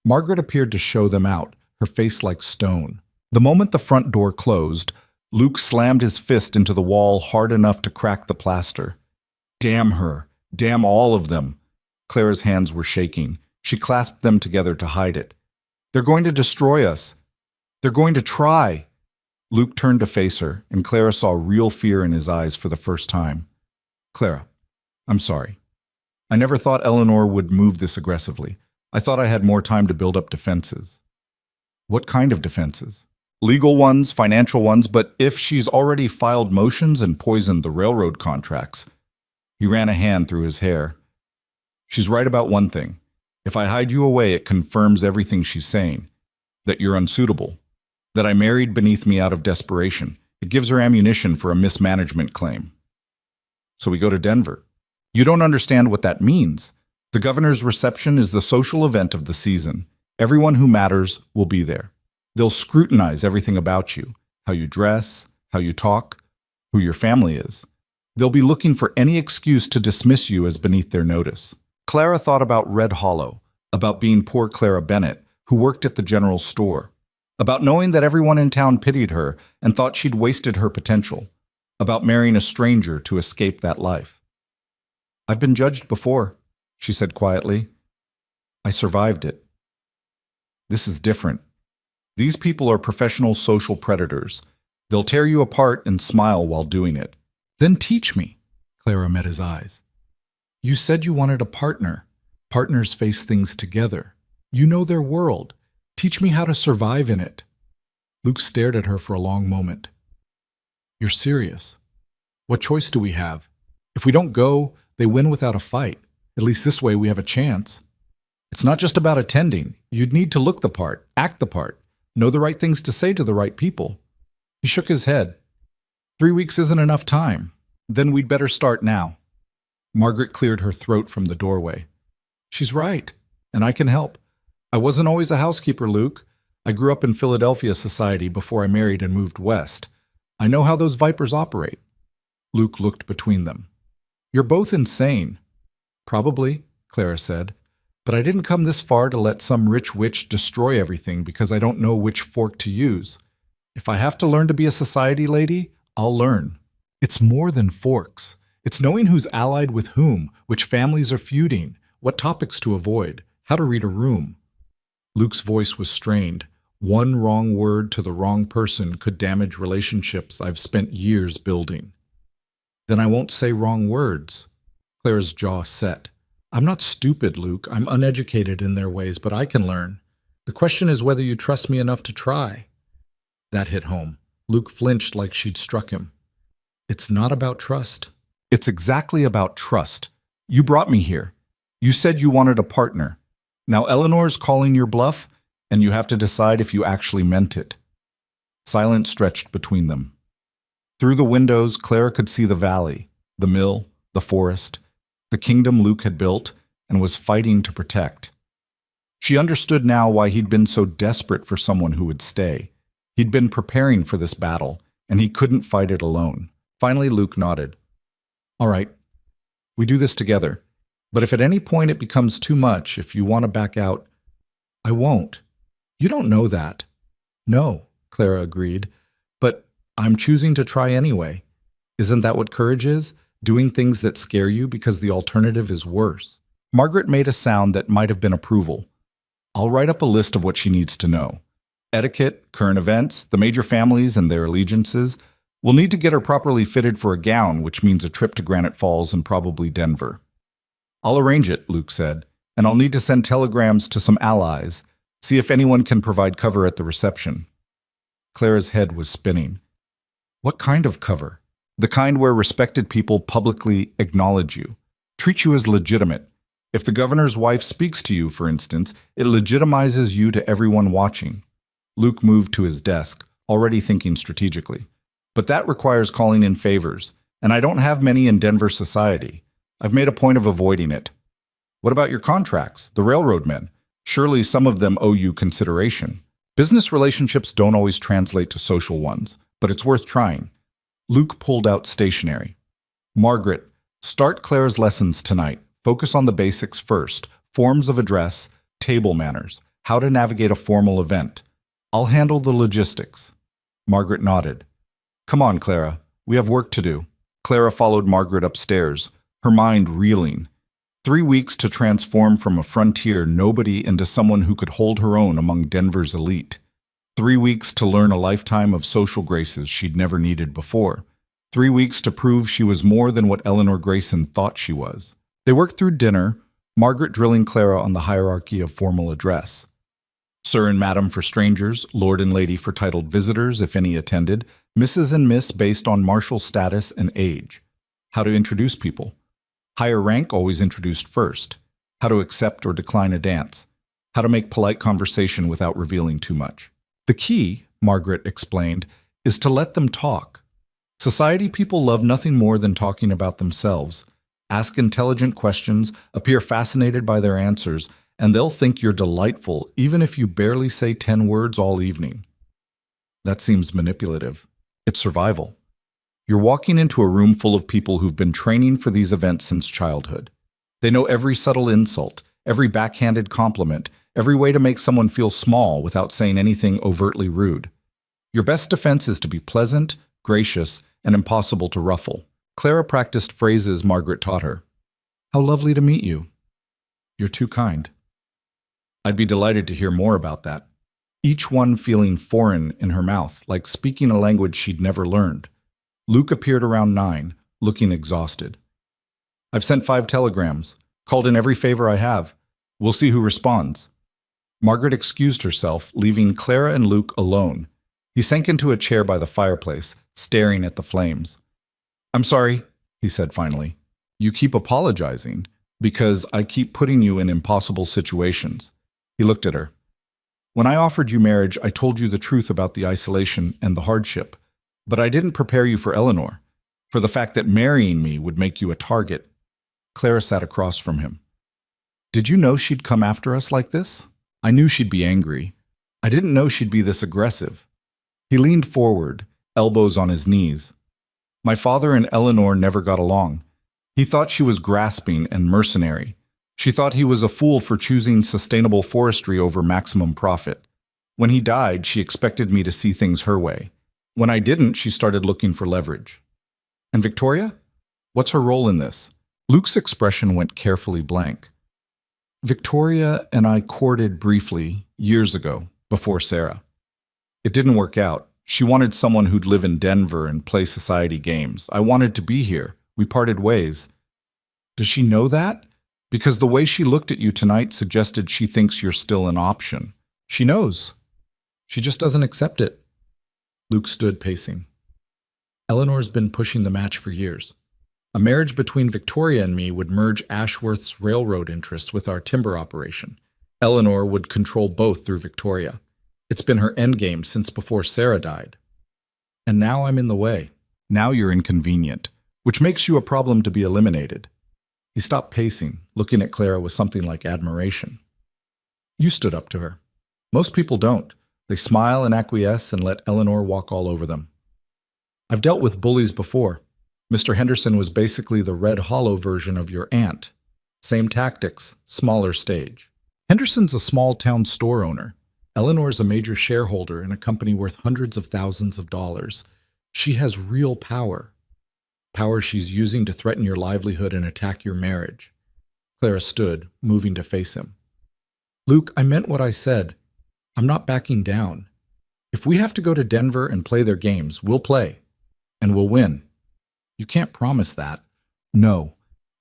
Margaret appeared to show them out, her face like stone. The moment the front door closed, Luke slammed his fist into the wall hard enough to crack the plaster. Damn her. Damn all of them. Clara's hands were shaking. She clasped them together to hide it. They're going to destroy us. They're going to try. Luke turned to face her, and Clara saw real fear in his eyes for the first time. Clara, I'm sorry. I never thought Eleanor would move this aggressively. I thought I had more time to build up defenses. What kind of defenses? Legal ones, financial ones, but if she's already filed motions and poisoned the railroad contracts. He ran a hand through his hair. She's right about one thing. If I hide you away, it confirms everything she's saying. That you're unsuitable. That I married beneath me out of desperation. It gives her ammunition for a mismanagement claim. So we go to Denver. You don't understand what that means. The governor's reception is the social event of the season. Everyone who matters will be there. They'll scrutinize everything about you, how you dress, how you talk, who your family is. They'll be looking for any excuse to dismiss you as beneath their notice. Clara thought about Red Hollow, about being poor Clara Bennett, who worked at the general store, about knowing that everyone in town pitied her and thought she'd wasted her potential, about marrying a stranger to escape that life. I've been judged before, she said quietly. I survived it. This is different. These people are professional social predators. They'll tear you apart and smile while doing it. Then teach me. Clara met his eyes. You said you wanted a partner. Partners face things together. You know their world. Teach me how to survive in it. Luke stared at her for a long moment. You're serious. What choice do we have? If we don't go, they win without a fight. At least this way we have a chance. It's not just about attending. You'd need to look the part, act the part, know the right things to say to the right people. He shook his head. 3 weeks isn't enough time. Then we'd better start now. Margaret cleared her throat from the doorway. She's right, and I can help. I wasn't always a housekeeper, Luke. I grew up in Philadelphia society before I married and moved west. I know how those vipers operate. Luke looked between them. You're both insane. Probably, Clara said, but I didn't come this far to let some rich witch destroy everything because I don't know which fork to use. If I have to learn to be a society lady, I'll learn. It's more than forks. It's knowing who's allied with whom, which families are feuding, what topics to avoid, how to read a room. Luke's voice was strained. One wrong word to the wrong person could damage relationships I've spent years building. Then I won't say wrong words. Clara's jaw set. I'm not stupid, Luke. I'm uneducated in their ways, but I can learn. The question is whether you trust me enough to try. That hit home. Luke flinched like she'd struck him. It's not about trust. It's exactly about trust. You brought me here. You said you wanted a partner. Now Eleanor's calling your bluff, and you have to decide if you actually meant it. Silence stretched between them. Through the windows, Clara could see the valley, the mill, the forest, the kingdom Luke had built and was fighting to protect. She understood now why he'd been so desperate for someone who would stay. He'd been preparing for this battle, and he couldn't fight it alone. Finally, Luke nodded. All right, we do this together. But if at any point it becomes too much, if you want to back out, I won't. You don't know that. No, Clara agreed. But I'm choosing to try anyway. Isn't that what courage is? Doing things that scare you because the alternative is worse. Margaret made a sound that might have been approval. I'll write up a list of what she needs to know. Etiquette, current events, the major families and their allegiances. We'll need to get her properly fitted for a gown, which means a trip to Granite Falls and probably Denver. I'll arrange it, Luke said, and I'll need to send telegrams to some allies, see if anyone can provide cover at the reception. Clara's head was spinning. What kind of cover? The kind where respected people publicly acknowledge you, treat you as legitimate. If the governor's wife speaks to you, for instance, it legitimizes you to everyone watching. Luke moved to his desk, already thinking strategically. But that requires calling in favors, and I don't have many in Denver society. I've made a point of avoiding it. What about your contracts, the railroad men? Surely some of them owe you consideration. Business relationships don't always translate to social ones, but it's worth trying. Luke pulled out stationery. Margaret, start Clara's lessons tonight. Focus on the basics first. Forms of address, table manners, how to navigate a formal event. I'll handle the logistics. Margaret nodded. Come on, Clara. We have work to do. Clara followed Margaret upstairs, her mind reeling. 3 weeks to transform from a frontier nobody into someone who could hold her own among Denver's elite. 3 weeks to learn a lifetime of social graces she'd never needed before. 3 weeks to prove she was more than what Eleanor Grayson thought she was. They worked through dinner, Margaret drilling Clara on the hierarchy of formal address. Sir and Madam for strangers, Lord and Lady for titled visitors, if any attended, Mrs. and Miss based on martial status and age. How to introduce people. Higher rank always introduced first. How to accept or decline a dance. How to make polite conversation without revealing too much. The key, Margaret explained, is to let them talk. Society people love nothing more than talking about themselves. Ask intelligent questions, appear fascinated by their answers, and they'll think you're delightful even if you barely say 10 words all evening. That seems manipulative. It's survival. You're walking into a room full of people who've been training for these events since childhood. They know every subtle insult, every backhanded compliment, every way to make someone feel small without saying anything overtly rude. Your best defense is to be pleasant, gracious, and impossible to ruffle. Clara practiced phrases Margaret taught her. How lovely to meet you. You're too kind. I'd be delighted to hear more about that. Each one feeling foreign in her mouth, like speaking a language she'd never learned. Luke appeared around 9, looking exhausted. I've sent 5 telegrams, called in every favor I have. We'll see who responds. Margaret excused herself, leaving Clara and Luke alone. He sank into a chair by the fireplace, staring at the flames. I'm sorry, he said finally. You keep apologizing because I keep putting you in impossible situations. He looked at her. When I offered you marriage, I told you the truth about the isolation and the hardship. But I didn't prepare you for Eleanor, for the fact that marrying me would make you a target. Clara sat across from him. Did you know she'd come after us like this? I knew she'd be angry. I didn't know she'd be this aggressive. He leaned forward, elbows on his knees. My father and Eleanor never got along. He thought she was grasping and mercenary. She thought he was a fool for choosing sustainable forestry over maximum profit. When he died, she expected me to see things her way. When I didn't, she started looking for leverage. And Victoria? What's her role in this? Luke's expression went carefully blank. Victoria and I courted briefly years ago, before Sarah. It didn't work out. She wanted someone who'd live in Denver and play society games. I wanted to be here. We parted ways. Does she know that? Because the way she looked at you tonight suggested she thinks you're still an option. She knows. She just doesn't accept it. Luke stood pacing. Eleanor's been pushing the match for years. A marriage between Victoria and me would merge Ashworth's railroad interests with our timber operation. Eleanor would control both through Victoria. It's been her endgame since before Sarah died. And now I'm in the way. Now you're inconvenient, which makes you a problem to be eliminated. He stopped pacing, looking at Clara with something like admiration. You stood up to her. Most people don't. They smile and acquiesce and let Eleanor walk all over them. I've dealt with bullies before. Mr. Henderson was basically the Red Hollow version of your aunt. Same tactics, smaller stage. Henderson's a small-town store owner. Eleanor's a major shareholder in a company worth hundreds of thousands of dollars. She has real power. Power she's using to threaten your livelihood and attack your marriage. Clara stood, moving to face him. Luke, I meant what I said. I'm not backing down. If we have to go to Denver and play their games, we'll play. And we'll win. You can't promise that. No.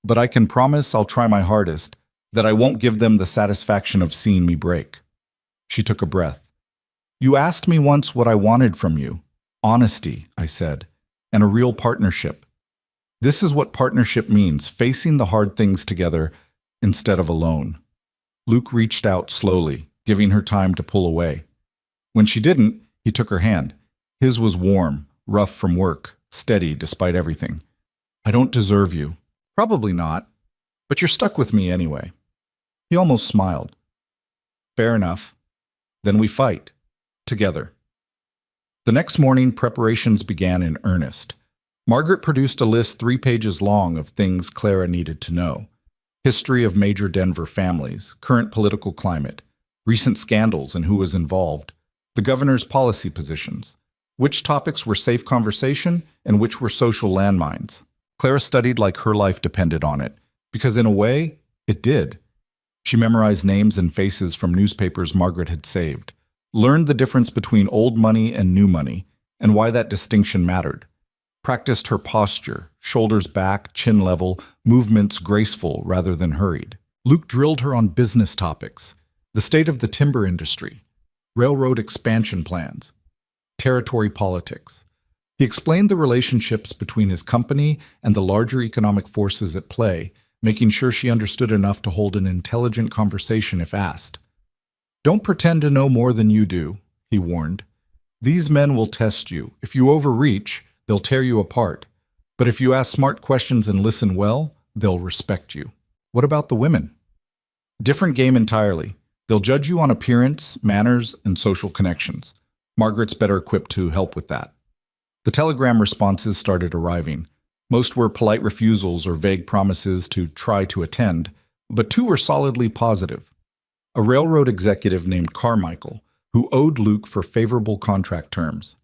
But I can promise I'll try my hardest, that I won't give them the satisfaction of seeing me break. She took a breath. You asked me once what I wanted from you. Honesty, I said, and a real partnership. This is what partnership means, facing the hard things together instead of alone. Luke reached out slowly, giving her time to pull away. When she didn't, he took her hand. His was warm, rough from work, steady despite everything. I don't deserve you. Probably not, but you're stuck with me anyway. He almost smiled. Fair enough. Then we fight. Together. The next morning, preparations began in earnest. Margaret produced a list 3 pages long of things Clara needed to know. History of major Denver families, current political climate, recent scandals and who was involved, the governor's policy positions, which topics were safe conversation and which were social landmines. Clara studied like her life depended on it, because in a way, it did. She memorized names and faces from newspapers Margaret had saved, learned the difference between old money and new money, and why that distinction mattered. Practiced her posture, shoulders back, chin level, movements graceful rather than hurried. Luke drilled her on business topics, the state of the timber industry, railroad expansion plans, territory politics. He explained the relationships between his company and the larger economic forces at play, making sure she understood enough to hold an intelligent conversation if asked. Don't pretend to know more than you do, he warned. These men will test you. If you overreach, they'll tear you apart. But if you ask smart questions and listen well, they'll respect you. What about the women? Different game entirely. They'll judge you on appearance, manners, and social connections. Margaret's better equipped to help with that. The telegram responses started arriving. Most were polite refusals or vague promises to try to attend, but 2 were solidly positive. A railroad executive named Carmichael, who owed Luke for favorable contract terms.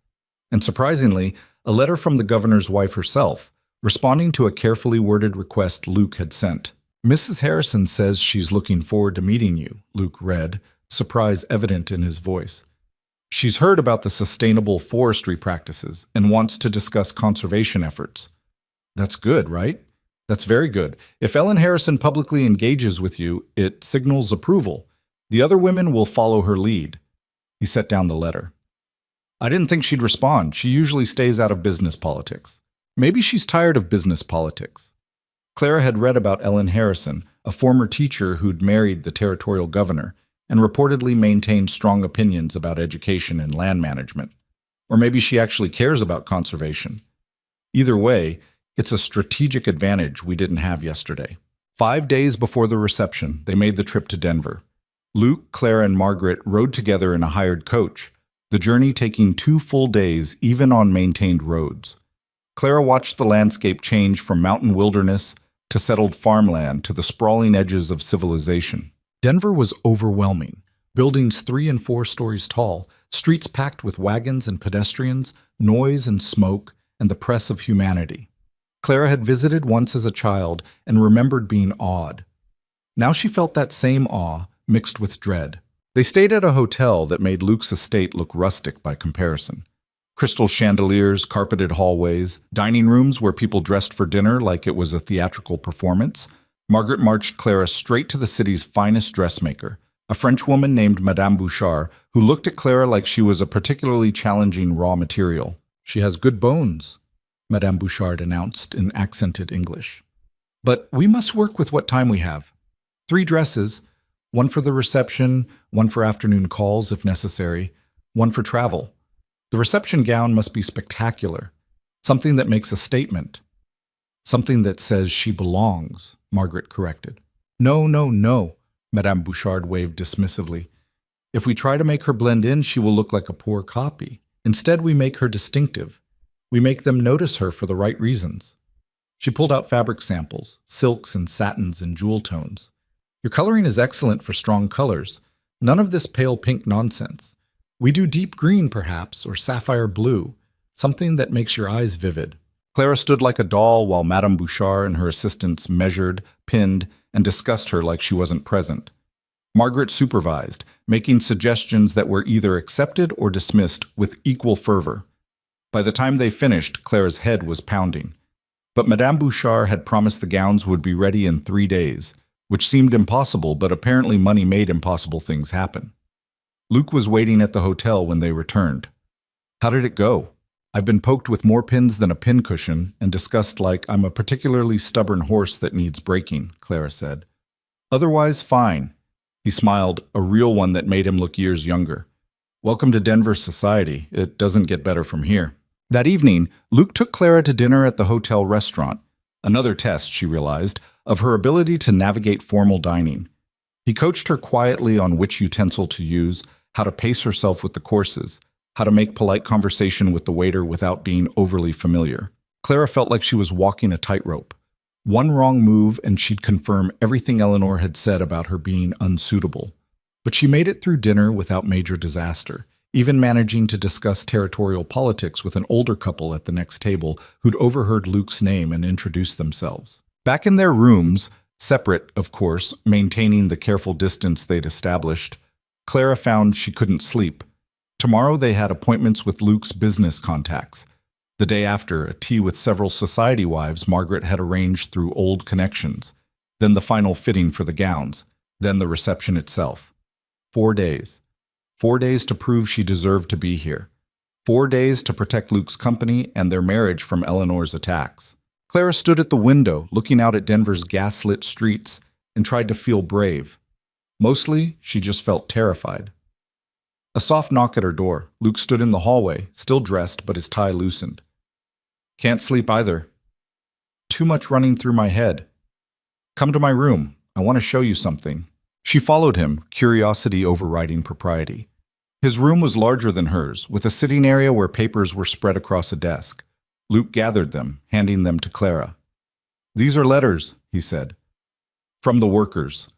And surprisingly, a letter from the governor's wife herself, responding to a carefully worded request Luke had sent. Mrs. Harrison says she's looking forward to meeting you, Luke read, surprise evident in his voice. She's heard about the sustainable forestry practices and wants to discuss conservation efforts. That's good, right? That's very good. If Ellen Harrison publicly engages with you, it signals approval. The other women will follow her lead. He set down the letter. I didn't think she'd respond. She usually stays out of business politics. Maybe she's tired of business politics. Clara had read about Ellen Harrison, a former teacher who'd married the territorial governor, and reportedly maintained strong opinions about education and land management. Or maybe she actually cares about conservation. Either way, it's a strategic advantage we didn't have yesterday. 5 days before the reception, they made the trip to Denver. Luke, Clara, and Margaret rode together in a hired coach, the journey taking 2 full days even on maintained roads. Clara watched the landscape change from mountain wilderness to settled farmland to the sprawling edges of civilization. Denver was overwhelming. Buildings 3 and 4 stories tall, streets packed with wagons and pedestrians, noise and smoke, and the press of humanity. Clara had visited once as a child and remembered being awed. Now she felt that same awe, mixed with dread. They stayed at a hotel that made Luke's estate look rustic by comparison. Crystal chandeliers, carpeted hallways, dining rooms where people dressed for dinner like it was a theatrical performance, Margaret marched Clara straight to the city's finest dressmaker, a French woman named Madame Bouchard, who looked at Clara like she was a particularly challenging raw material. "She has good bones," Madame Bouchard announced in accented English. "But we must work with what time we have. 3 dresses, one for the reception, one for afternoon calls if necessary, one for travel. The reception gown must be spectacular, something that makes a statement. Something that says she belongs," Margaret corrected. "No, no, no," Madame Bouchard waved dismissively. "If we try to make her blend in, she will look like a poor copy. Instead, we make her distinctive. We make them notice her for the right reasons." She pulled out fabric samples, silks and satins and jewel tones. "Your coloring is excellent for strong colors. None of this pale pink nonsense. We do deep green, perhaps, or sapphire blue, something that makes your eyes vivid." Clara stood like a doll while Madame Bouchard and her assistants measured, pinned, and discussed her like she wasn't present. Margaret supervised, making suggestions that were either accepted or dismissed with equal fervor. By the time they finished, Clara's head was pounding. But Madame Bouchard had promised the gowns would be ready in 3 days, which seemed impossible, but apparently money made impossible things happen. Luke was waiting at the hotel when they returned. "How did it go?" "I've been poked with more pins than a pincushion and discussed like I'm a particularly stubborn horse that needs breaking," Clara said. "Otherwise, fine." He smiled, a real one that made him look years younger. "Welcome to Denver society. It doesn't get better from here." That evening, Luke took Clara to dinner at the hotel restaurant, another test, she realized, of her ability to navigate formal dining. He coached her quietly on which utensil to use, how to pace herself with the courses, how to make polite conversation with the waiter without being overly familiar. Clara felt like she was walking a tightrope. One wrong move and she'd confirm everything Eleanor had said about her being unsuitable. But she made it through dinner without major disaster, even managing to discuss territorial politics with an older couple at the next table who'd overheard Luke's name and introduced themselves. Back in their rooms, separate, of course, maintaining the careful distance they'd established, Clara found she couldn't sleep. Tomorrow they had appointments with Luke's business contacts. The day after, a tea with several society wives Margaret had arranged through old connections. Then the final fitting for the gowns. Then the reception itself. 4 days. 4 days to prove she deserved to be here. 4 days to protect Luke's company and their marriage from Eleanor's attacks. Clara stood at the window, looking out at Denver's gas-lit streets, and tried to feel brave. Mostly, she just felt terrified. A soft knock at her door. Luke stood in the hallway, still dressed, but his tie loosened. "Can't sleep either. Too much running through my head. Come to my room. I want to show you something." She followed him, curiosity overriding propriety. His room was larger than hers, with a sitting area where papers were spread across a desk. Luke gathered them, handing them to Clara. "These are letters," he said. "From the workers.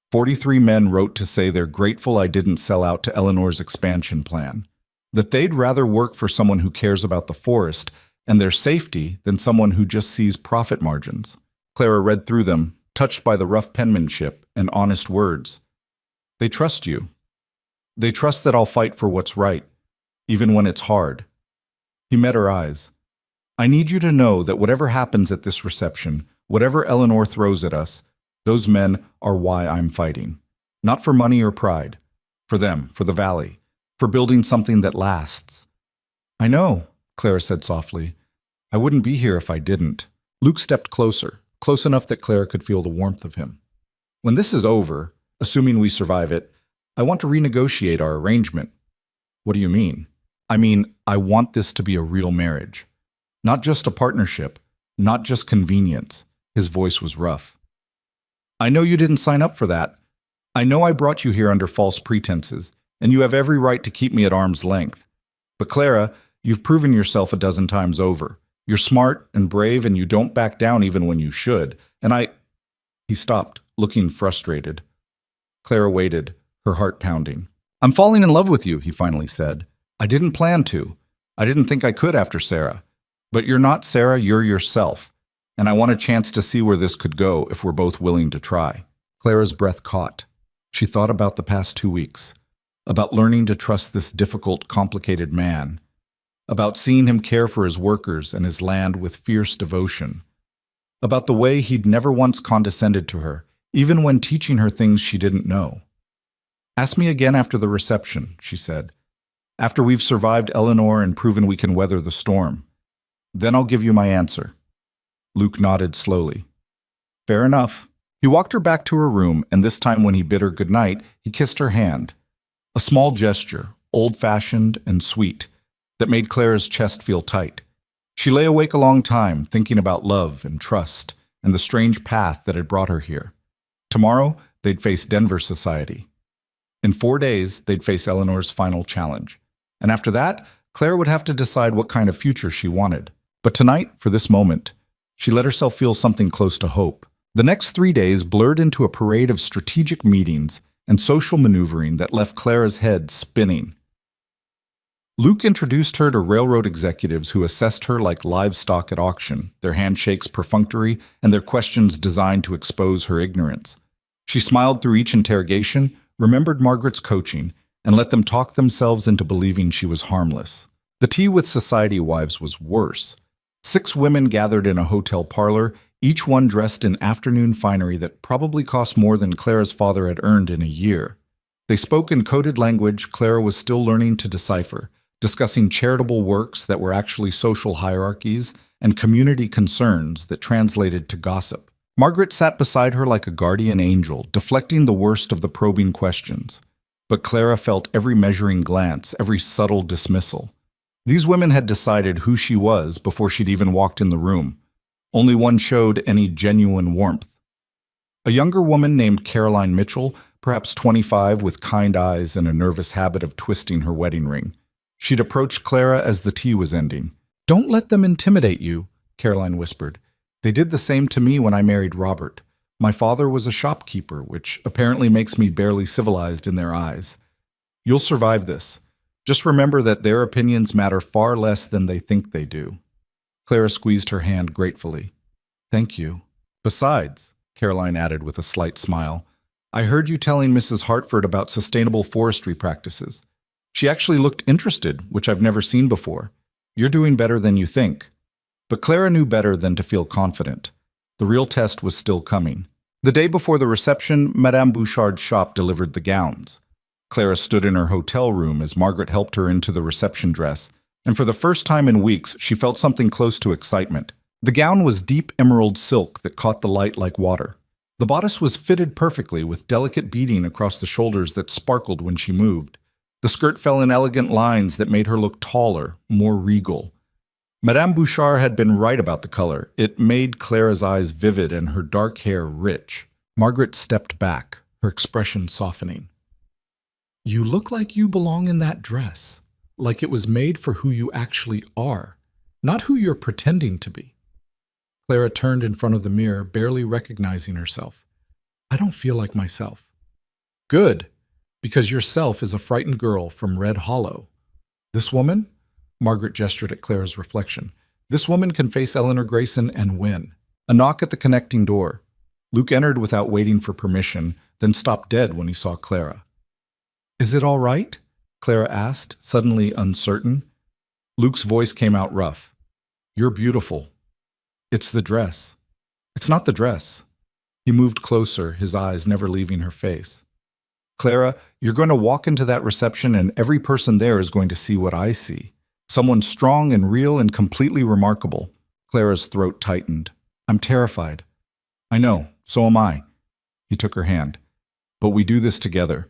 43 men wrote to say they're grateful I didn't sell out to Eleanor's expansion plan, that they'd rather work for someone who cares about the forest and their safety than someone who just sees profit margins." Clara read through them, touched by the rough penmanship and honest words. "They trust you. They trust that I'll fight for what's right, even when it's hard." He met her eyes. "I need you to know that whatever happens at this reception, whatever Eleanor throws at us, those men are why I'm fighting. Not for money or pride. For them, for the valley, for building something that lasts." "I know," Clara said softly. "I wouldn't be here if I didn't." Luke stepped closer, close enough that Clara could feel the warmth of him. "When this is over, assuming we survive it, I want to renegotiate our arrangement." "What do you mean?" "I mean, I want this to be a real marriage. Not just a partnership, not just convenience." His voice was rough. "I know you didn't sign up for that. I know I brought you here under false pretenses, and you have every right to keep me at arm's length. But Clara, you've proven yourself a dozen times over. You're smart and brave, and you don't back down even when you should. And I—" He stopped, looking frustrated. Clara waited, her heart pounding. "I'm falling in love with you," he finally said. "I didn't plan to. I didn't think I could after Sarah. But you're not Sarah, you're yourself. And I want a chance to see where this could go if we're both willing to try." Clara's breath caught. She thought about the past 2 weeks, about learning to trust this difficult, complicated man, about seeing him care for his workers and his land with fierce devotion. about the way he'd never once condescended to her, even when teaching her things she didn't know. "Ask me again after the reception," she said. "After we've survived Eleanor and proven we can weather the storm. Then I'll give you my answer." Luke nodded slowly. "Fair enough." He walked her back to her room, and this time when he bid her good night, he kissed her hand. A small gesture, old-fashioned and sweet, that made Clara's chest feel tight. She lay awake a long time, thinking about love and trust and the strange path that had brought her here. Tomorrow, they'd face Denver society. In 4 days, they'd face Eleanor's final challenge. And after that, Clara would have to decide what kind of future she wanted. But tonight, for this moment, she let herself feel something close to hope. The next 3 days blurred into a parade of strategic meetings and social maneuvering that left Clara's head spinning. Luke introduced her to railroad executives who assessed her like livestock at auction, their handshakes perfunctory and their questions designed to expose her ignorance. She smiled through each interrogation, remembered Margaret's coaching, and let them talk themselves into believing she was harmless. The tea with society wives was worse. 6 women gathered in a hotel parlor, each one dressed in afternoon finery that probably cost more than Clara's father had earned in a year. They spoke in coded language Clara was still learning to decipher, discussing charitable works that were actually social hierarchies and community concerns that translated to gossip. Margaret sat beside her like a guardian angel, deflecting the worst of the probing questions. But Clara felt every measuring glance, every subtle dismissal. These women had decided who she was before she'd even walked in the room. Only one showed any genuine warmth. A younger woman named Caroline Mitchell, perhaps 25, with kind eyes and a nervous habit of twisting her wedding ring. She'd approached Clara as the tea was ending. "Don't let them intimidate you," Caroline whispered. "They did the same to me when I married Robert. My father was a shopkeeper, which apparently makes me barely civilized in their eyes. You'll survive this. Just remember that their opinions matter far less than they think they do." Clara squeezed her hand gratefully. "Thank you. Besides," Caroline added with a slight smile, "I heard you telling Mrs. Hartford about sustainable forestry practices. She actually looked interested, which I've never seen before. You're doing better than you think." But Clara knew better than to feel confident. The real test was still coming. The day before the reception, Madame Bouchard's shop delivered the gowns. Clara stood in her hotel room as Margaret helped her into the reception dress, and for the first time in weeks, she felt something close to excitement. The gown was deep emerald silk that caught the light like water. The bodice was fitted perfectly, with delicate beading across the shoulders that sparkled when she moved. The skirt fell in elegant lines that made her look taller, more regal. Madame Bouchard had been right about the color. It made Clara's eyes vivid and her dark hair rich. Margaret stepped back, her expression softening. "You look like you belong in that dress, like it was made for who you actually are, not who you're pretending to be." Clara turned in front of the mirror, barely recognizing herself. "I don't feel like myself." "Good. Because yourself is a frightened girl from Red Hollow. This woman," Margaret gestured at Clara's reflection, "this woman can face Eleanor Grayson and win." A knock at the connecting door. Luke entered without waiting for permission, then stopped dead when he saw Clara. "Is it all right?" Clara asked, suddenly uncertain. Luke's voice came out rough. "You're beautiful. It's the dress." "It's not the dress." He moved closer, his eyes never leaving her face. "Clara, you're going to walk into that reception and every person there is going to see what I see. Someone strong and real and completely remarkable." Clara's throat tightened. "I'm terrified." "I know, so am I." He took her hand. "But we do this together.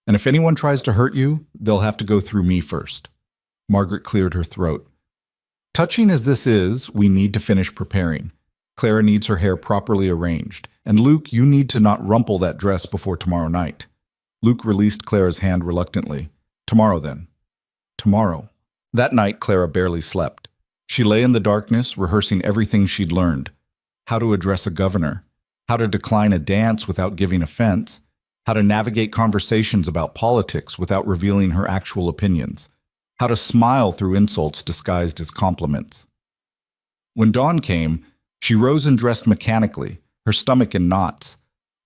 And if anyone tries to hurt you, they'll have to go through me first." Margaret cleared her throat. "Touching as this is, we need to finish preparing. Clara needs her hair properly arranged. And Luke, you need to not rumple that dress before tomorrow night." Luke released Clara's hand reluctantly. "Tomorrow, then." Tomorrow. That night, Clara barely slept. She lay in the darkness, rehearsing everything she'd learned. How to address a governor. How to decline a dance without giving offense. How to navigate conversations about politics without revealing her actual opinions. How to smile through insults disguised as compliments. When dawn came, she rose and dressed mechanically, her stomach in knots.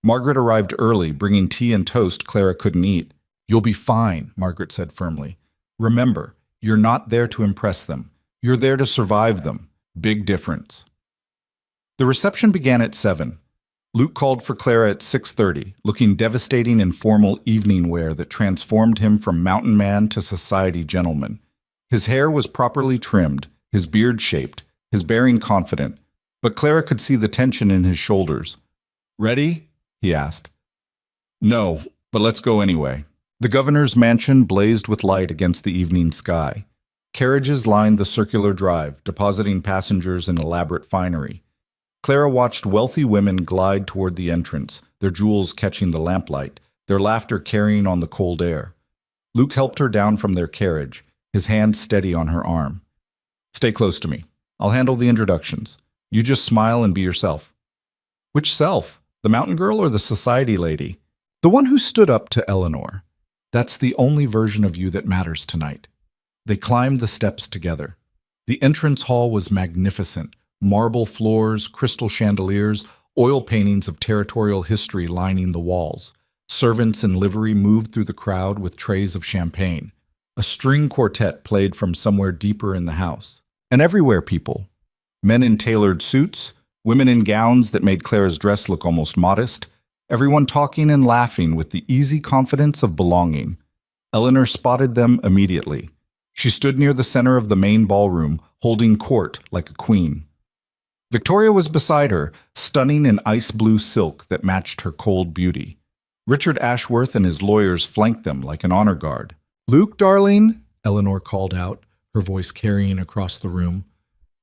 Margaret arrived early, bringing tea and toast Clara couldn't eat. "You'll be fine," Margaret said firmly. "Remember, you're not there to impress them. You're there to survive them. Big difference." The reception began at 7. Luke called for Clara at 6:30, looking devastating in formal evening wear that transformed him from mountain man to society gentleman. His hair was properly trimmed, his beard shaped, his bearing confident, but Clara could see the tension in his shoulders. "Ready?" he asked. "No, but let's go anyway." The governor's mansion blazed with light against the evening sky. Carriages lined the circular drive, depositing passengers in elaborate finery. Clara watched wealthy women glide toward the entrance, their jewels catching the lamplight, their laughter carrying on the cold air. Luke helped her down from their carriage, his hand steady on her arm. "Stay close to me. I'll handle the introductions. You just smile and be yourself." "Which self? The mountain girl or the society lady?" "The one who stood up to Eleanor. That's the only version of you that matters tonight." They climbed the steps together. The entrance hall was magnificent. Marble floors, crystal chandeliers, oil paintings of territorial history lining the walls. Servants in livery moved through the crowd with trays of champagne. A string quartet played from somewhere deeper in the house. And everywhere people. Men in tailored suits, women in gowns that made Clara's dress look almost modest, everyone talking and laughing with the easy confidence of belonging. Eleanor spotted them immediately. She stood near the center of the main ballroom, holding court like a queen. Victoria was beside her, stunning in ice blue silk that matched her cold beauty. Richard Ashworth and his lawyers flanked them like an honor guard. "Luke, darling," Eleanor called out, her voice carrying across the room.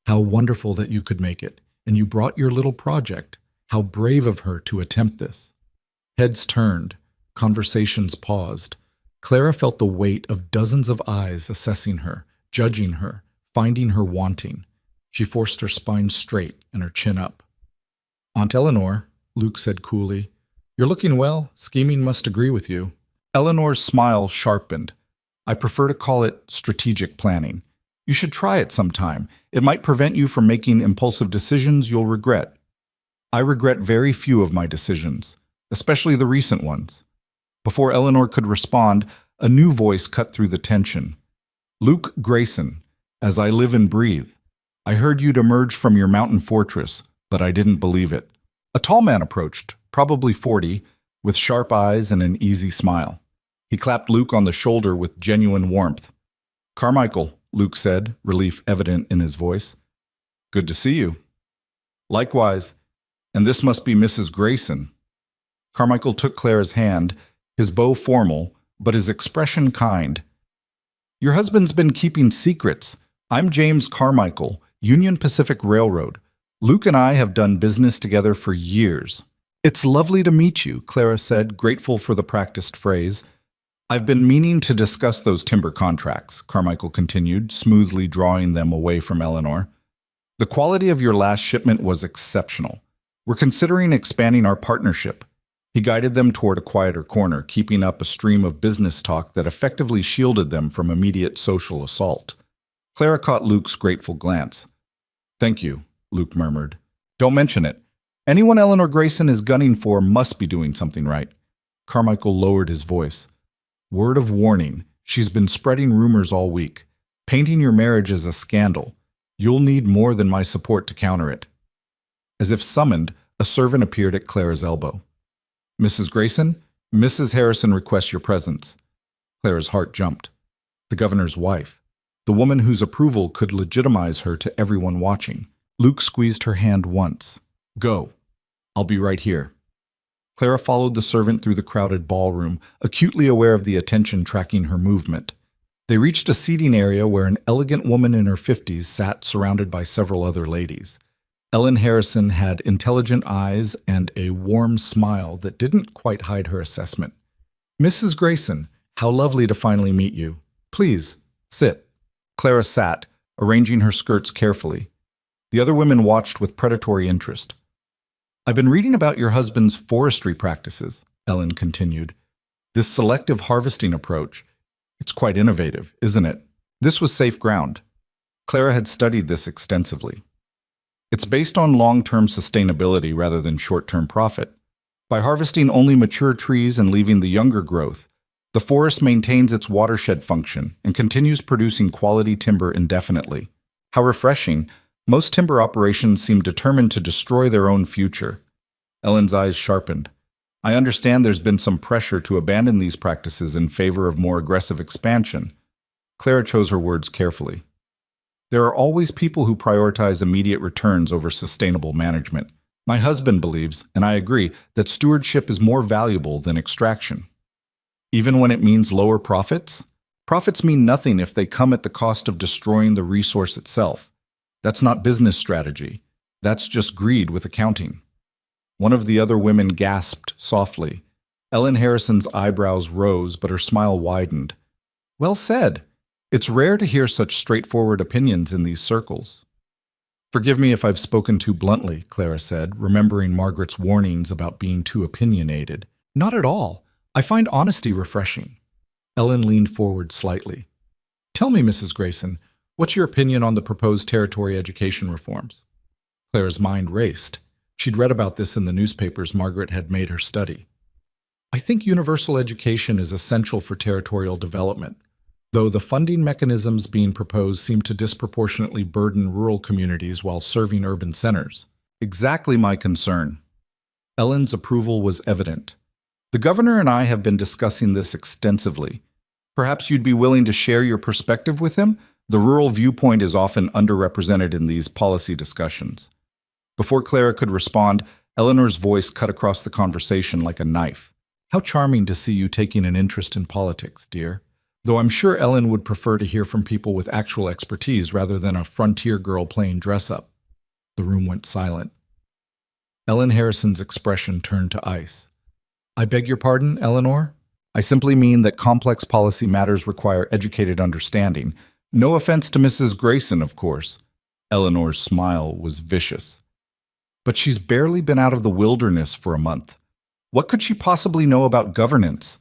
"How wonderful that you could make it, and you brought your little project. How brave of her to attempt this." Heads turned, conversations paused. Clara felt the weight of dozens of eyes assessing her, judging her, finding her wanting. She forced her spine straight and her chin up. "Aunt Eleanor," Luke said coolly, "you're looking well. Scheming must agree with you." Eleanor's smile sharpened. "I prefer to call it strategic planning. You should try it sometime. It might prevent you from making impulsive decisions you'll regret." "I regret very few of my decisions, especially the recent ones." Before Eleanor could respond, a new voice cut through the tension. "Luke Grayson, as I live and breathe. I heard you'd emerged from your mountain fortress, but I didn't believe it." A tall man approached, probably 40, with sharp eyes and an easy smile. He clapped Luke on the shoulder with genuine warmth. "Carmichael," Luke said, relief evident in his voice. "Good to see you." "Likewise. And this must be Mrs. Grayson." Carmichael took Clara's hand, his bow formal, but his expression kind. "Your husband's been keeping secrets. I'm James Carmichael, Union Pacific Railroad. Luke and I have done business together for years." "It's lovely to meet you," Clara said, grateful for the practiced phrase. "I've been meaning to discuss those timber contracts," Carmichael continued, smoothly drawing them away from Eleanor. "The quality of your last shipment was exceptional. We're considering expanding our partnership." He guided them toward a quieter corner, keeping up a stream of business talk that effectively shielded them from immediate social assault. Clara caught Luke's grateful glance. "Thank you," Luke murmured. "Don't mention it. Anyone Eleanor Grayson is gunning for must be doing something right." Carmichael lowered his voice. "Word of warning, she's been spreading rumors all week, painting your marriage as a scandal. You'll need more than my support to counter it." As if summoned, a servant appeared at Clara's elbow. "Mrs. Grayson, Mrs. Harrison requests your presence." Clara's heart jumped. The governor's wife. The woman whose approval could legitimize her to everyone watching. Luke squeezed her hand once. "Go. I'll be right here." Clara followed the servant through the crowded ballroom, acutely aware of the attention tracking her movement. They reached a seating area where an elegant woman in her 50s sat surrounded by several other ladies. Ellen Harrison had intelligent eyes and a warm smile that didn't quite hide her assessment. "Mrs. Grayson, how lovely to finally meet you. Please, sit." Clara sat, arranging her skirts carefully. The other women watched with predatory interest. "I've been reading about your husband's forestry practices," Ellen continued. "This selective harvesting approach, it's quite innovative, isn't it?" This was safe ground. Clara had studied this extensively. "It's based on long-term sustainability rather than short-term profit. By harvesting only mature trees and leaving the younger growth, the forest maintains its watershed function and continues producing quality timber indefinitely. How refreshing, Most timber operations seem determined to destroy their own future. Ellen's eyes sharpened. I understand there's been some pressure to abandon these practices in favor of more aggressive expansion. Clara chose her words carefully. There are always people who prioritize immediate returns over sustainable management. My husband believes, and I agree, that stewardship is more valuable than extraction. Even when it means lower profits? Profits mean nothing if they come at the cost of destroying the resource itself. That's not business strategy. That's just greed with accounting. One of the other women gasped softly. Ellen Harrison's eyebrows rose, but her smile widened. Well said. It's rare to hear such straightforward opinions in these circles. Forgive me if I've spoken too bluntly, Clara said, remembering Margaret's warnings about being too opinionated. Not at all. I find honesty refreshing. Ellen leaned forward slightly. Tell me, Mrs. Grayson, what's your opinion on the proposed territory education reforms? Clara's mind raced. She'd read about this in the newspapers Margaret had made her study. I think universal education is essential for territorial development, though the funding mechanisms being proposed seem to disproportionately burden rural communities while serving urban centers. Exactly my concern. Ellen's approval was evident. The governor and I have been discussing this extensively. Perhaps you'd be willing to share your perspective with him? The rural viewpoint is often underrepresented in these policy discussions. Before Clara could respond, Eleanor's voice cut across the conversation like a knife. How charming to see you taking an interest in politics, dear. Though I'm sure Ellen would prefer to hear from people with actual expertise rather than a frontier girl playing dress-up. The room went silent. Ellen Harrison's expression turned to ice. I beg your pardon, Eleanor? I simply mean that complex policy matters require educated understanding. No offense to Mrs. Grayson, of course. Eleanor's smile was vicious. But she's barely been out of the wilderness for a month. What could she possibly know about governance?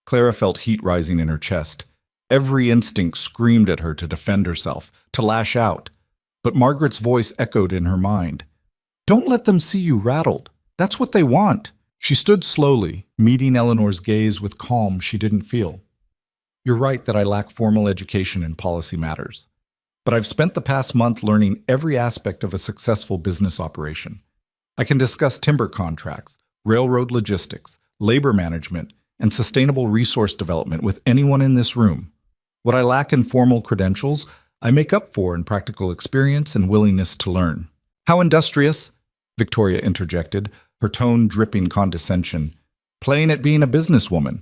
Clara felt heat rising in her chest. Every instinct screamed at her to defend herself, to lash out. But Margaret's voice echoed in her mind. Don't let them see you rattled. That's what they want. She stood slowly, meeting Eleanor's gaze with calm she didn't feel. You're right that I lack formal education in policy matters. But I've spent the past month learning every aspect of a successful business operation. I can discuss timber contracts, railroad logistics, labor management, and sustainable resource development with anyone in this room. What I lack in formal credentials, I make up for in practical experience and willingness to learn. How industrious, Victoria interjected, her tone dripping condescension. Playing at being a businesswoman.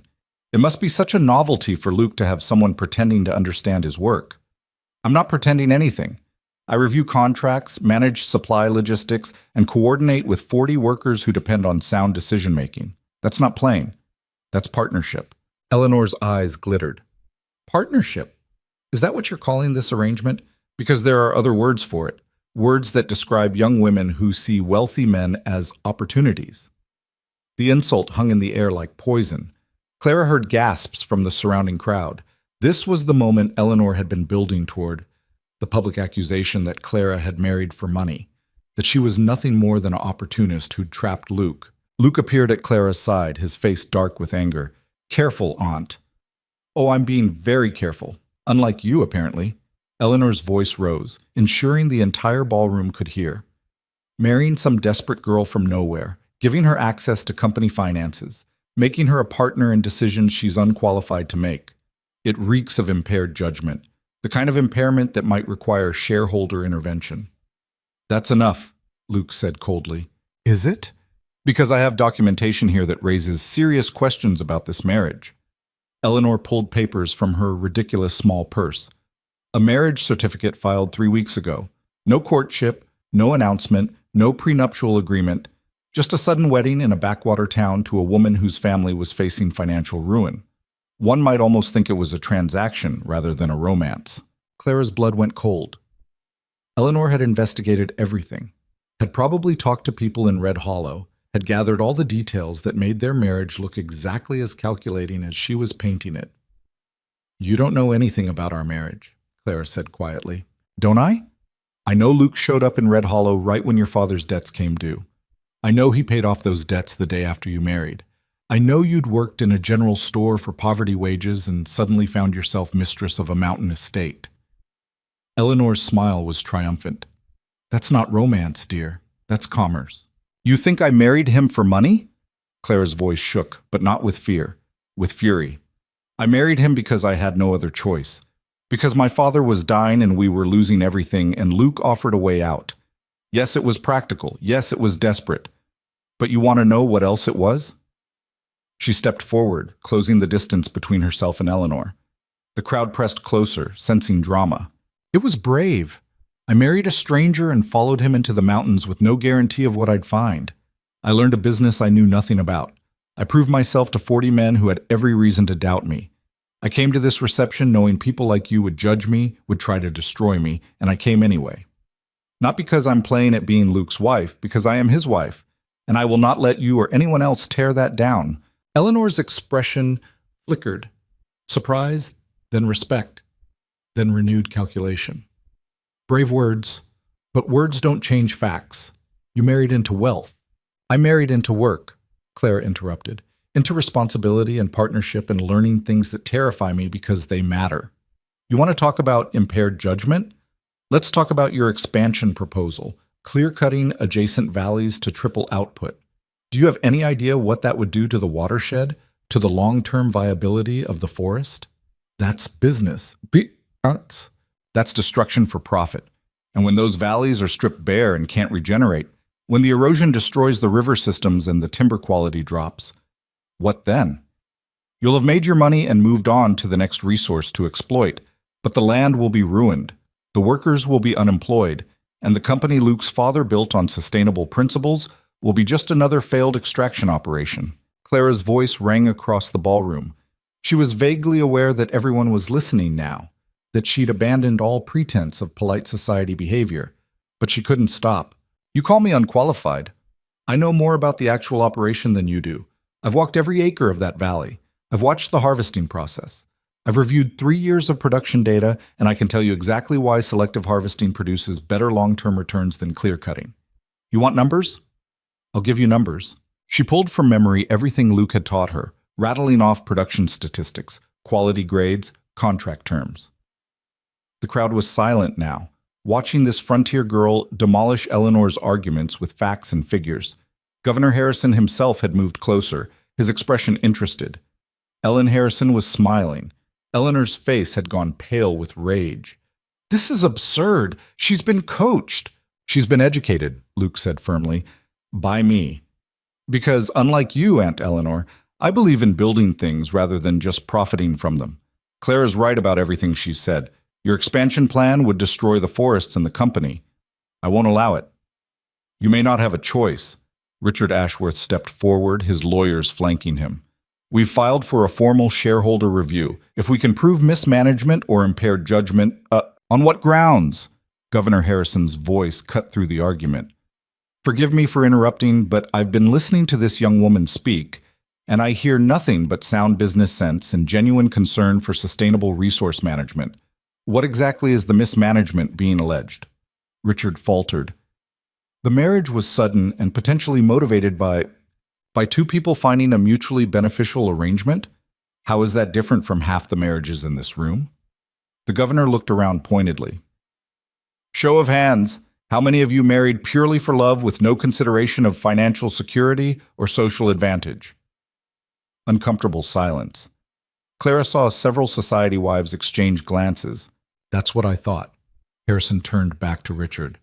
It must be such a novelty for Luke to have someone pretending to understand his work. I'm not pretending anything. I review contracts, manage supply logistics, and coordinate with 40 workers who depend on sound decision-making. That's not playing. That's partnership. Eleanor's eyes glittered. Partnership? Is that what you're calling this arrangement? Because there are other words for it. Words that describe young women who see wealthy men as opportunities. The insult hung in the air like poison. Clara heard gasps from the surrounding crowd. This was the moment Eleanor had been building toward, the public accusation that Clara had married for money, that she was nothing more than an opportunist who'd trapped Luke. Luke appeared at Clara's side, his face dark with anger. Careful, Aunt. Oh, I'm being very careful. Unlike you, apparently. Eleanor's voice rose, ensuring the entire ballroom could hear. Marrying some desperate girl from nowhere, giving her access to company finances, making her a partner in decisions she's unqualified to make. It reeks of impaired judgment, the kind of impairment that might require shareholder intervention. That's enough, Luke said coldly. Is it? Because I have documentation here that raises serious questions about this marriage. Eleanor pulled papers from her ridiculous small purse. A marriage certificate filed 3 weeks ago. No courtship, no announcement, no prenuptial agreement, just a sudden wedding in a backwater town to a woman whose family was facing financial ruin. One might almost think it was a transaction rather than a romance. Clara's blood went cold. Eleanor had investigated everything, had probably talked to people in Red Hollow, had gathered all the details that made their marriage look exactly as calculating as she was painting it. You don't know anything about our marriage, Clara said quietly. Don't I? I know Luke showed up in Red Hollow right when your father's debts came due. I know he paid off those debts the day after you married. I know you'd worked in a general store for poverty wages and suddenly found yourself mistress of a mountain estate. Eleanor's smile was triumphant. That's not romance, dear. That's commerce. You think I married him for money? Clara's voice shook, but not with fear, with fury. I married him because I had no other choice. Because my father was dying and we were losing everything, and Luke offered a way out. Yes, it was practical. Yes, it was desperate. But you want to know what else it was? She stepped forward, closing the distance between herself and Eleanor. The crowd pressed closer, sensing drama. It was brave. I married a stranger and followed him into the mountains with no guarantee of what I'd find. I learned a business I knew nothing about. I proved myself to 40 men who had every reason to doubt me. I came to this reception knowing people like you would judge me, would try to destroy me, and I came anyway. Not because I'm playing at being Luke's wife, because I am his wife, and I will not let you or anyone else tear that down. Eleanor's expression flickered. Surprise, then respect, then renewed calculation. Brave words, but words don't change facts. You married into wealth. I married into work, Clara interrupted, into responsibility and partnership and learning things that terrify me because they matter. You want to talk about impaired judgment? Let's talk about your expansion proposal, clear-cutting adjacent valleys to triple output. Do you have any idea what that would do to the watershed, to the long-term viability of the forest? That's business. That's destruction for profit. And when those valleys are stripped bare and can't regenerate, when the erosion destroys the river systems and the timber quality drops, what then? You'll have made your money and moved on to the next resource to exploit, but the land will be ruined, the workers will be unemployed, and the company Luke's father built on sustainable principles will be just another failed extraction operation. Clara's voice rang across the ballroom. She was vaguely aware that everyone was listening now, that she'd abandoned all pretense of polite society behavior, but she couldn't stop. You call me unqualified. I know more about the actual operation than you do. I've walked every acre of that valley. I've watched the harvesting process. I've reviewed 3 years of production data, and I can tell you exactly why selective harvesting produces better long-term returns than clear-cutting. You want numbers? I'll give you numbers. She pulled from memory everything Luke had taught her, rattling off production statistics, quality grades, contract terms. The crowd was silent now, watching this frontier girl demolish Eleanor's arguments with facts and figures. Governor Harrison himself had moved closer, his expression interested. Ellen Harrison was smiling. Eleanor's face had gone pale with rage. This is absurd. She's been coached. She's been educated, Luke said firmly, by me. Because unlike you, Aunt Eleanor, I believe in building things rather than just profiting from them. Clara's right about everything she said. Your expansion plan would destroy the forests and the company. I won't allow it. You may not have a choice. Richard Ashworth stepped forward, his lawyers flanking him. We've filed for a formal shareholder review. If we can prove mismanagement or impaired judgment, on what grounds? Governor Harrison's voice cut through the argument. Forgive me for interrupting, but I've been listening to this young woman speak, and I hear nothing but sound business sense and genuine concern for sustainable resource management. What exactly is the mismanagement being alleged? Richard faltered. The marriage was sudden and potentially motivated by two people finding a mutually beneficial arrangement? How is that different from half the marriages in this room? The governor looked around pointedly. Show of hands, how many of you married purely for love with no consideration of financial security or social advantage? Uncomfortable silence. Clara saw several society wives exchange glances. That's what I thought. Harrison turned back to Richard.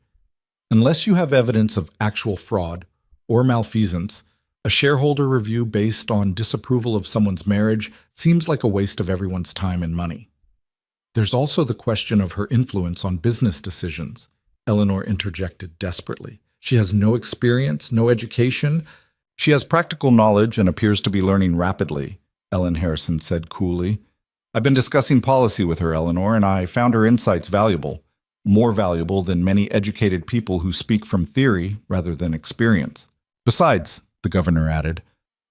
Unless you have evidence of actual fraud or malfeasance, a shareholder review based on disapproval of someone's marriage seems like a waste of everyone's time and money. There's also the question of her influence on business decisions, Eleanor interjected desperately. She has no experience, no education. She has practical knowledge and appears to be learning rapidly, Ellen Harrison said coolly. I've been discussing policy with her, Eleanor, and I found her insights valuable, more valuable than many educated people who speak from theory rather than experience. Besides, the governor added,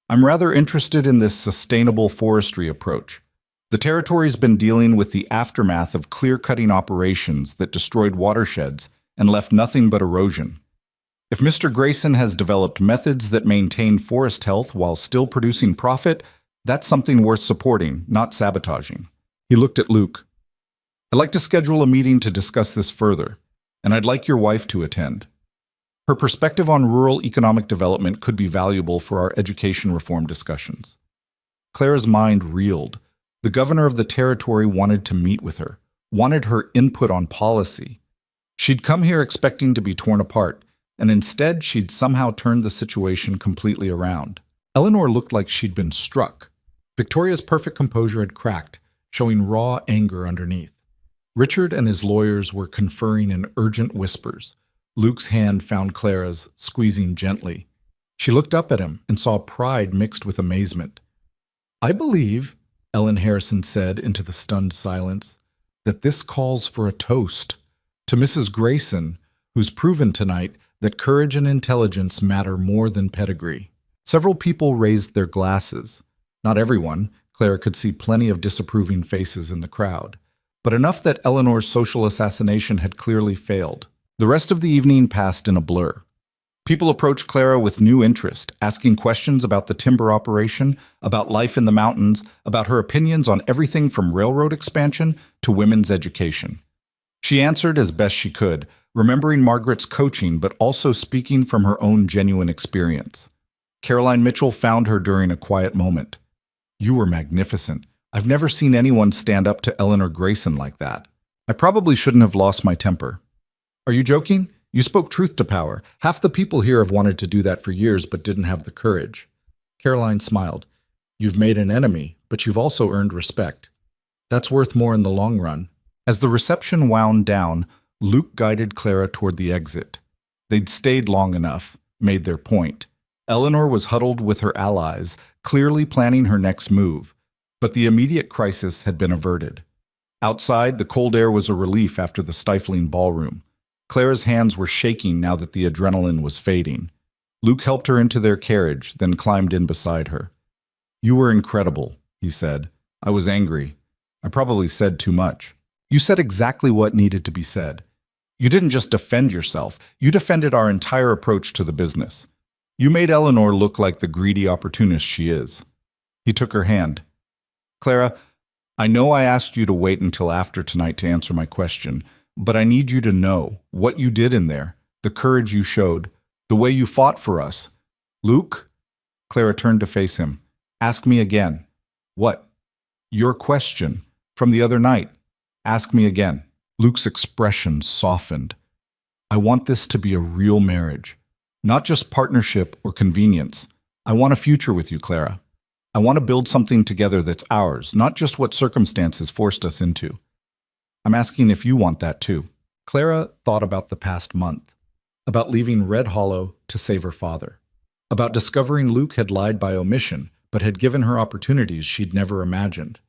I'm rather interested in this sustainable forestry approach. The territory's been dealing with the aftermath of clear-cutting operations that destroyed watersheds and left nothing but erosion. If Mr. Grayson has developed methods that maintain forest health while still producing profit, that's something worth supporting, not sabotaging. He looked at Luke. I'd like to schedule a meeting to discuss this further. and I'd like your wife to attend. Her perspective on rural economic development could be valuable for our education reform discussions. Clara's mind reeled. The governor of the territory wanted to meet with her, wanted her input on policy. She'd come here expecting to be torn apart, and instead she'd somehow turned the situation completely around. Eleanor looked like she'd been struck. Victoria's perfect composure had cracked, showing raw anger underneath. Richard and his lawyers were conferring in urgent whispers. Luke's hand found Clara's, squeezing gently. She looked up at him and saw pride mixed with amazement. "I believe," Ellen Harrison said into the stunned silence, "that this calls for a toast to Mrs. Grayson, who's proven tonight that courage and intelligence matter more than pedigree." Several people raised their glasses. Not everyone. Clara could see plenty of disapproving faces in the crowd, but enough that Eleanor's social assassination had clearly failed. The rest of the evening passed in a blur. People approached Clara with new interest, asking questions about the timber operation, about life in the mountains, about her opinions on everything from railroad expansion to women's education. She answered as best she could, remembering Margaret's coaching but also speaking from her own genuine experience. Caroline Mitchell found her during a quiet moment. "You were magnificent. I've never seen anyone stand up to Eleanor Grayson like that. I probably shouldn't have lost my temper." "Are you joking? You spoke truth to power. Half the people here have wanted to do that for years but didn't have the courage." Caroline smiled. "You've made an enemy, but you've also earned respect. That's worth more in the long run." As the reception wound down, Luke guided Clara toward the exit. They'd stayed long enough, made their point. Eleanor was huddled with her allies, clearly planning her next move, but the immediate crisis had been averted. Outside, the cold air was a relief after the stifling ballroom. Clara's hands were shaking now that the adrenaline was fading. Luke helped her into their carriage, then climbed in beside her. "You were incredible," he said. "I was angry. I probably said too much. You said exactly what needed to be said. You didn't just defend yourself, you defended our entire approach to the business. You made Eleanor look like the greedy opportunist she is." He took her hand. "Clara, I know I asked you to wait until after tonight to answer my question, but I need you to know what you did in there, the courage you showed, the way you fought for us. Luke?" Clara turned to face him. "Ask me again." "What?" "Your question from the other night. Ask me again." Luke's expression softened. "I want this to be a real marriage. Not just partnership or convenience. I want a future with you, Clara. I want to build something together that's ours, not just what circumstances forced us into. I'm asking if you want that too." Clara thought about the past month, about leaving Red Hollow to save her father, about discovering Luke had lied by omission but had given her opportunities she'd never imagined,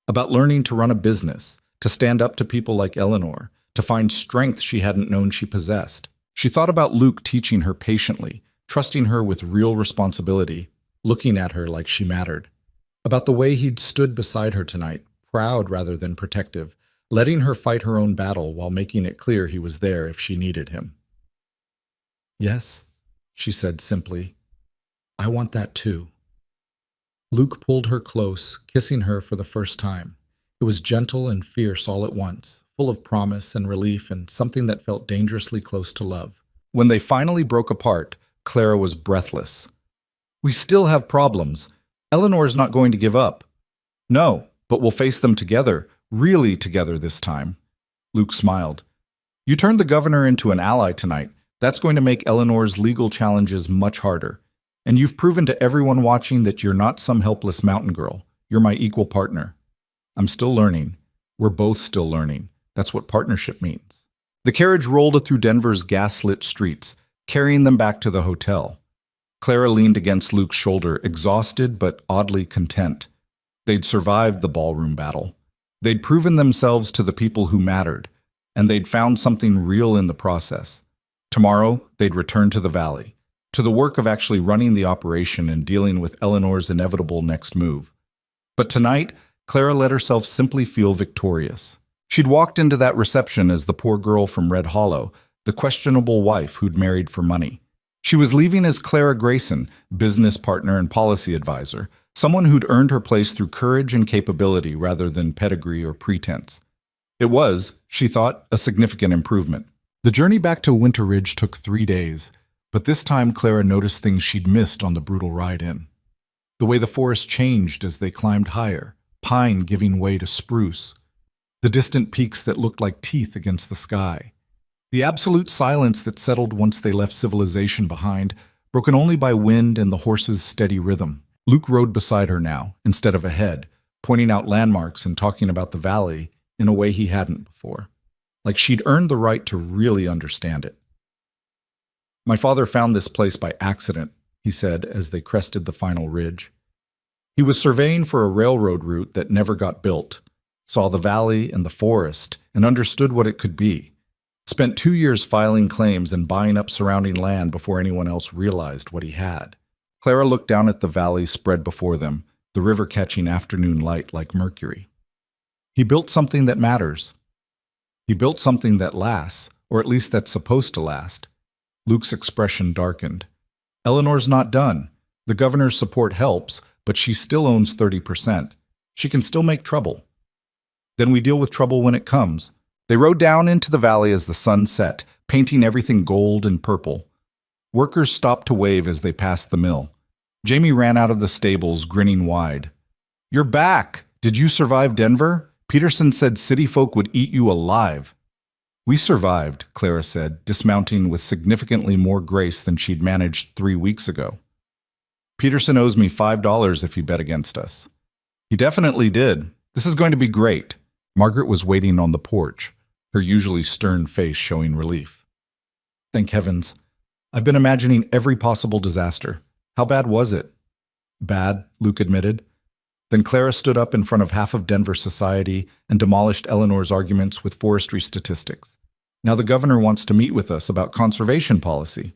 about learning to run a business, to stand up to people like Eleanor, to find strength she hadn't known she possessed. She thought about Luke teaching her patiently, trusting her with real responsibility, looking at her like she mattered. About the way he'd stood beside her tonight, proud rather than protective, letting her fight her own battle while making it clear he was there if she needed him. "Yes," she said simply. "I want that too." Luke pulled her close, kissing her for the first time. It was gentle and fierce all at once, full of promise and relief and something that felt dangerously close to love. When they finally broke apart, Clara was breathless. "We still have problems. Eleanor's not going to give up." "No, but we'll face them together, really together this time." Luke smiled. "You turned the governor into an ally tonight. That's going to make Eleanor's legal challenges much harder. And you've proven to everyone watching that you're not some helpless mountain girl. You're my equal partner. I'm still learning. We're both still learning. That's what partnership means." The carriage rolled through Denver's gas-lit streets, carrying them back to the hotel. Clara leaned against Luke's shoulder, exhausted but oddly content. They'd survived the ballroom battle. They'd proven themselves to the people who mattered, and they'd found something real in the process. Tomorrow, they'd return to the valley, to the work of actually running the operation and dealing with Eleanor's inevitable next move. But tonight, Clara let herself simply feel victorious. She'd walked into that reception as the poor girl from Red Hollow, the questionable wife who'd married for money. She was leaving as Clara Grayson, business partner and policy advisor, someone who'd earned her place through courage and capability rather than pedigree or pretense. It was, she thought, a significant improvement. The journey back to Winter Ridge took 3 days, but this time Clara noticed things she'd missed on the brutal ride in. The way the forest changed as they climbed higher, pine giving way to spruce, the distant peaks that looked like teeth against the sky, the absolute silence that settled once they left civilization behind, broken only by wind and the horse's steady rhythm. Luke rode beside her now, instead of ahead, pointing out landmarks and talking about the valley in a way he hadn't before, like she'd earned the right to really understand it. "My father found this place by accident," he said as they crested the final ridge. "He was surveying for a railroad route that never got built, saw the valley and the forest, and understood what it could be. Spent 2 years filing claims and buying up surrounding land before anyone else realized what he had." Clara looked down at the valley spread before them, the river catching afternoon light like mercury. "He built something that matters. He built something that lasts, or at least that's supposed to last." Luke's expression darkened. "Eleanor's not done. The governor's support helps, but she still owns 30%. She can still make trouble. Then we deal with trouble when it comes." They rode down into the valley as the sun set, painting everything gold and purple. Workers stopped to wave as they passed the mill. Jamie ran out of the stables, grinning wide. "You're back! Did you survive Denver? Peterson said city folk would eat you alive." "We survived," Clara said, dismounting with significantly more grace than she'd managed 3 weeks ago. "Peterson owes me $5 if he bet against us." "He definitely did. This is going to be great." Margaret was waiting on the porch, her usually stern face showing relief. "Thank heavens. I've been imagining every possible disaster. How bad was it?" "Bad," Luke admitted. Then Clara stood up in front of half of Denver society and demolished Eleanor's arguments with forestry statistics. "Now the governor wants to meet with us about conservation policy."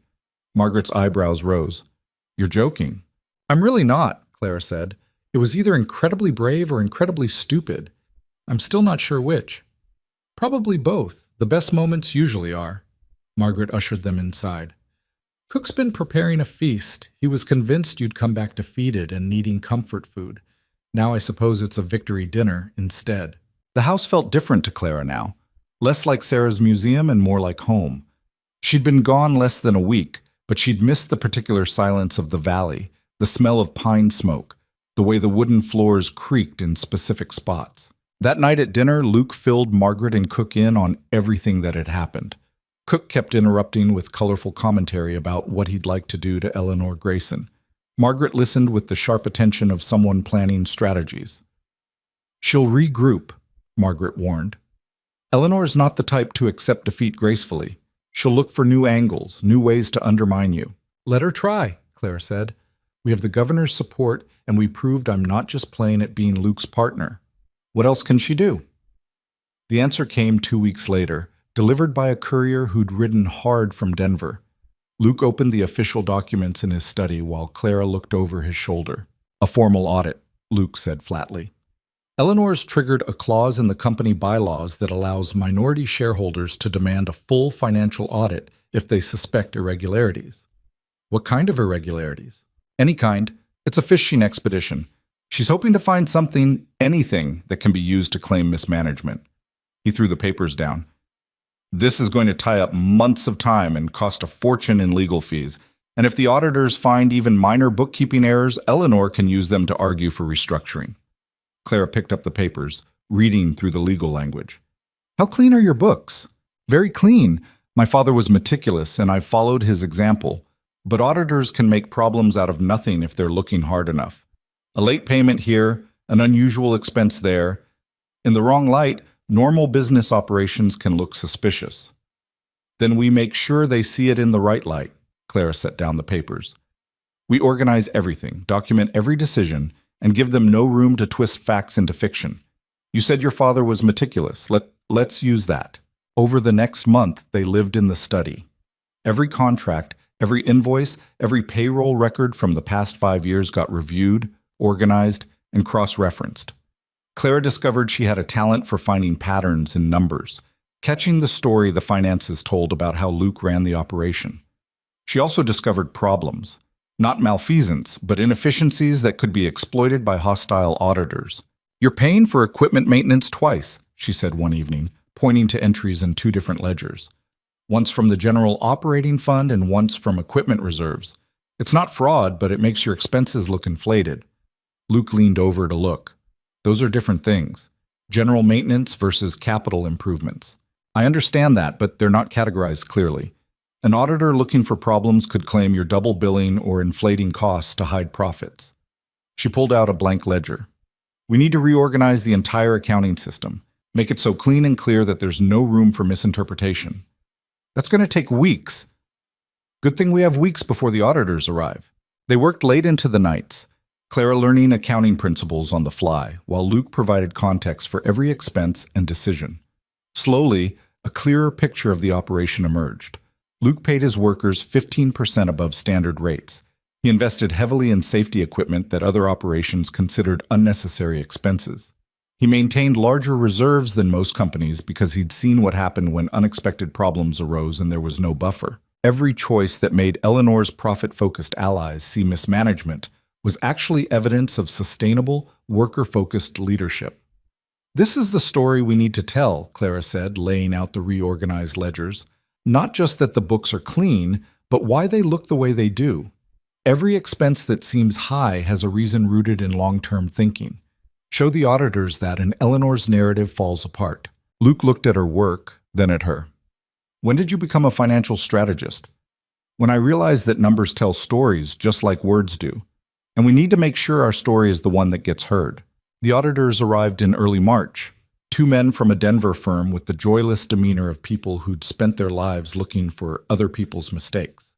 Margaret's eyebrows rose. "You're joking." "I'm really not," Clara said. "It was either incredibly brave or incredibly stupid. I'm still not sure which." "Probably both. The best moments usually are." Margaret ushered them inside. "Cook's been preparing a feast. He was convinced you'd come back defeated and needing comfort food. Now I suppose it's a victory dinner instead." The house felt different to Clara now, less like Sarah's museum and more like home. She'd been gone less than a week, but she'd missed the particular silence of the valley, the smell of pine smoke, the way the wooden floors creaked in specific spots. That night at dinner, Luke filled Margaret and Cook in on everything that had happened. Cook kept interrupting with colorful commentary about what he'd like to do to Eleanor Grayson. Margaret listened with the sharp attention of someone planning strategies. "She'll regroup," Margaret warned. "Eleanor's not the type to accept defeat gracefully. She'll look for new angles, new ways to undermine you." "Let her try," Clara said. "We have the governor's support, and we proved I'm not just playing at being Luke's partner. What else can she do?" The answer came 2 weeks later, delivered by a courier who'd ridden hard from Denver. Luke opened the official documents in his study while Clara looked over his shoulder. "A formal audit," Luke said flatly. "Eleanor's triggered a clause in the company bylaws that allows minority shareholders to demand a full financial audit if they suspect irregularities." "What kind of irregularities?" "Any kind. It's a fishing expedition. She's hoping to find something, anything, that can be used to claim mismanagement." He threw the papers down. "This is going to tie up months of time and cost a fortune in legal fees. And if the auditors find even minor bookkeeping errors, Eleanor can use them to argue for restructuring." Clara picked up the papers, reading through the legal language. "How clean are your books?" "Very clean. My father was meticulous, and I followed his example. But auditors can make problems out of nothing if they're looking hard enough. A late payment here, an unusual expense there. In the wrong light, normal business operations can look suspicious. Then we make sure they see it in the right light." Clara set down the papers. "We organize everything, document every decision, and give them no room to twist facts into fiction. You said your father was meticulous. Let's use that." Over the next month, they lived in the study. Every contract, every invoice, every payroll record from the past 5 years got reviewed, organized, and cross-referenced. Clara discovered she had a talent for finding patterns in numbers, catching the story the finances told about how Luke ran the operation. She also discovered problems, not malfeasance, but inefficiencies that could be exploited by hostile auditors. "You're paying for equipment maintenance twice," she said one evening, pointing to entries in 2 different ledgers. once from the general operating fund and once from equipment reserves. It's not fraud, but it makes your expenses look inflated. Luke leaned over to look. Those are different things. General maintenance versus capital improvements. I understand that, but they're not categorized clearly. An auditor looking for problems could claim you're double billing or inflating costs to hide profits. She pulled out a blank ledger. We need to reorganize the entire accounting system, make it so clean and clear that there's no room for misinterpretation. That's going to take weeks. Good thing we have weeks before the auditors arrive. They worked late into the nights, Clara learning accounting principles on the fly, while Luke provided context for every expense and decision. Slowly, a clearer picture of the operation emerged. Luke paid his workers 15% above standard rates. He invested heavily in safety equipment that other operations considered unnecessary expenses. He maintained larger reserves than most companies because he'd seen what happened when unexpected problems arose and there was no buffer. Every choice that made Eleanor's profit-focused allies see mismanagement was actually evidence of sustainable, worker-focused leadership. This is the story we need to tell, Clara said, laying out the reorganized ledgers. Not just that the books are clean, but why they look the way they do. Every expense that seems high has a reason rooted in long-term thinking. Show the auditors that, and Eleanor's narrative falls apart. Luke looked at her work, then at her. When did you become a financial strategist? When I realized that numbers tell stories just like words do. And we need to make sure our story is the one that gets heard. The auditors arrived in early March. Two men from a Denver firm with the joyless demeanor of people who'd spent their lives looking for other people's mistakes.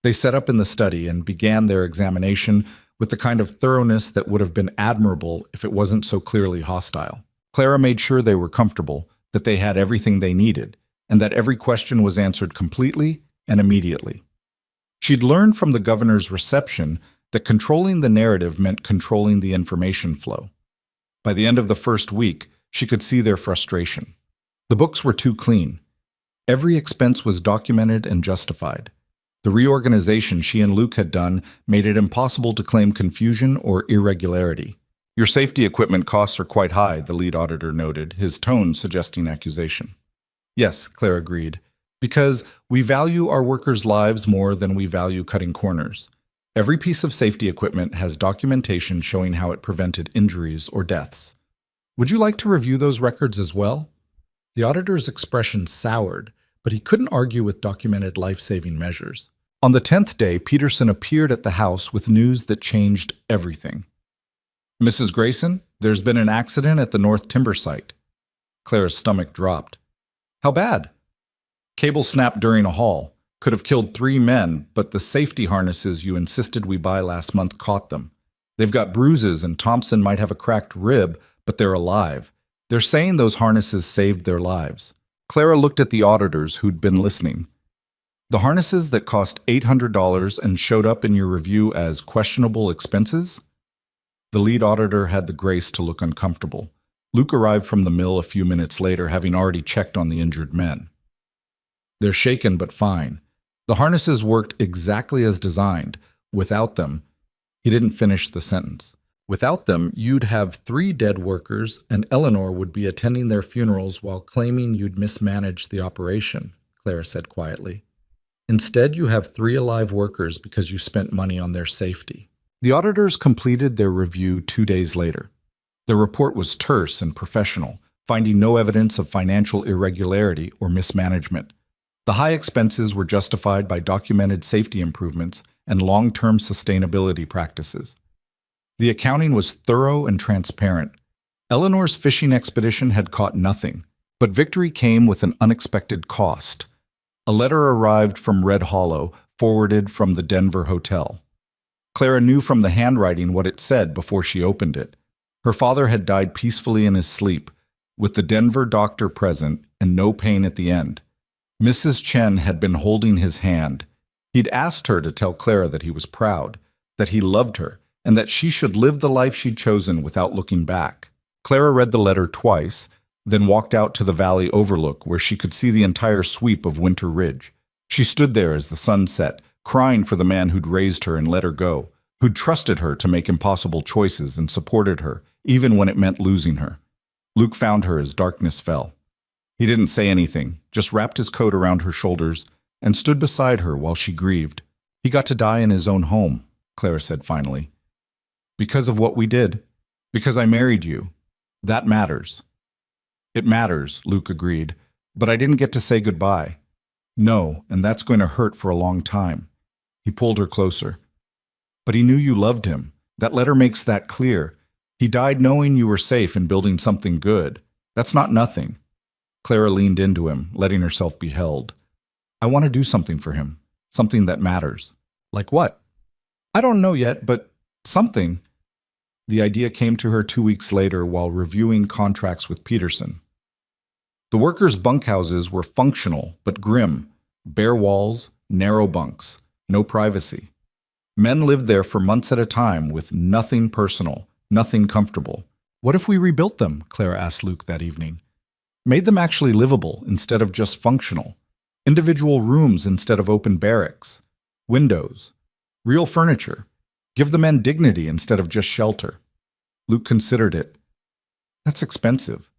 They set up in the study and began their examination with the kind of thoroughness that would have been admirable if it wasn't so clearly hostile. Clara made sure they were comfortable, that they had everything they needed, and that every question was answered completely and immediately. She'd learned from the governor's reception that controlling the narrative meant controlling the information flow. By the end of the first week, she could see their frustration. The books were too clean. Every expense was documented and justified. The reorganization she and Luke had done made it impossible to claim confusion or irregularity. Your safety equipment costs are quite high, the lead auditor noted, his tone suggesting accusation. Yes, Claire agreed, because we value our workers' lives more than we value cutting corners. Every piece of safety equipment has documentation showing how it prevented injuries or deaths. Would you like to review those records as well? The auditor's expression soured, but he couldn't argue with documented life-saving measures. On the 10th day, Peterson appeared at the house with news that changed everything. Mrs. Grayson, there's been an accident at the North Timber site. Clara's stomach dropped. How bad? Cable snapped during a haul. Could have killed 3 men, but the safety harnesses you insisted we buy last month caught them. They've got bruises and Thompson might have a cracked rib, but they're alive. They're saying those harnesses saved their lives. Clara looked at the auditors who'd been listening. The harnesses that cost $800 and showed up in your review as questionable expenses? The lead auditor had the grace to look uncomfortable. Luke arrived from the mill a few minutes later, having already checked on the injured men. They're shaken but fine. The harnesses worked exactly as designed. Without them, he didn't finish the sentence. Without them, you'd have 3 dead workers, and Eleanor would be attending their funerals while claiming you'd mismanaged the operation, Clara said quietly. Instead, you have 3 alive workers because you spent money on their safety. The auditors completed their review 2 days later. Their report was terse and professional, finding no evidence of financial irregularity or mismanagement. The high expenses were justified by documented safety improvements and long-term sustainability practices. The accounting was thorough and transparent. Eleanor's fishing expedition had caught nothing, but victory came with an unexpected cost. A letter arrived from Red Hollow, forwarded from the Denver hotel. Clara knew from the handwriting what it said before she opened it. Her father had died peacefully in his sleep, with the Denver doctor present and no pain at the end. Mrs. Chen had been holding his hand. He'd asked her to tell Clara that he was proud, that he loved her, and that she should live the life she'd chosen without looking back. Clara read the letter twice, then walked out to the valley overlook where she could see the entire sweep of Winter Ridge. She stood there as the sun set, crying for the man who'd raised her and let her go, who'd trusted her to make impossible choices and supported her, even when it meant losing her. Luke found her as darkness fell. He didn't say anything, just wrapped his coat around her shoulders and stood beside her while she grieved. He got to die in his own home, Clara said finally. Because of what we did. Because I married you. That matters. It matters, Luke agreed, but I didn't get to say goodbye. No, and that's going to hurt for a long time. He pulled her closer. But he knew you loved him. That letter makes that clear. He died knowing you were safe and building something good. That's not nothing. Clara leaned into him, letting herself be held. I want to do something for him. Something that matters. Like what? I don't know yet, but something. The idea came to her 2 weeks later while reviewing contracts with Peterson. The workers' bunkhouses were functional but grim. Bare walls, narrow bunks, no privacy. Men lived there for months at a time with nothing personal, nothing comfortable. What if we rebuilt them? Clara asked Luke that evening. Made them actually livable instead of just functional. Individual rooms instead of open barracks. Windows. Real furniture. Give the men dignity instead of just shelter. Luke considered it. That's expensive.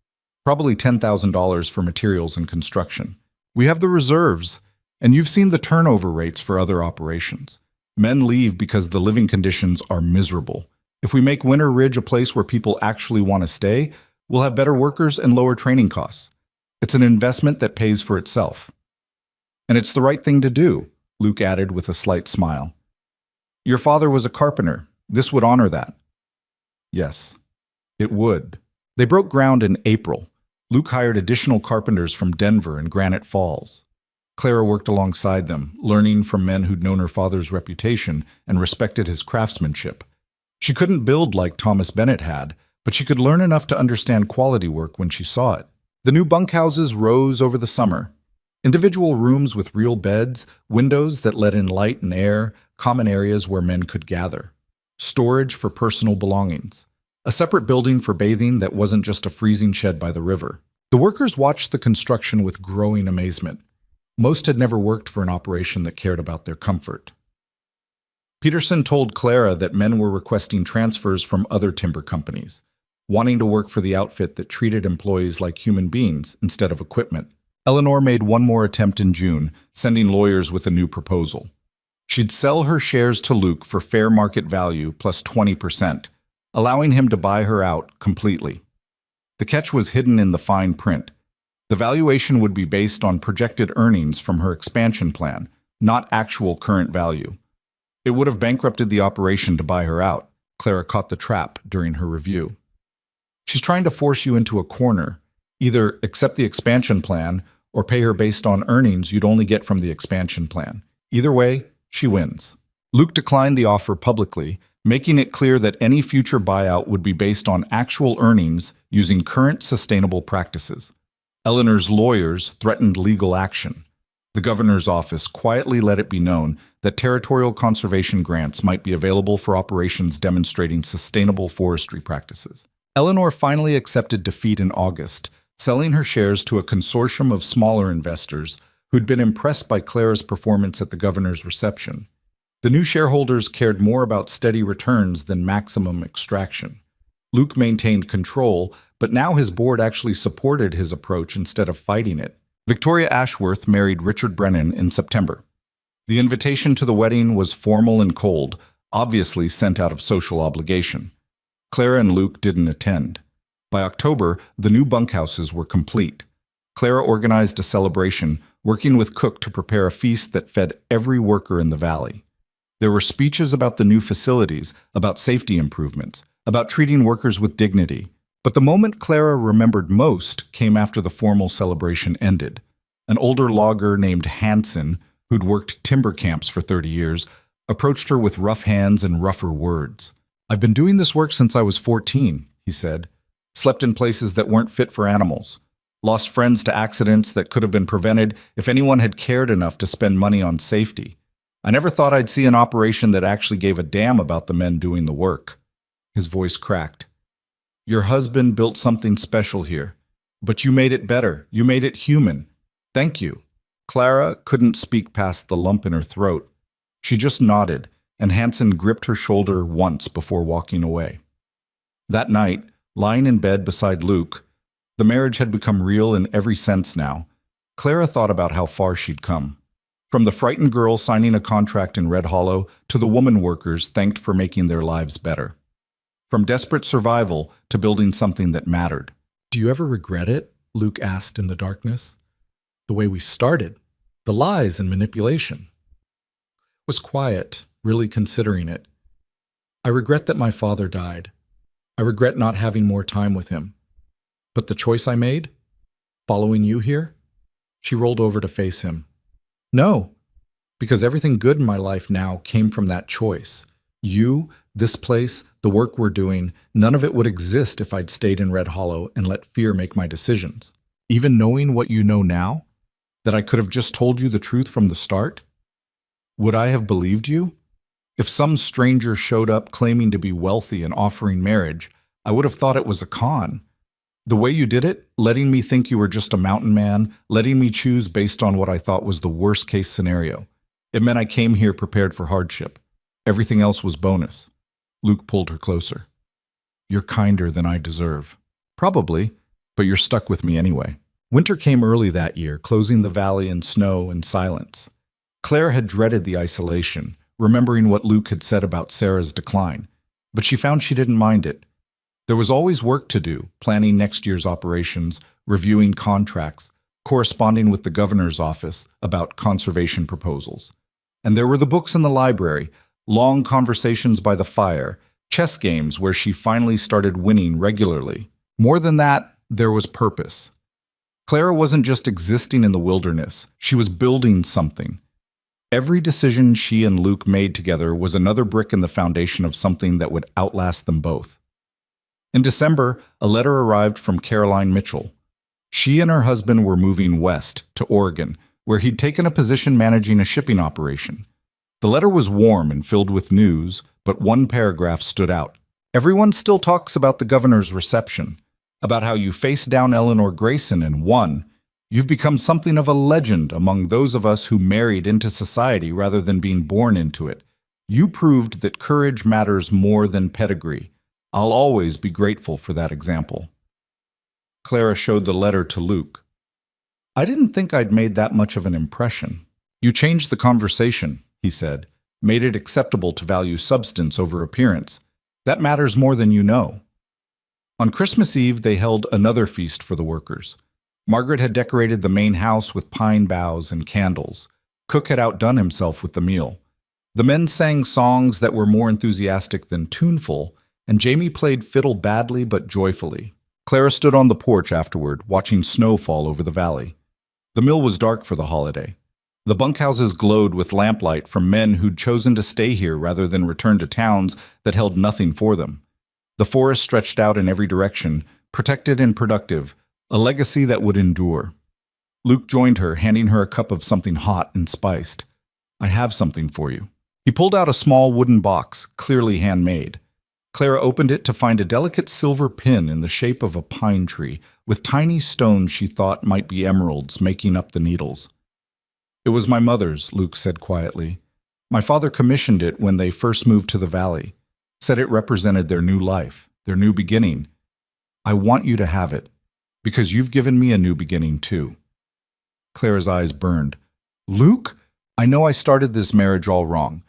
Probably $10,000 for materials and construction. We have the reserves, and you've seen the turnover rates for other operations. Men leave because the living conditions are miserable. If we make Winter Ridge a place where people actually want to stay, we'll have better workers and lower training costs. It's an investment that pays for itself. And it's the right thing to do, Luke added with a slight smile. Your father was a carpenter. This would honor that. Yes, it would. They broke ground in April. Luke hired additional carpenters from Denver and Granite Falls. Clara worked alongside them, learning from men who'd known her father's reputation and respected his craftsmanship. She couldn't build like Thomas Bennett had, but she could learn enough to understand quality work when she saw it. The new bunkhouses rose over the summer. Individual rooms with real beds, windows that let in light and air, common areas where men could gather. Storage for personal belongings. A separate building for bathing that wasn't just a freezing shed by the river. The workers watched the construction with growing amazement. Most had never worked for an operation that cared about their comfort. Peterson told Clara that men were requesting transfers from other timber companies, wanting to work for the outfit that treated employees like human beings instead of equipment. Eleanor made one more attempt in June, sending lawyers with a new proposal. She'd sell her shares to Luke for fair market value plus 20%, allowing him to buy her out completely. The catch was hidden in the fine print. The valuation would be based on projected earnings from her expansion plan, not actual current value. It would have bankrupted the operation to buy her out. Clara caught the trap during her review. She's trying to force you into a corner. Either accept the expansion plan or pay her based on earnings you'd only get from the expansion plan. Either way, she wins. Luke declined the offer publicly, making it clear that any future buyout would be based on actual earnings using current sustainable practices. Eleanor's lawyers threatened legal action. The governor's office quietly let it be known that territorial conservation grants might be available for operations demonstrating sustainable forestry practices. Eleanor finally accepted defeat in August, selling her shares to a consortium of smaller investors who'd been impressed by Clara's performance at the governor's reception. The new shareholders cared more about steady returns than maximum extraction. Luke maintained control, but now his board actually supported his approach instead of fighting it. Victoria Ashworth married Richard Brennan in September. The invitation to the wedding was formal and cold, obviously sent out of social obligation. Clara and Luke didn't attend. By October, the new bunkhouses were complete. Clara organized a celebration, working with Cook to prepare a feast that fed every worker in the valley. There were speeches about the new facilities, about safety improvements, about treating workers with dignity. But the moment Clara remembered most came after the formal celebration ended. An older logger named Hansen, who'd worked timber camps for 30 years, approached her with rough hands and rougher words. "I've been doing this work since I was 14, he said. Slept in places that weren't fit for animals. Lost friends to accidents that could have been prevented if anyone had cared enough to spend money on safety. I never thought I'd see an operation that actually gave a damn about the men doing the work." His voice cracked. "Your husband built something special here, but you made it better. You made it human. Thank you." Clara couldn't speak past the lump in her throat. She just nodded, and Hansen gripped her shoulder once before walking away. That night, lying in bed beside Luke, The marriage had become real in every sense now. Clara thought about how far she'd come. From the frightened girl signing a contract in Red Hollow to the woman workers thanked for making their lives better. From desperate survival to building something that mattered. "Do you ever regret it?" Luke asked in the darkness. "The way we started, the lies and manipulation." Was quiet, really considering it. "I regret that my father died. I regret not having more time with him. But the choice I made? Following you here?" She rolled over to face him. "No, because everything good in my life now came from that choice. You, this place, the work we're doing, none of it would exist if I'd stayed in Red Hollow and let fear make my decisions. Even knowing what you know now, that I could have just told you the truth from the start? Would I have believed you? If some stranger showed up claiming to be wealthy and offering marriage, I would have thought it was a con. The way you did it, letting me think you were just a mountain man, letting me choose based on what I thought was the worst case scenario. It meant I came here prepared for hardship. Everything else was bonus." Luke pulled her closer. "You're kinder than I deserve." "Probably, but you're stuck with me anyway." Winter came early that year, closing the valley in snow and silence. Claire had dreaded the isolation, remembering what Luke had said about Sarah's decline, but she found she didn't mind it. There was always work to do, planning next year's operations, reviewing contracts, corresponding with the governor's office about conservation proposals. And there were the books in the library, long conversations by the fire, chess games where she finally started winning regularly. More than that, there was purpose. Clara wasn't just existing in the wilderness, she was building something. Every decision she and Luke made together was another brick in the foundation of something that would outlast them both. In December, a letter arrived from Caroline Mitchell. She and her husband were moving west to Oregon, where he'd taken a position managing a shipping operation. The letter was warm and filled with news, but one paragraph stood out. "Everyone still talks about the governor's reception, about how you faced down Eleanor Grayson and won. You've become something of a legend among those of us who married into society rather than being born into it. You proved that courage matters more than pedigree. I'll always be grateful for that example." Clara showed the letter to Luke. "I didn't think I'd made that much of an impression." "You changed the conversation," he said, "made it acceptable to value substance over appearance. That matters more than you know." On Christmas Eve, they held another feast for the workers. Margaret had decorated the main house with pine boughs and candles. Cook had outdone himself with the meal. The men sang songs that were more enthusiastic than tuneful, and Jamie played fiddle badly but joyfully. Clara stood on the porch afterward, watching snow fall over the valley. The mill was dark for the holiday. The bunkhouses glowed with lamplight from men who'd chosen to stay here rather than return to towns that held nothing for them. The forest stretched out in every direction, protected and productive, a legacy that would endure. Luke joined her, handing her a cup of something hot and spiced. "I have something for you." He pulled out a small wooden box, clearly handmade. Clara opened it to find a delicate silver pin in the shape of a pine tree, with tiny stones she thought might be emeralds making up the needles. "It was my mother's," Luke said quietly. "My father commissioned it when they first moved to the valley. Said it represented their new life, their new beginning. I want you to have it, because you've given me a new beginning too." Clara's eyes burned. "Luke, I know I started this marriage all wrong,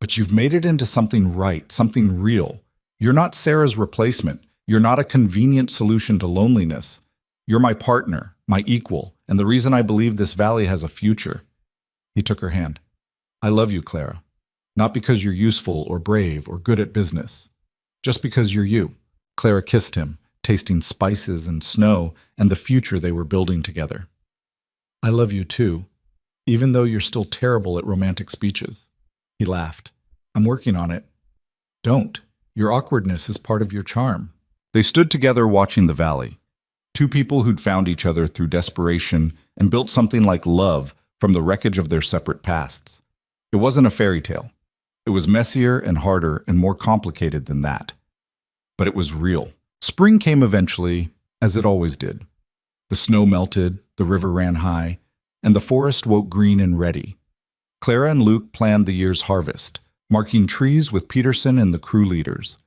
but you've made it into something right, something real. You're not Sarah's replacement. You're not a convenient solution to loneliness. You're my partner, my equal, and the reason I believe this valley has a future." He took her hand. "I love you, Clara. Not because you're useful or brave or good at business. Just because you're you." Clara kissed him, tasting spices and snow and the future they were building together. "I love you too, even though you're still terrible at romantic speeches." He laughed. "I'm working on it." "Don't. Your awkwardness is part of your charm." They stood together watching the valley. Two people who'd found each other through desperation and built something like love from the wreckage of their separate pasts. It wasn't a fairy tale. It was messier and harder and more complicated than that. But it was real. Spring came eventually, as it always did. The snow melted, the river ran high, and the forest woke green and ready. Clara and Luke planned the year's harvest, marking trees with Peterson and the crew leaders.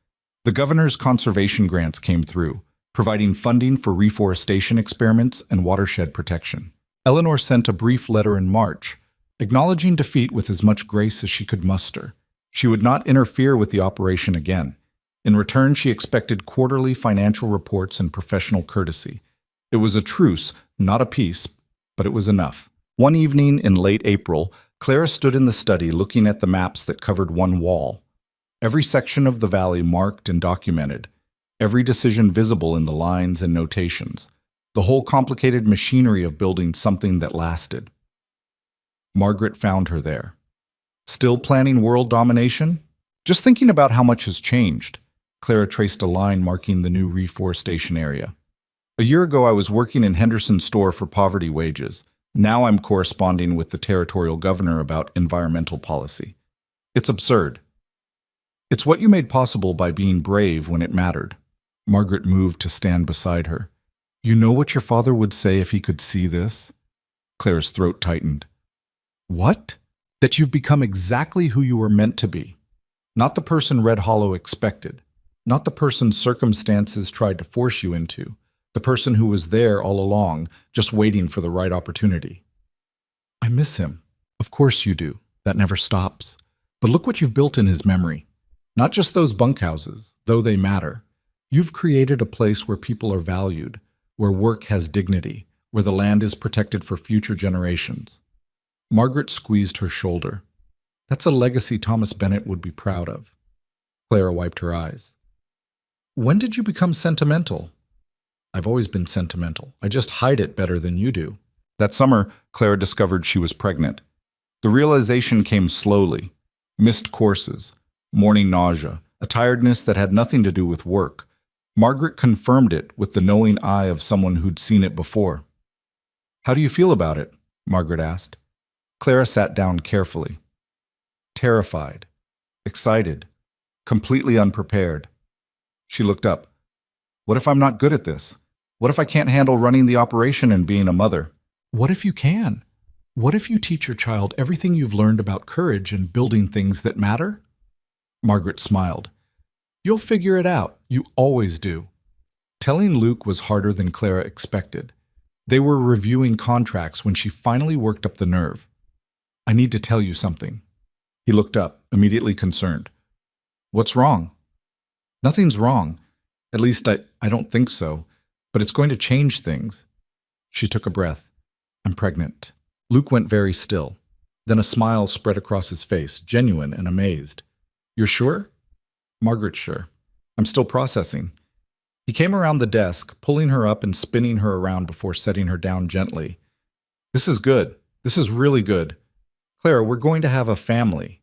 The governor's conservation grants came through. providing funding for reforestation experiments and watershed protection. Eleanor sent a brief letter in March, acknowledging defeat with as much grace as she could muster. She would not interfere with the operation again. In return, she expected quarterly financial reports and professional courtesy. It was a truce, not a peace, but it was enough. One evening in late April, Clara stood in the study looking at the maps that covered one wall. Every section of the valley marked and documented, every decision visible in the lines and notations, the whole complicated machinery of building something that lasted. Margaret found her there. Still planning world domination? Just thinking about how much has changed. Clara traced a line marking the new reforestation area. A year ago, I was working in Henderson's store for poverty wages. Now I'm corresponding with the territorial governor about environmental policy. It's absurd. It's what you made possible by being brave when it mattered. Margaret moved to stand beside her. You know what your father would say if he could see this? Clara's throat tightened. What? That you've become exactly who you were meant to be. Not the person Red Hollow expected. Not the person circumstances tried to force you into. The person who was there all along, just waiting for the right opportunity. I miss him. Of course you do. That never stops. But look what you've built in his memory. Not just those bunkhouses, though they matter. You've created a place where people are valued, where work has dignity, where the land is protected for future generations. Margaret squeezed her shoulder. That's a legacy Thomas Bennett would be proud of. Clara wiped her eyes. When did you become sentimental? I've always been sentimental. I just hide it better than you do. That summer, Clara discovered she was pregnant. The realization came slowly. Missed courses, morning nausea, a tiredness that had nothing to do with work. Margaret confirmed it with the knowing eye of someone who'd seen it before. How do you feel about it? Margaret asked. Clara sat down carefully. Terrified, excited, completely unprepared. She looked up. What if I'm not good at this? What if I can't handle running the operation and being a mother? What if you can? What if you teach your child everything you've learned about courage and building things that matter? Margaret smiled. You'll figure it out. You always do. Telling Luke was harder than Clara expected. They were reviewing contracts when she finally worked up the nerve. I need to tell you something. He looked up, immediately concerned. What's wrong? Nothing's wrong. At least I don't think so. But it's going to change things. She took a breath. I'm pregnant. Luke went very still. Then a smile spread across his face, genuine and amazed. You're sure? Margaret's sure. I'm still processing. He came around the desk, pulling her up and spinning her around before setting her down gently. This is good. This is really good. Clara, we're going to have a family.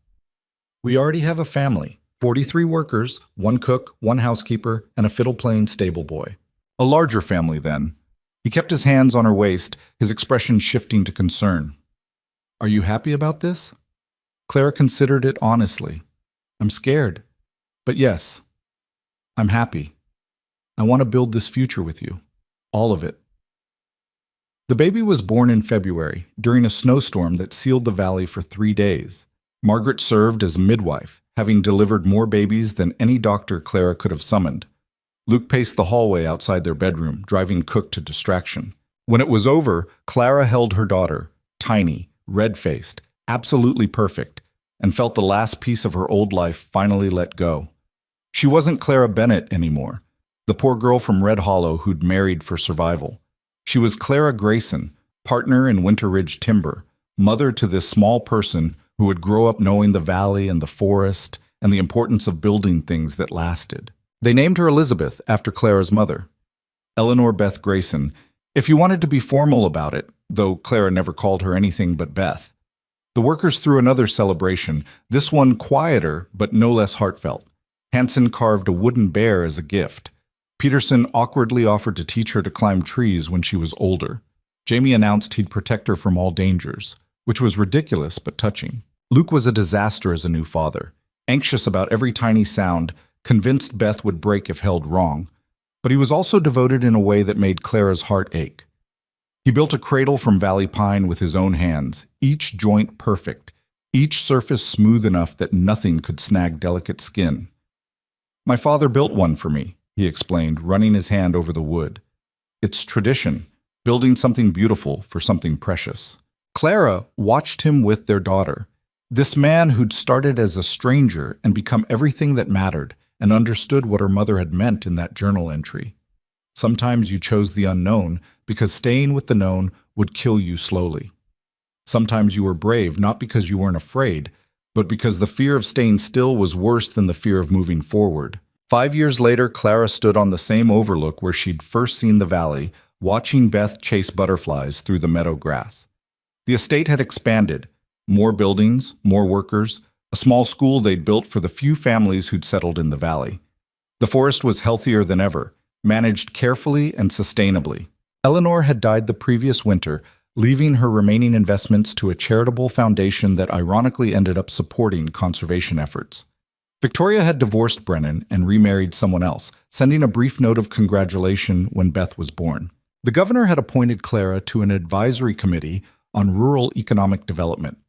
We already have a family. 43 workers, 1 cook, 1 housekeeper, and a fiddle-playing stable boy. A larger family, then. He kept his hands on her waist, his expression shifting to concern. Are you happy about this? Clara considered it honestly. I'm scared. But yes, I'm happy. I want to build this future with you. All of it. The baby was born in February, during a snowstorm that sealed the valley for 3 days. Margaret served as a midwife, having delivered more babies than any doctor Clara could have summoned. Luke paced the hallway outside their bedroom, driving Cook to distraction. When it was over, Clara held her daughter, tiny, red-faced, absolutely perfect, and felt the last piece of her old life finally let go. She wasn't Clara Bennett anymore, the poor girl from Red Hollow who'd married for survival. She was Clara Grayson, partner in Winter Ridge Timber, mother to this small person who would grow up knowing the valley and the forest and the importance of building things that lasted. They named her Elizabeth after Clara's mother, Eleanor Beth Grayson, if you wanted to be formal about it, though Clara never called her anything but Beth. The workers threw another celebration, this one quieter but no less heartfelt. Hanson carved a wooden bear as a gift. Peterson awkwardly offered to teach her to climb trees when she was older. Jamie announced he'd protect her from all dangers, which was ridiculous but touching. Luke was a disaster as a new father, anxious about every tiny sound, convinced Beth would break if held wrong. But he was also devoted in a way that made Clara's heart ache. He built a cradle from valley pine with his own hands, each joint perfect, each surface smooth enough that nothing could snag delicate skin. My father built one for me, he explained, running his hand over the wood. It's tradition, building something beautiful for something precious. Clara watched him with their daughter. This man who'd started as a stranger and become everything that mattered, and understood what her mother had meant in that journal entry. Sometimes you chose the unknown because staying with the known would kill you slowly. Sometimes you were brave not because you weren't afraid, but because the fear of staying still was worse than the fear of moving forward. 5 years later, Clara stood on the same overlook where she'd first seen the valley, watching Beth chase butterflies through the meadow grass. The estate had expanded. More buildings, more workers, a small school they'd built for the few families who'd settled in the valley. The forest was healthier than ever, managed carefully and sustainably. Eleanor had died the previous winter, leaving her remaining investments to a charitable foundation that ironically ended up supporting conservation efforts. Victoria had divorced Brennan and remarried someone else, sending a brief note of congratulation when Beth was born. The governor had appointed Clara to an advisory committee on rural economic development.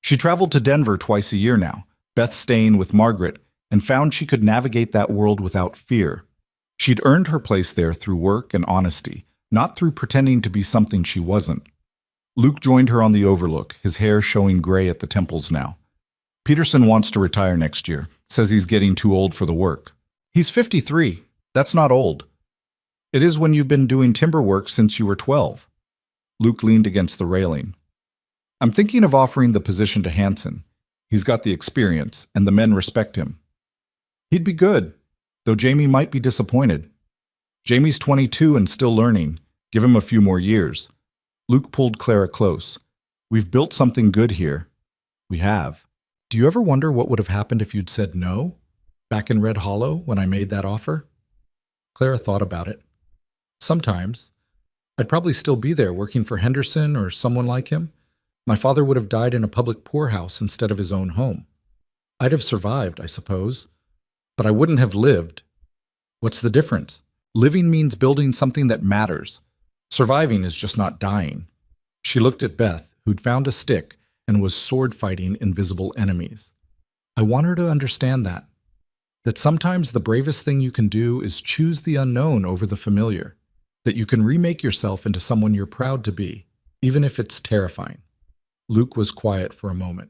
She traveled to Denver twice a year now, Beth staying with Margaret, and found she could navigate that world without fear. She'd earned her place there through work and honesty, not through pretending to be something she wasn't. Luke joined her on the overlook, his hair showing gray at the temples now. Peterson wants to retire next year, says he's getting too old for the work. He's 53. That's not old. It is when you've been doing timber work since you were 12. Luke leaned against the railing. I'm thinking of offering the position to Hanson. He's got the experience, and the men respect him. He'd be good, though Jamie might be disappointed. Jamie's 22 and still learning. Give him a few more years. Luke pulled Clara close. We've built something good here. We have. Do you ever wonder what would have happened if you'd said no? Back in Red Hollow, when I made that offer? Clara thought about it. Sometimes. I'd probably still be there working for Henderson or someone like him. My father would have died in a public poorhouse instead of his own home. I'd have survived, I suppose, but I wouldn't have lived. What's the difference? Living means building something that matters. Surviving is just not dying. She looked at Beth, who'd found a stick and was sword-fighting invisible enemies. I want her to understand that sometimes the bravest thing you can do is choose the unknown over the familiar, that you can remake yourself into someone you're proud to be, even if it's terrifying. Luke was quiet for a moment.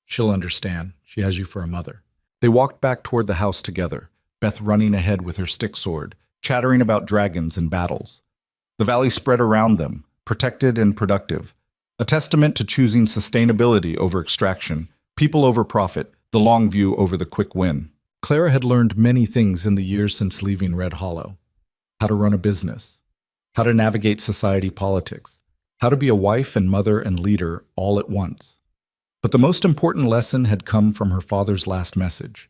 She'll understand. She has you for a mother. They walked back toward the house together, Beth running ahead with her stick sword, chattering about dragons and battles. The valley spread around them, protected and productive, a testament to choosing sustainability over extraction, people over profit, the long view over the quick win. Clara had learned many things in the years since leaving Red Hollow. How to run a business, how to navigate society politics, how to be a wife and mother and leader all at once. But the most important lesson had come from her father's last message.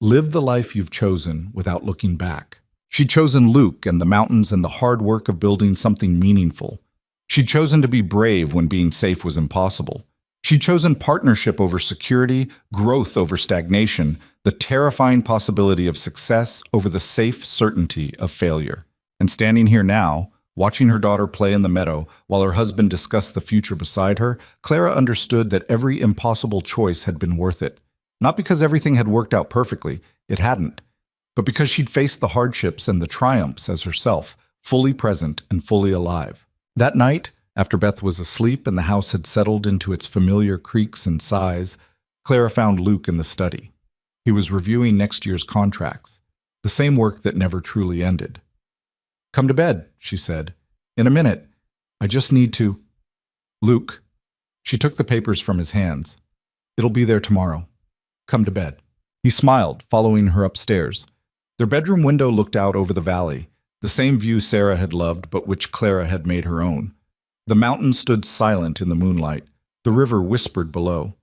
Live the life you've chosen without looking back. She'd chosen Luke and the mountains and the hard work of building something meaningful. She'd chosen to be brave when being safe was impossible. She'd chosen partnership over security, growth over stagnation, the terrifying possibility of success over the safe certainty of failure. And standing here now, watching her daughter play in the meadow while her husband discussed the future beside her, Clara understood that every impossible choice had been worth it. Not because everything had worked out perfectly, it hadn't, but because she'd faced the hardships and the triumphs as herself, fully present and fully alive. That night, after Beth was asleep and the house had settled into its familiar creaks and sighs, Clara found Luke in the study. He was reviewing next year's contracts, the same work that never truly ended. Come to bed, she said. In a minute. I just need to... Luke. She took the papers from his hands. It'll be there tomorrow. Come to bed. He smiled, following her upstairs. Their bedroom window looked out over the valley, the same view Sarah had loved but which Clara had made her own. The mountains stood silent in the moonlight. The river whispered below.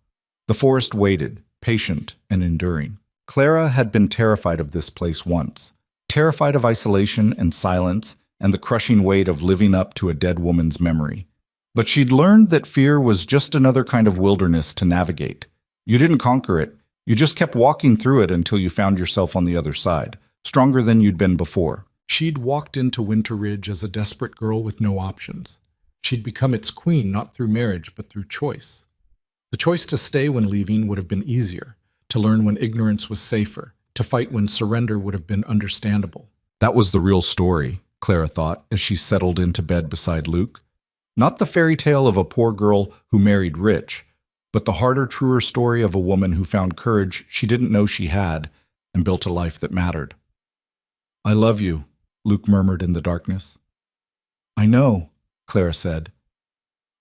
The forest waited, patient and enduring. Clara had been terrified of this place once. Terrified of isolation and silence and the crushing weight of living up to a dead woman's memory. But she'd learned that fear was just another kind of wilderness to navigate. You didn't conquer it. You just kept walking through it until you found yourself on the other side, stronger than you'd been before. She'd walked into Winter Ridge as a desperate girl with no options. She'd become its queen not through marriage but through choice. The choice to stay when leaving would have been easier, to learn when ignorance was safer, to fight when surrender would have been understandable. That was the real story, Clara thought as she settled into bed beside Luke. Not the fairy tale of a poor girl who married rich, but the harder, truer story of a woman who found courage she didn't know she had and built a life that mattered. I love you, Luke murmured in the darkness. I know, Clara said.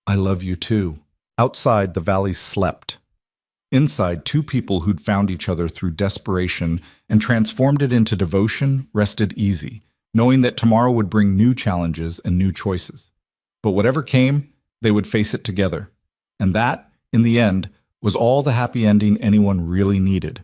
I love you too. Outside, the valley slept. Inside, two people who'd found each other through desperation and transformed it into devotion rested easy, knowing that tomorrow would bring new challenges and new choices. But whatever came, they would face it together. And that, in the end, was all the happy ending anyone really needed.